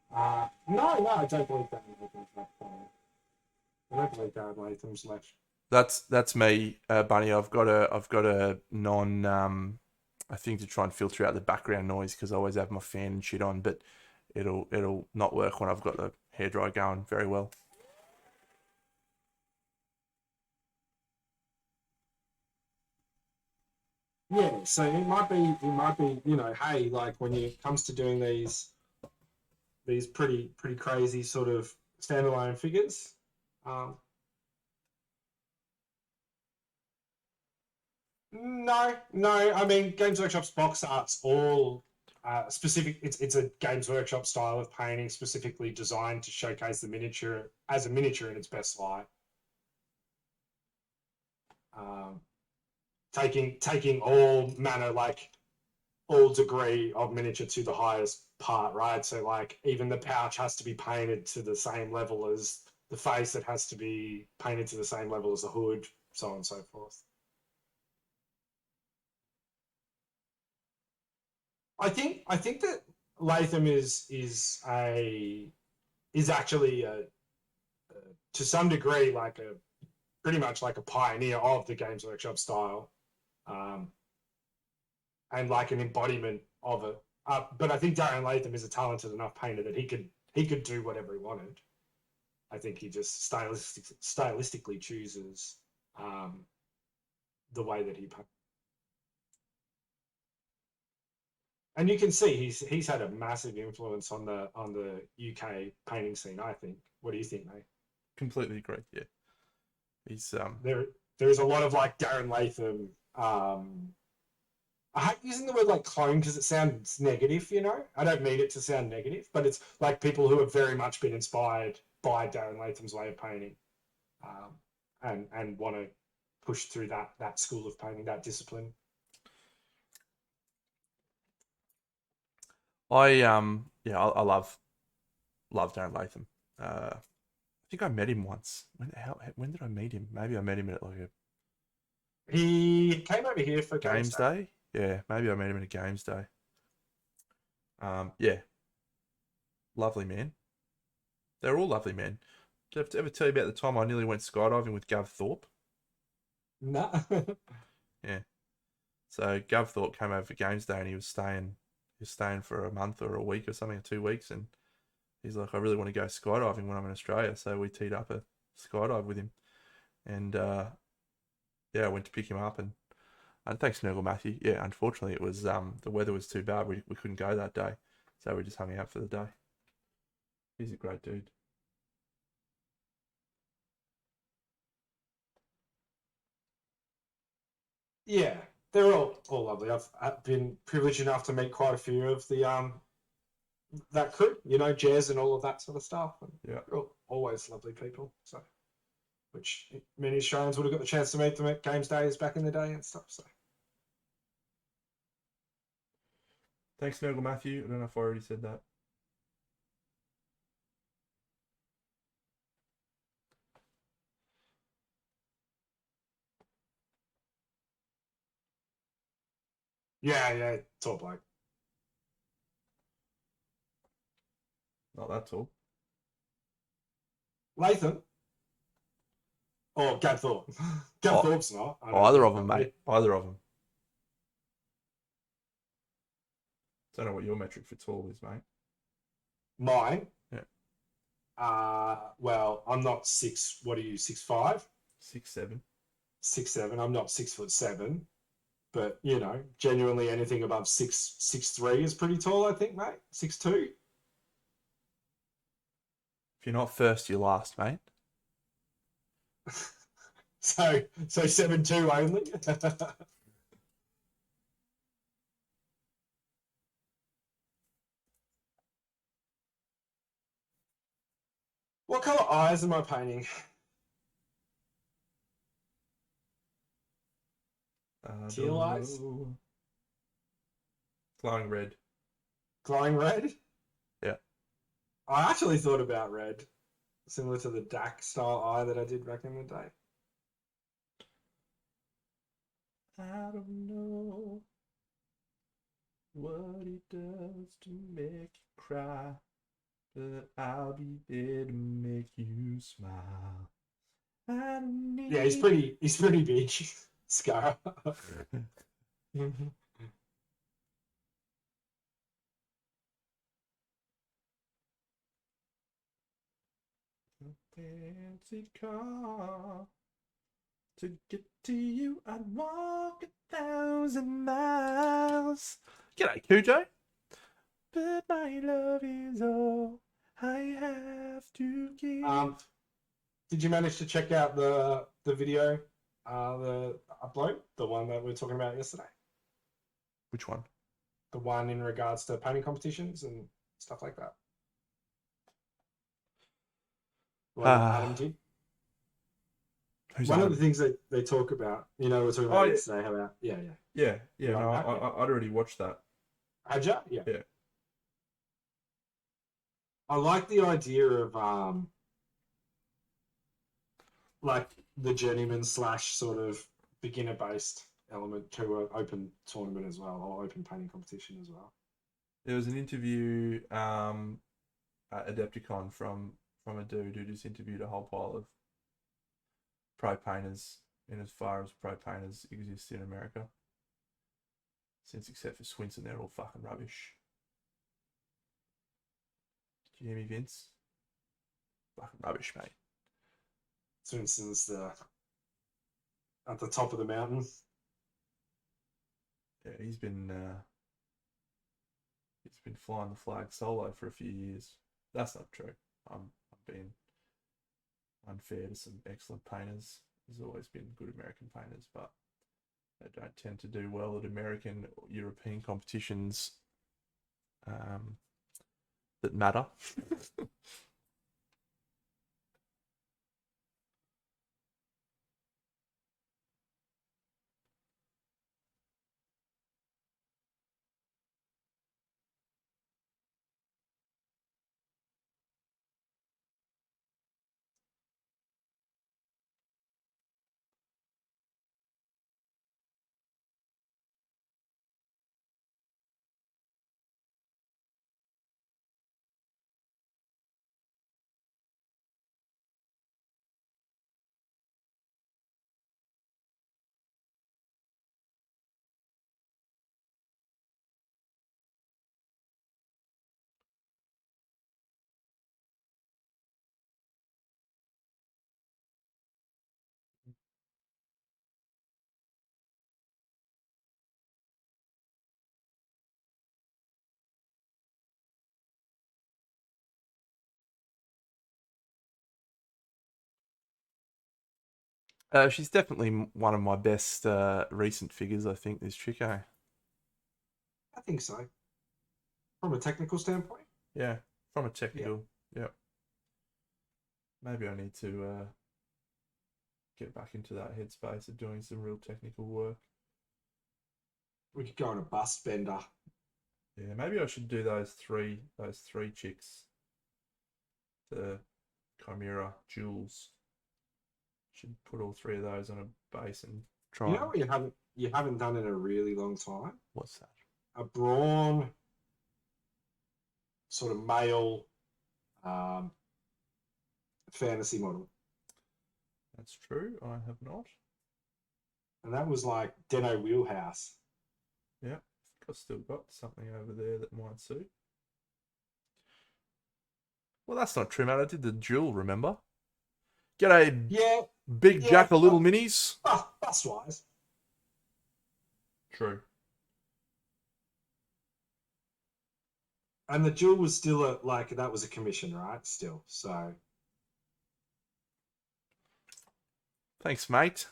No, I don't believe that in Latham's left. I don't believe that in Latham's left. That's me, Bunny. I've got a non I think to try and filter out the background noise because I always have my fan and shit on, but it'll not work when I've got the hairdryer going very well. Yeah, so it might be, hey, like when it comes to doing these pretty crazy sort of standalone figures. No. I mean, Games Workshop's box art's all specific. It's a Games Workshop style of painting, specifically designed to showcase the miniature as a miniature in its best light. Taking all manner, like all degree of miniature to the highest part, right? So like even the pouch has to be painted to the same level as the face. It has to be painted to the same level as the hood, so on and so forth. I think that Latham is actually to some degree like pretty much like a pioneer of the Games Workshop style, and like an embodiment of it. But I think Darren Latham is a talented enough painter that he could do whatever he wanted. I think he just stylistically chooses the way that he paints. And you can see he's had a massive influence on the UK painting scene, I think. What do you think, mate? Completely agree. Yeah, he's there is a lot of like Darren Latham. I hate using the word like clone because it sounds negative, you know. I don't mean it to sound negative, but it's like people who have very much been inspired by Darren Latham's way of painting, and want to push through that school of painting, that discipline. I love Darren Latham. I think I met him once. When did I meet him? Maybe I met him at like a He came over here for Games Day. Yeah, maybe I met him at a Games Day. Yeah, lovely man. They're all lovely men. Did I ever tell you about the time I nearly went skydiving with Gav Thorpe? No. Yeah. So Gav Thorpe came over for Games Day and he was staying for a month or a week or something, or 2 weeks, and he's like, I really want to go skydiving when I'm in Australia. So we teed up a skydive with him. And yeah, I went to pick him up and thanks, Nurgle Matthew. Yeah, unfortunately it was the weather was too bad. We couldn't go that day. So we just hung out for the day. He's a great dude. Yeah, they're all lovely. I've been privileged enough to meet quite a few of the that crew, you know, Jazz and all of that sort of stuff. And Yeah. they're always lovely people. So, which many Australians would have got the chance to meet them at Games Days back in the day and stuff. So, Thanks, Nurgle Matthew. I don't know if I already said that. Yeah, yeah, tall bloke. Not that tall. Latham. Oh, Gab Thorpe. Gab Oh, Thorpe's not. I don't either think. of them, But mate. Either of them. Don't know what your metric for tall is, mate. mine. Yeah. Well, I'm not six. What are you? 6'5"? 6'7". 6'7". I'm not 6'7", but you know, genuinely anything above 6'3" is pretty tall. I think, mate. 6'2". If you're not first, you're last, mate. So 7'2" only. What color eyes am I painting? I Teal don't eyes? know. Glowing red. Glowing red? Yeah. I actually thought about red, similar to the DAC style eye that I did back in the day. I don't know what it does to make you cry, but I'll be there to make you smile. I don't Yeah, he's need pretty big, Scar. a fancy car to get to you. I'd walk 1,000 miles. G'day, Cujo. But my love is all I have to give. Did you manage to check out the video, the upload, the one that we were talking about yesterday? Which one? The one in regards to painting competitions and stuff like that. The one that Adam did. Who's One of Adam? the things that they talk about, you know, we were talking about yesterday, how about, yeah. Yeah. You like No, that? I'd already watched that. Had ya? Yeah. Yeah. I like the idea of like the journeyman slash sort of beginner based element to an open tournament as well, or open painting competition as well. There was an interview at Adepticon from a dude who just interviewed a whole pile of pro painters in as far as pro painters exist in America. Since except for Swinson, they're all fucking rubbish. Did you hear me, Vince? Fucking rubbish, mate. For instance, the at the top of the mountain. Yeah, he's been flying the flag solo for a few years. That's not true. I'm being unfair to some excellent painters. There's always been good American painters, but they don't tend to do well at American or European competitions that matter. She's definitely one of my best recent figures, I think, this chick, eh? I think so. From a technical standpoint. Yeah, from a Yeah. technical, yeah. Maybe I need to get back into that headspace of doing some real technical work. We could go on a bust bender. Yeah, maybe I should do those three chicks. The Chimera jewels. Should put all three of those on a base and try. You know what you haven't done in a really long time? What's that? A brawn sort of male um, fantasy model. That's true. I have not. And that was like Deno Wheelhouse. Yeah, I've still got something over there that might suit. Well, that's not true, mate. I did the jewel, remember? G'day, Yeah, Big yeah, Jack of Little Minis. bust wise. True. And the jewel was still like that was a commission, right? Still, so Thanks, mate.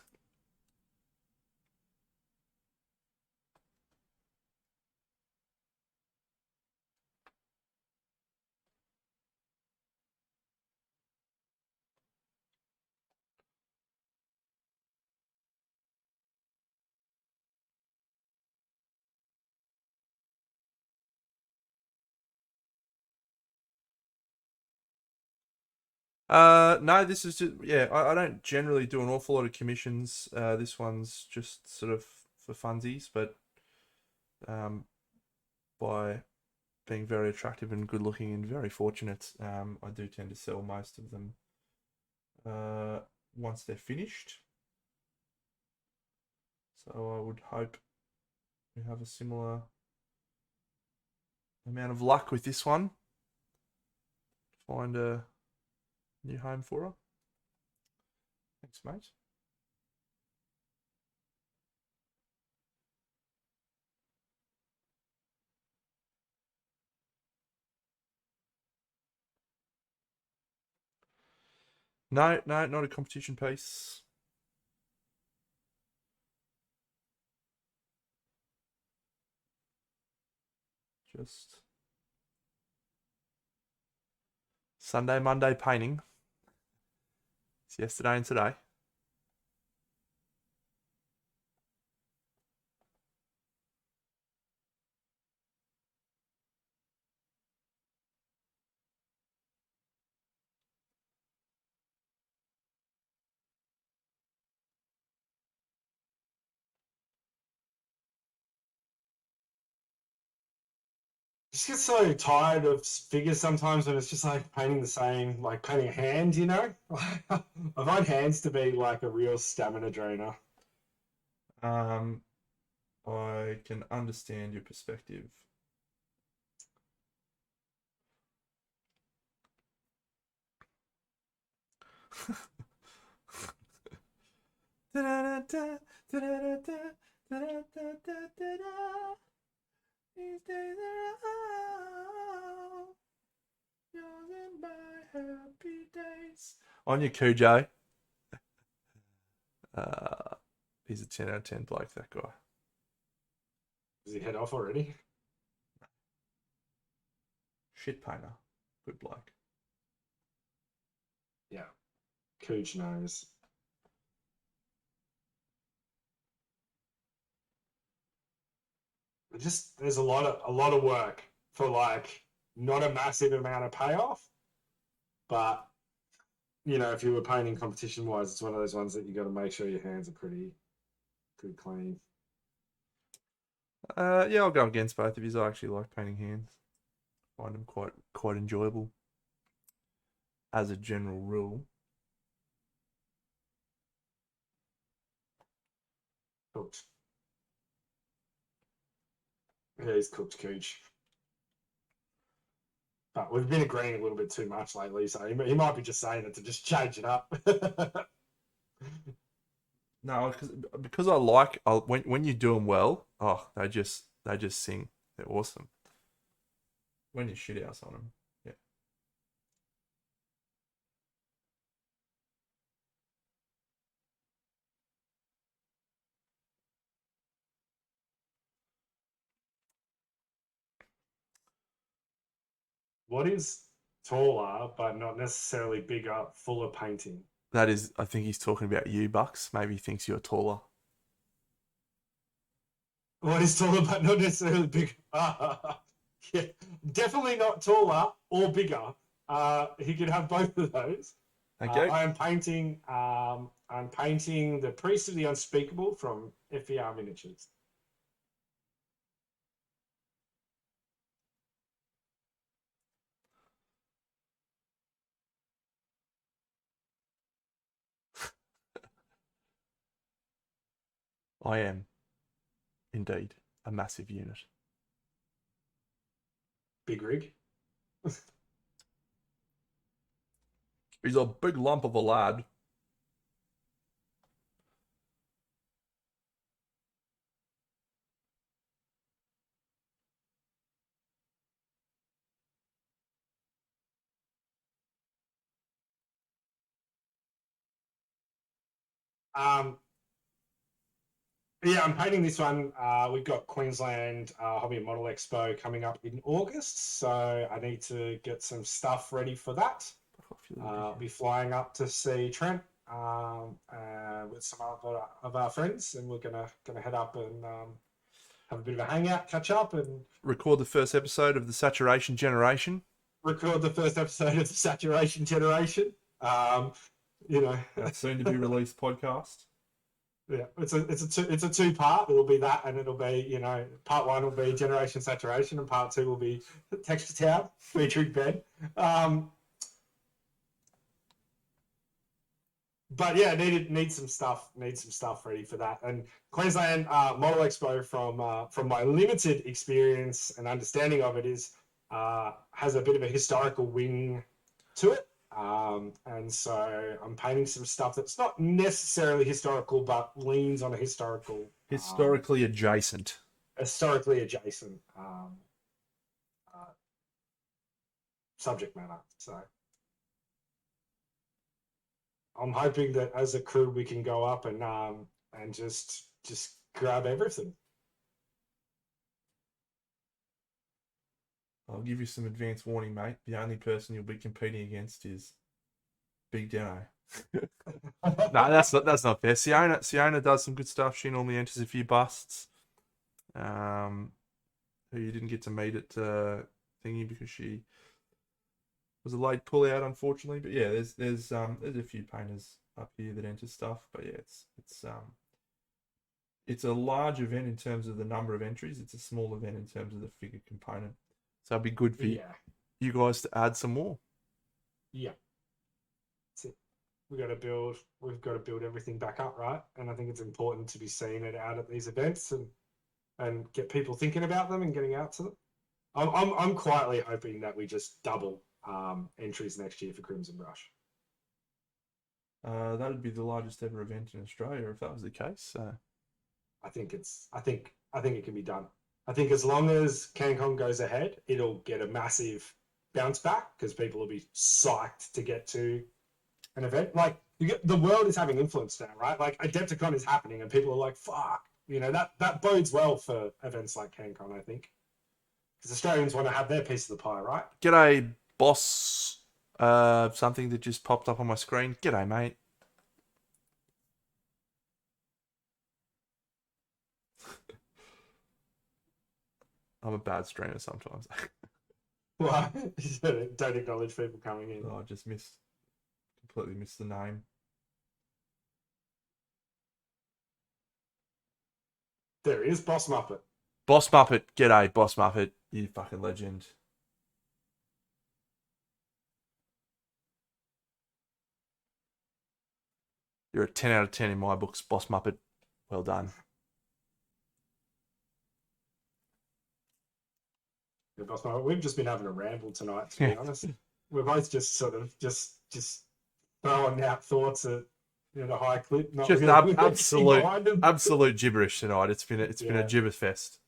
No, this is just yeah. I don't generally do an awful lot of commissions. This one's just sort of for funsies, but by being very attractive and good looking and very fortunate, I do tend to sell most of them once they're finished. So I would hope we have a similar amount of luck with this one. Find a new home for her. Thanks, mate. No, not a competition piece. Just Sunday, Monday painting. It's yesterday and today. just get so tired of figures sometimes when it's just like painting the same, like painting a hand. I find hands to be like a real stamina drainer. I can understand your perspective. These days are all yours and my happy days. On your Cujo. He's a 10 out of 10 bloke, that guy. Does he head off already? Shit painter. Good bloke. Yeah, Cooch knows. Just there's a lot of work for like not a massive amount of payoff, but if you were painting competition wise, it's one of those ones that you got to make sure your hands are pretty good, clean. Yeah, I'll go against both of you. I actually like painting hands. Find them quite enjoyable. As a general rule. Cooked. Yeah, he's cooked Cooch. But we've been agreeing a little bit too much lately, so he might be just saying it to just change it up. No, because I like when you do them well. Oh, they just sing. They're awesome. When you shit house on them, yeah. What is taller but not necessarily bigger, full of painting? That is, I think he's talking about you, Bucks. Maybe he thinks you're taller. What is taller but not necessarily bigger? Yeah, definitely not taller or bigger. He could have both of those. Okay. I am painting. I'm painting the Priest of the Unspeakable from FER Miniatures. I am indeed a massive unit. Big rig. He's a big lump of a lad. Um, yeah, I'm painting this one. We've got Queensland Hobby and Model Expo coming up in August, so I need to get some stuff ready for that. I'll be flying up to see Trent with some of our friends, and we're gonna head up and have a bit of a hangout, catch up, and Record the first episode of the Saturation Generation. record the first episode of the Saturation Generation. You know, Our soon to be released podcast. yeah, it's a two-part. It'll be that, and it'll be part one will be Generation Saturation, and part two will be Texture Town featuring Ben. But yeah, need some stuff ready for that. And Queensland Model Expo, from my limited experience and understanding of it, is has a bit of a historical wing to it. And so I'm painting some stuff that's not necessarily historical, but leans on a historically adjacent subject matter. So I'm hoping that as a crew we can go up and just grab everything. I'll give you some advance warning, mate. The only person you'll be competing against is Big Deno. No, that's not fair. Siona does some good stuff. She normally enters a few busts. Who you didn't get to meet at thingy because she was a late pull out, unfortunately. But yeah, there's a few painters up here that enter stuff. But yeah, it's a large event in terms of the number of entries. It's a small event in terms of the figure component. So it'd be good for you guys to add some more. Yeah. That's it. We've got to build everything back up, right? And I think it's important to be seen out at these events and get people thinking about them and getting out to them. I'm quietly hoping that we just double entries next year for Crimson Brush. That'd be the largest ever event in Australia if that was the case. I think it can be done. I think as long as CanCon goes ahead, it'll get a massive bounce back because people will be psyched to get to an event. Like the world is having influence now, right? Like Adepticon is happening and people are like, fuck, that bodes well for events like CanCon, I think. Because Australians want to have their piece of the pie, right? G'day, boss. Something that just popped up on my screen. G'day, mate. I'm a bad streamer sometimes. Why? Don't acknowledge people coming in. I just completely missed the name. There he is, Boss Muppet. Boss Muppet. G'day, Boss Muppet. You fucking legend. You're a 10 out of 10 in my books, Boss Muppet. Well done. Yeah, Boss Muppet. We've just been having a ramble tonight, to be honest. We're both just sort of just throwing out thoughts at a high clip. Not just really absolute gibberish tonight. It's been a gibber fest.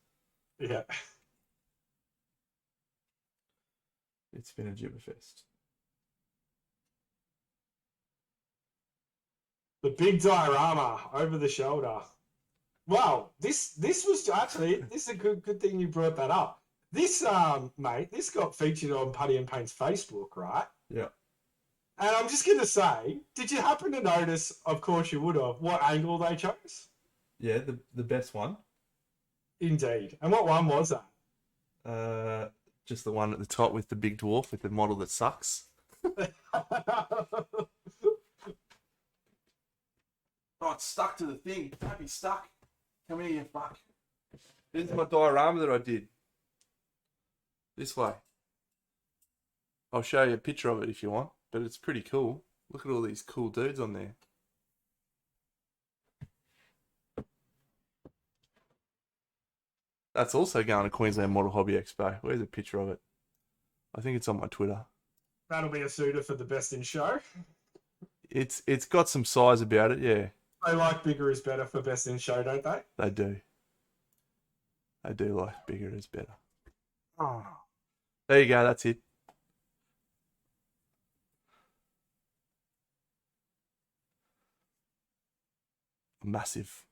Yeah. It's been a gibber fest. The big diorama over the shoulder. Wow, this was actually this is a good thing you brought that up. This mate, this got featured on Putty and Paint's Facebook, right? Yeah. And I'm just gonna say, did you happen to notice? Of course you would have. What angle they chose? Yeah, the best one. Indeed. And what one was that? Just the one at the top with the big dwarf with the model that sucks. Oh, it's stuck to the thing. Don't be stuck. Come here, you fuck. This is my diorama that I did. This way. I'll show you a picture of it if you want, but it's pretty cool. Look at all these cool dudes on there. That's also going to Queensland Model Hobby Expo. Where's a picture of it? I think it's on my Twitter. That'll be a suitor for the best in show. It's got some size about it, yeah. They like bigger is better for best in show, don't they? They do. They do like bigger is better. Oh. There you go, that's it. Massive.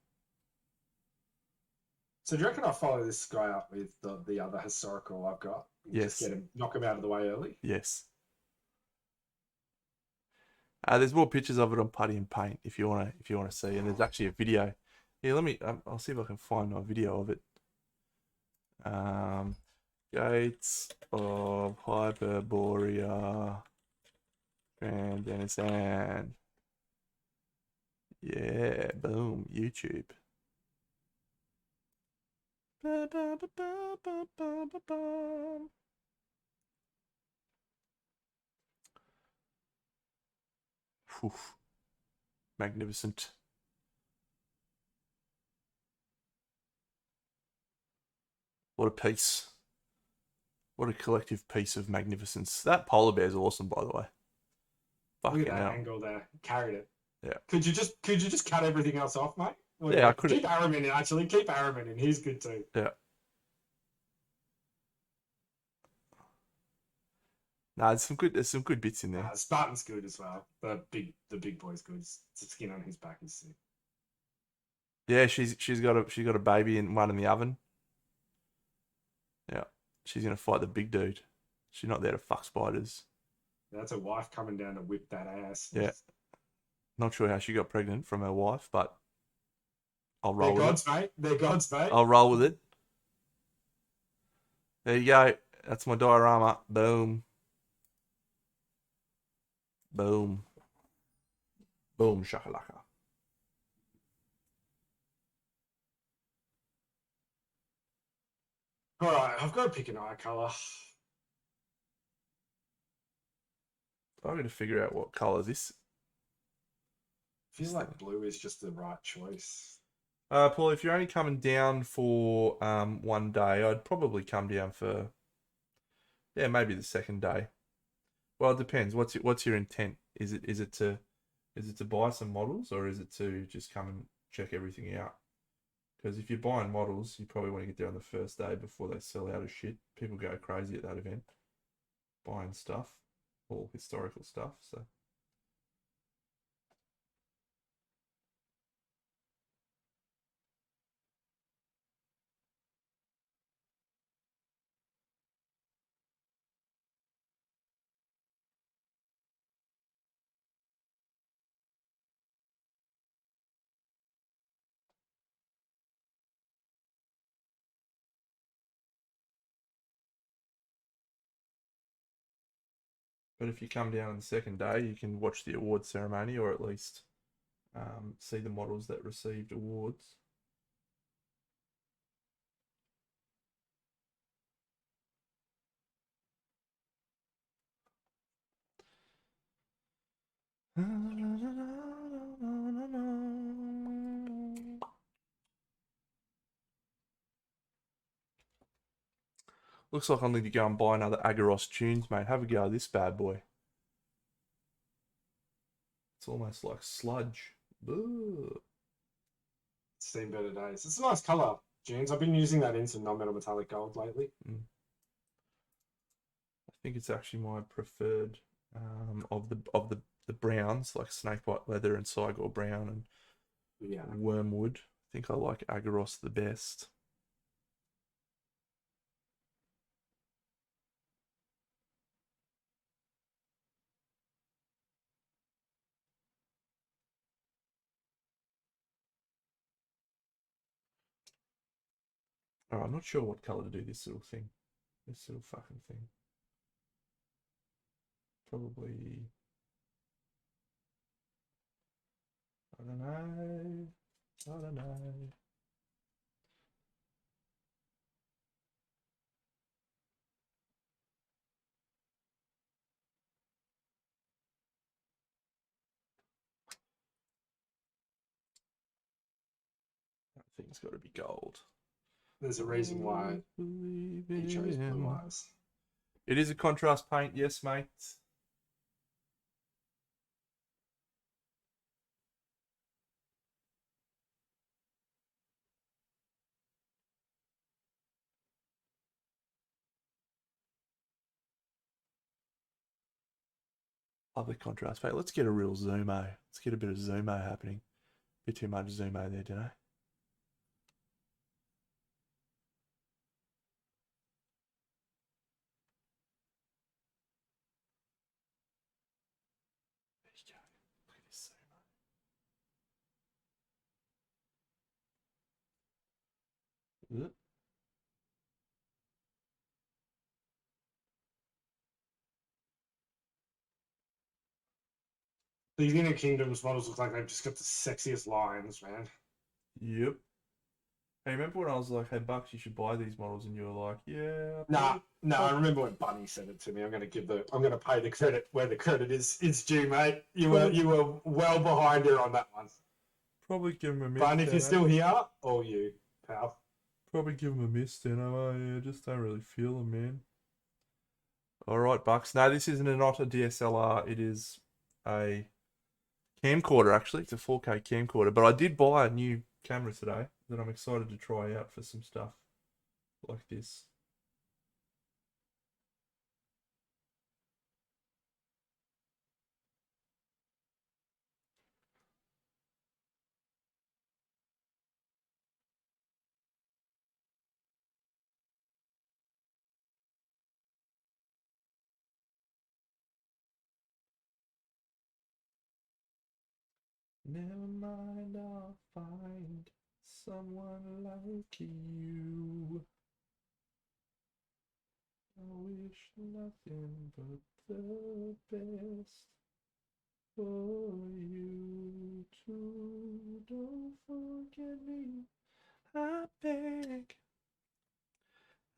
So do you reckon I'll follow this guy up with the other historical I've got? Yes. Just knock him out of the way early? Yes. There's more pictures of it on Putty and Paint if you wanna see, and there's actually a video. Here, let me. I'll see if I can find my video of it. Gates of Hyperborea, Grand Denison. Yeah, boom, YouTube. Whew. Magnificent. What a piece. What a collective piece of magnificence. That polar bear is awesome, by the way. Look Fucking at that hell. angle there. Carried it. Yeah. Could you just cut everything else off, mate? Yeah, I could. Keep Aramin in, actually. Keep Aramin in. He's good too. Yeah. Nah, there's some good bits in there. Spartan's good as well. The big boy's good. The skin on his back is sick. Yeah, she's got a baby and one in the oven. Yeah. She's gonna fight the big dude. She's not there to fuck spiders. That's a wife coming down to whip that ass. Yeah. Not sure how she got pregnant from her wife, but I'll roll They're with gods, it. mate. They're gods, mate. I'll roll with it. There you go. That's my diorama. Boom. Boom. Boom shakalaka. All right, I've got to pick an eye color. I'm going to figure out what colour this. I feel like blue is just the right choice. Paul, if you're only coming down for one day, I'd probably come down for maybe the second day. Well, it depends. What's your intent? Is it to buy some models, or is it to just come and check everything out? Because if you're buying models, you probably want to get there on the first day before they sell out of shit. People go crazy at that event, buying stuff, all historical stuff. So. But if you come down on the second day, you can watch the award ceremony, or at least see the models that received awards. Looks like I need to go and buy another Agaros Tunes, mate. Have a go at this bad boy. It's almost like sludge. Ugh. Seen better days. It's a nice color, James. I've been using that in some non-metal metallic gold lately. I think it's actually my preferred of the browns, like snakebite leather and Cygor brown and wormwood. I think I like Agaros the best. Oh, I'm not sure what color to do this little thing. This little fucking thing. Probably. I don't know. I don't know. That thing's got to be gold. There's a reason why he chose blue eyes. It is a contrast paint, yes, mate. Love the contrast paint. Let's get a real Zumo. Let's get a bit of Zumo happening. Bit too much Zumo there, didn't I? There you go. Look at this Zumo. These Inu Kingdoms models look like they've just got the sexiest lines, man. Yep. Hey, remember when I was like, "Hey, Bucks, you should buy these models," and you were like, "Yeah." No, I remember when Bunny said it to me. I'm gonna pay the credit where the credit is due, mate. You were well behind her on that one. Probably give him a miss. But if you're still here, all you, pal. Probably give him a miss, then. Oh yeah, just don't really feel them, man. All right, Bucks. No, this isn't not a DSLR. It is a camcorder. Actually, it's a 4K camcorder. But I did buy a new camera today that I'm excited to try out for some stuff like this. Never mind, I'll find someone like you. I wish nothing but the best for you too. Don't forget me, I beg.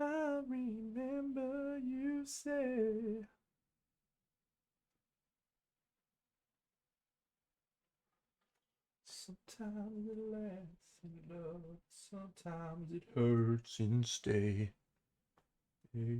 I remember you say. Sometimes it lasts in love, sometimes it hurts instead. Hey.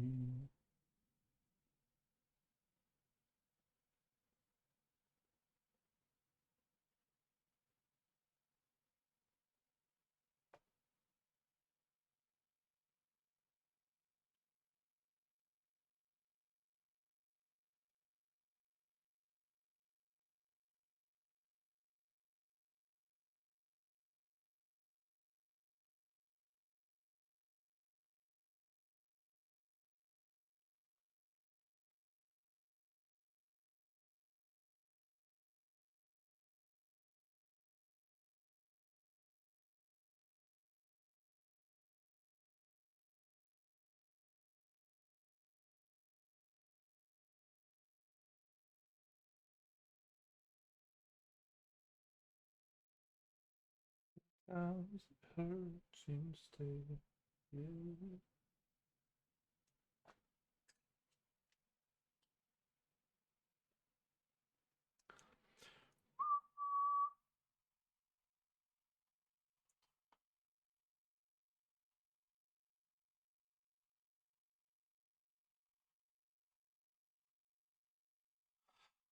Sometimes it hurts instead. Yeah.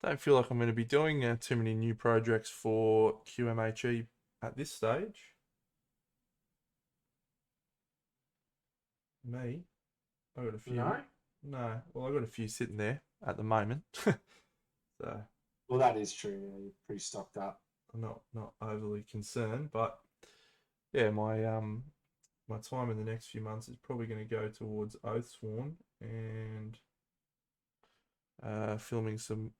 Don't feel like I'm going to be doing too many new projects for QMHE at this stage. Me, I got a few. No. No, well, I got a few sitting there at the moment. So Well, that is true. Yeah, you're pretty stocked up. I'm not overly concerned, but yeah, my time in the next few months is probably going to go towards Oathsworn and filming some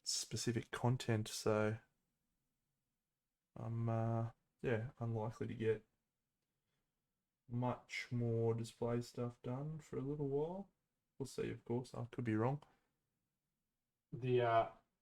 specific content. So I'm unlikely to get much more display stuff done for a little while. We'll see, of course. I could be wrong.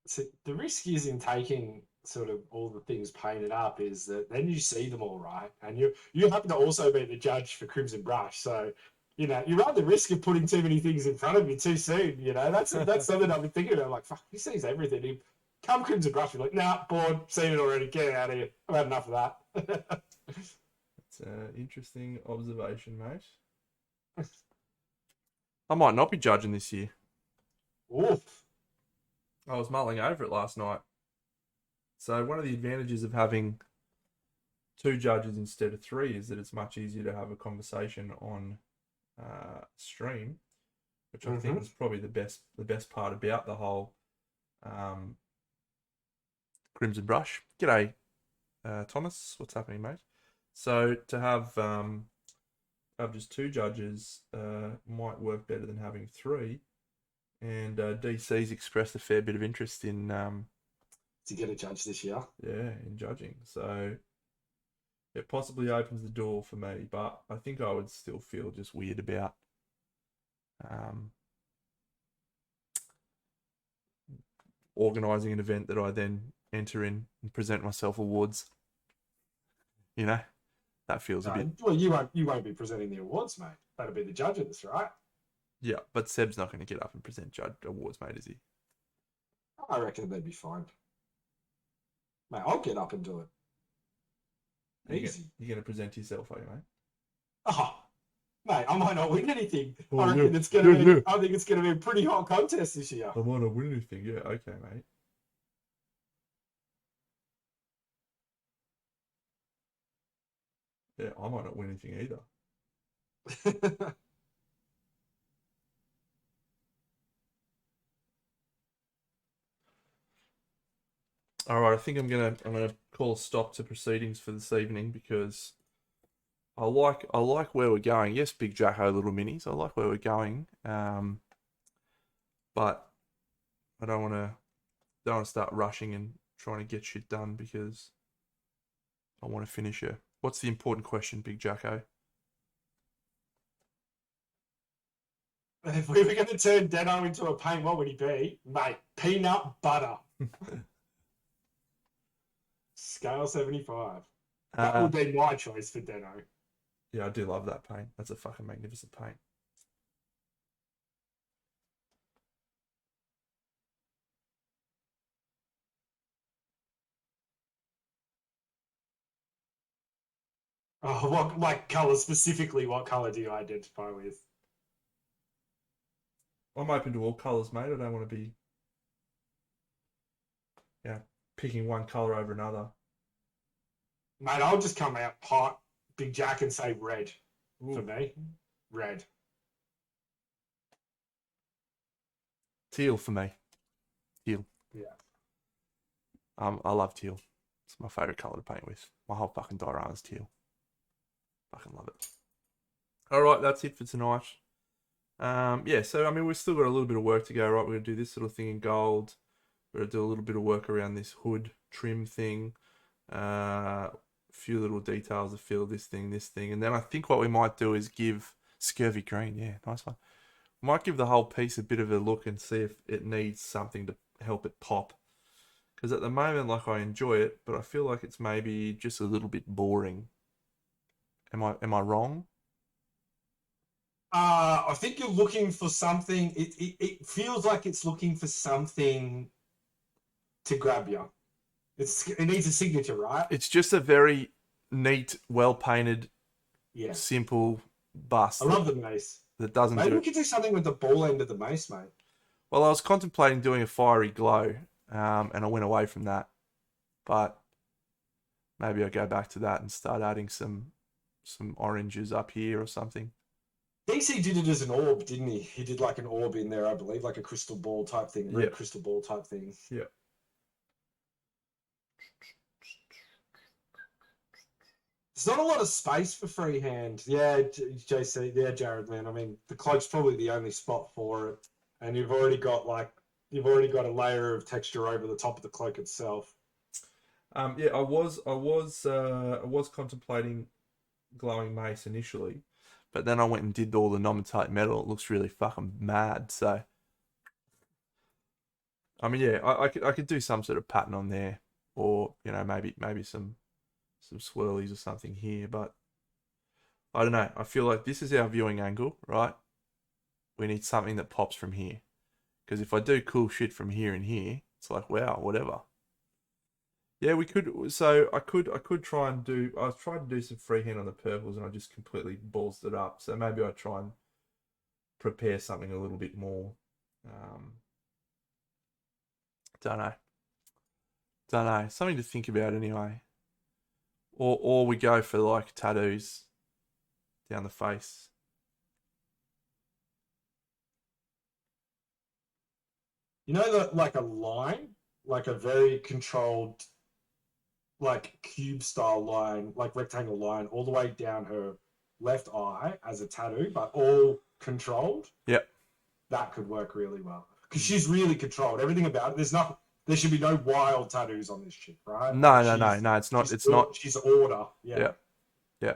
So the risk is in taking sort of all the things painted up is that then you see them all, right, and you happen to also be the judge for Crimson Brush, so you run the risk of putting too many things in front of you too soon. That's something I've been thinking about. Like, fuck, he sees everything. He come Crimson Brush, you're like, nah, bored, seen it already. Get out of here. I've had enough of that. It's an interesting observation, mate. I might not be judging this year. Oof. I was mulling over it last night. So one of the advantages of having 2 judges instead of 3 is that it's much easier to have a conversation on stream, which I think was probably the best part about the whole Crimson Brush. G'day, Thomas. What's happening, mate? So to have just 2 judges might work better than having 3. And DC's expressed a fair bit of interest in to get a judge this year. Yeah, in judging. So it possibly opens the door for me, but I think I would still feel just weird about organising an event that I then enter in and present myself awards. That feels a bit. Well, you won't be presenting the awards, mate. That'll be the judges, right? Yeah, but Seb's not going to get up and present judge awards, mate, is he? I reckon they'd be fine. Mate, I'll get up and do it. Easy. You're going to present yourself, are you, mate? Oh, mate, I might not win anything. I think it's going to be a pretty hot contest this year. I might not win anything. Yeah, okay, mate. Yeah, I might not win anything either. All right, I think I'm gonna call a stop to proceedings for this evening because I like where we're going. Yes, Big Jacko, little minis. I like where we're going, but I don't want to start rushing and trying to get shit done because I want to finish it. What's the important question, Big Jacko? If we were going to turn Deno into a paint, what would he be? Mate, peanut butter. Scale 75. That would be my choice for Deno. Yeah, I do love that paint. That's a fucking magnificent paint. Oh, what colour specifically? What colour do you identify with? I'm open to all colours, mate. I don't want to be, picking one colour over another. Mate, I'll just come out hot, Big Jack, and say red. Ooh. For me. Red. Teal for me. Teal. Yeah. I love teal. It's my favourite colour to paint with. My whole fucking diorama's teal. Fucking love it. All right, that's it for tonight. So I mean, we've still got a little bit of work to go. Right, we're gonna do this little thing in gold. We're gonna do a little bit of work around this hood trim thing. A few little details of fill, this thing, and then I think what we might do is give Scurvy Green. Yeah, nice one. We might give the whole piece a bit of a look and see if it needs something to help it pop. Because at the moment, like, I enjoy it, but I feel like it's maybe just a little bit boring. Am I wrong? I think you're looking for something. It feels like it's looking for something to grab you. It needs a signature, right? It's just a very neat, well painted, simple bust. I love the mace. That doesn't. Maybe we could do something with the ball end of the mace, mate. Well, I was contemplating doing a fiery glow, and I went away from that. But maybe I'll go back to that and start adding some oranges up here or something. DC did it as an orb, didn't he? He did like an orb in there, I believe, like a crystal ball type thing, red crystal ball type thing. Yeah. There's not a lot of space for freehand. Yeah, JC, yeah, Jared, man. I mean, the cloak's probably the only spot for it, and you've already got a layer of texture over the top of the cloak itself. I was contemplating glowing mace initially, but then I went and did all the non-metallic metal. It looks really fucking mad. So, I mean, yeah, I could do some sort of pattern on there, or maybe some swirlies or something here, but I don't know. I feel like this is our viewing angle, right? We need something that pops from here. Because if I do cool shit from here and here, it's like, wow, whatever. Yeah, we could. So I could try and do. I was trying to do some freehand on the purples, and I just completely ballsed it up. So maybe I try and prepare something a little bit more. Um, don't know. Don't know. Something to think about anyway. Or we go for like tattoos down the face. You know that like a line, like a very controlled, like cube style line, like rectangle line, all the way down her left eye as a tattoo, but all controlled. Yep. That could work really well because she's really controlled. Everything about it. There's nothing. There should be no wild tattoos on this chick, right? No, Like no, no, no. It's not. she's It's not. she's order. Yeah. Yeah. Yeah.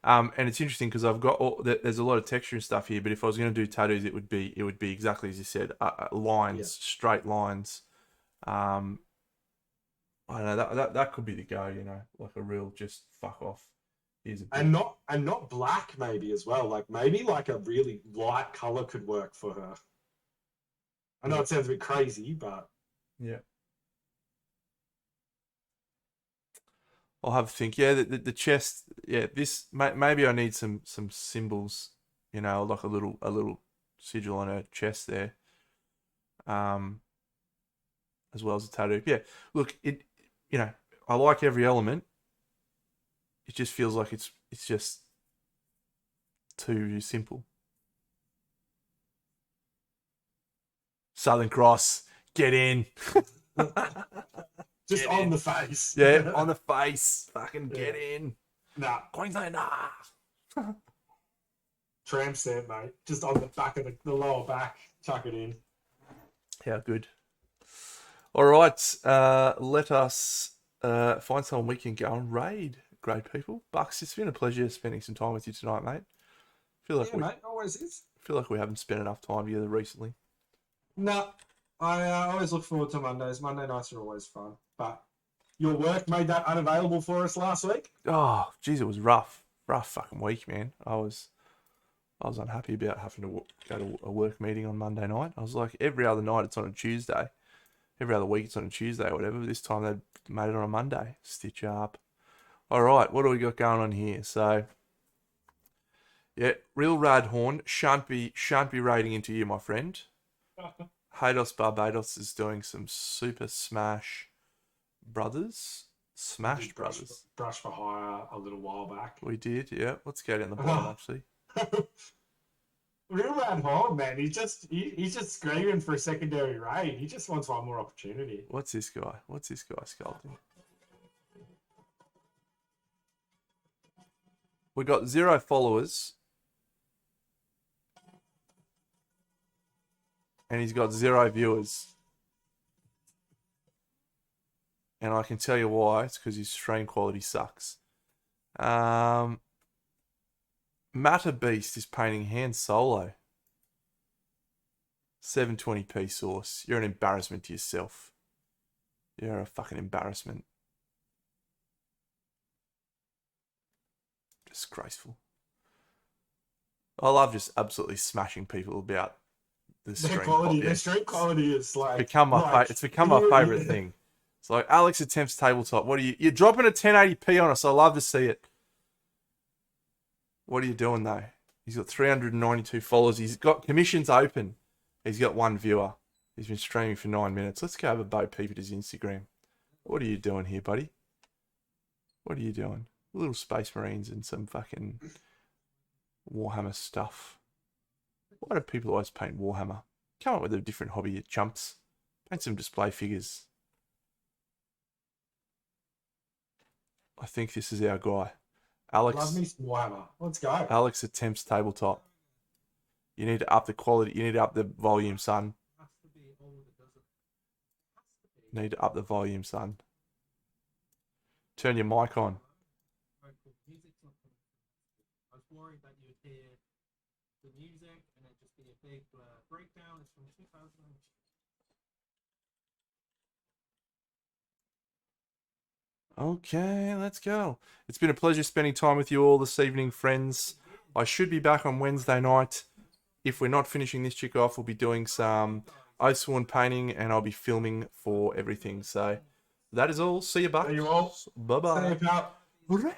And it's interesting because I've got there's a lot of texture and stuff here. But if I was going to do tattoos, it would be exactly as you said, Yeah. lines, straight lines. Um, I don't know that could be the go. Like a real just fuck off. Here's a bit. And not black maybe as well. Like maybe like a really light color could work for her. I know it sounds a bit crazy, but Yeah. I'll have a think. Yeah, the chest. Yeah, this maybe I need some symbols. Like a little sigil on her chest there. Um, as well as a tattoo. Yeah. Look, I like every element. It just feels like it's just too simple. Southern Cross, get in. just Get on in. the face. Yeah, on the face. Fucking get in. Nah, Queensland, nah. tramp stamp, mate. Just on the back of the lower back. Chuck it in. How good. All right, let us find someone we can go and raid. Great people. Bucks, it's been a pleasure spending some time with you tonight, mate. Yeah, mate. Always is. Feel like we haven't spent enough time together recently. Nah, I always look forward to Mondays. Monday nights are always fun. But your work made that unavailable for us last week. Oh, geez, it was rough. Rough fucking week, man. I was unhappy about having to go to a work meeting on Monday night. I was like, every other night it's on a Tuesday. Every other week it's on a Tuesday or whatever. This time they made it on a Monday. Stitch up. All right, what do we got going on here? So, yeah, Real Radhorn shan't be raiding into you, my friend. Hados Barbados is doing some Super Smash Brothers. Smash Brothers. Brush for hire a little while back. We did, yeah. Let's go down the bottom, actually. Real Rad Home, man. He's just screaming for a secondary raid. He just wants one more opportunity. What's this guy? What's this guy sculpting? We got 0 followers. And he's got 0 viewers. And I can tell you why. It's because his stream quality sucks. Matter Beast is painting Han Solo. 720p source. You're an embarrassment to yourself. You're a fucking embarrassment. Disgraceful. I love just absolutely smashing people about the stream quality. Their stream quality is like it's become my favorite thing. It's like Alex attempts tabletop. What are you're dropping a 1080p on us? I love to see it. What are you doing though? He's got 392 followers. He's got commissions open. He's got 1 viewer. He's been streaming for 9 minutes. Let's go have a boat peep at his Instagram. What are you doing here, buddy? What are you doing? Little Space Marines and some fucking Warhammer stuff. Why do people always paint Warhammer? Come up with a different hobby, you chumps. Paint some display figures. I think this is our guy. Alex. Love me some Warhammer. Let's go. Alex attempts tabletop. You need to up the quality. You need to up the volume, son. Need to up the volume, son. Turn your mic on. would hear the music and it'd just be a big breakdown. It's from 2002. Okay, let's go. It's been a pleasure spending time with you all this evening, friends. I should be back on Wednesday night. If we're not finishing this chick off, we'll be doing some Iceborne painting and I'll be filming for everything. So that is all. See you, See you all. Bucks. Bye bye. See you, pal. Hooray!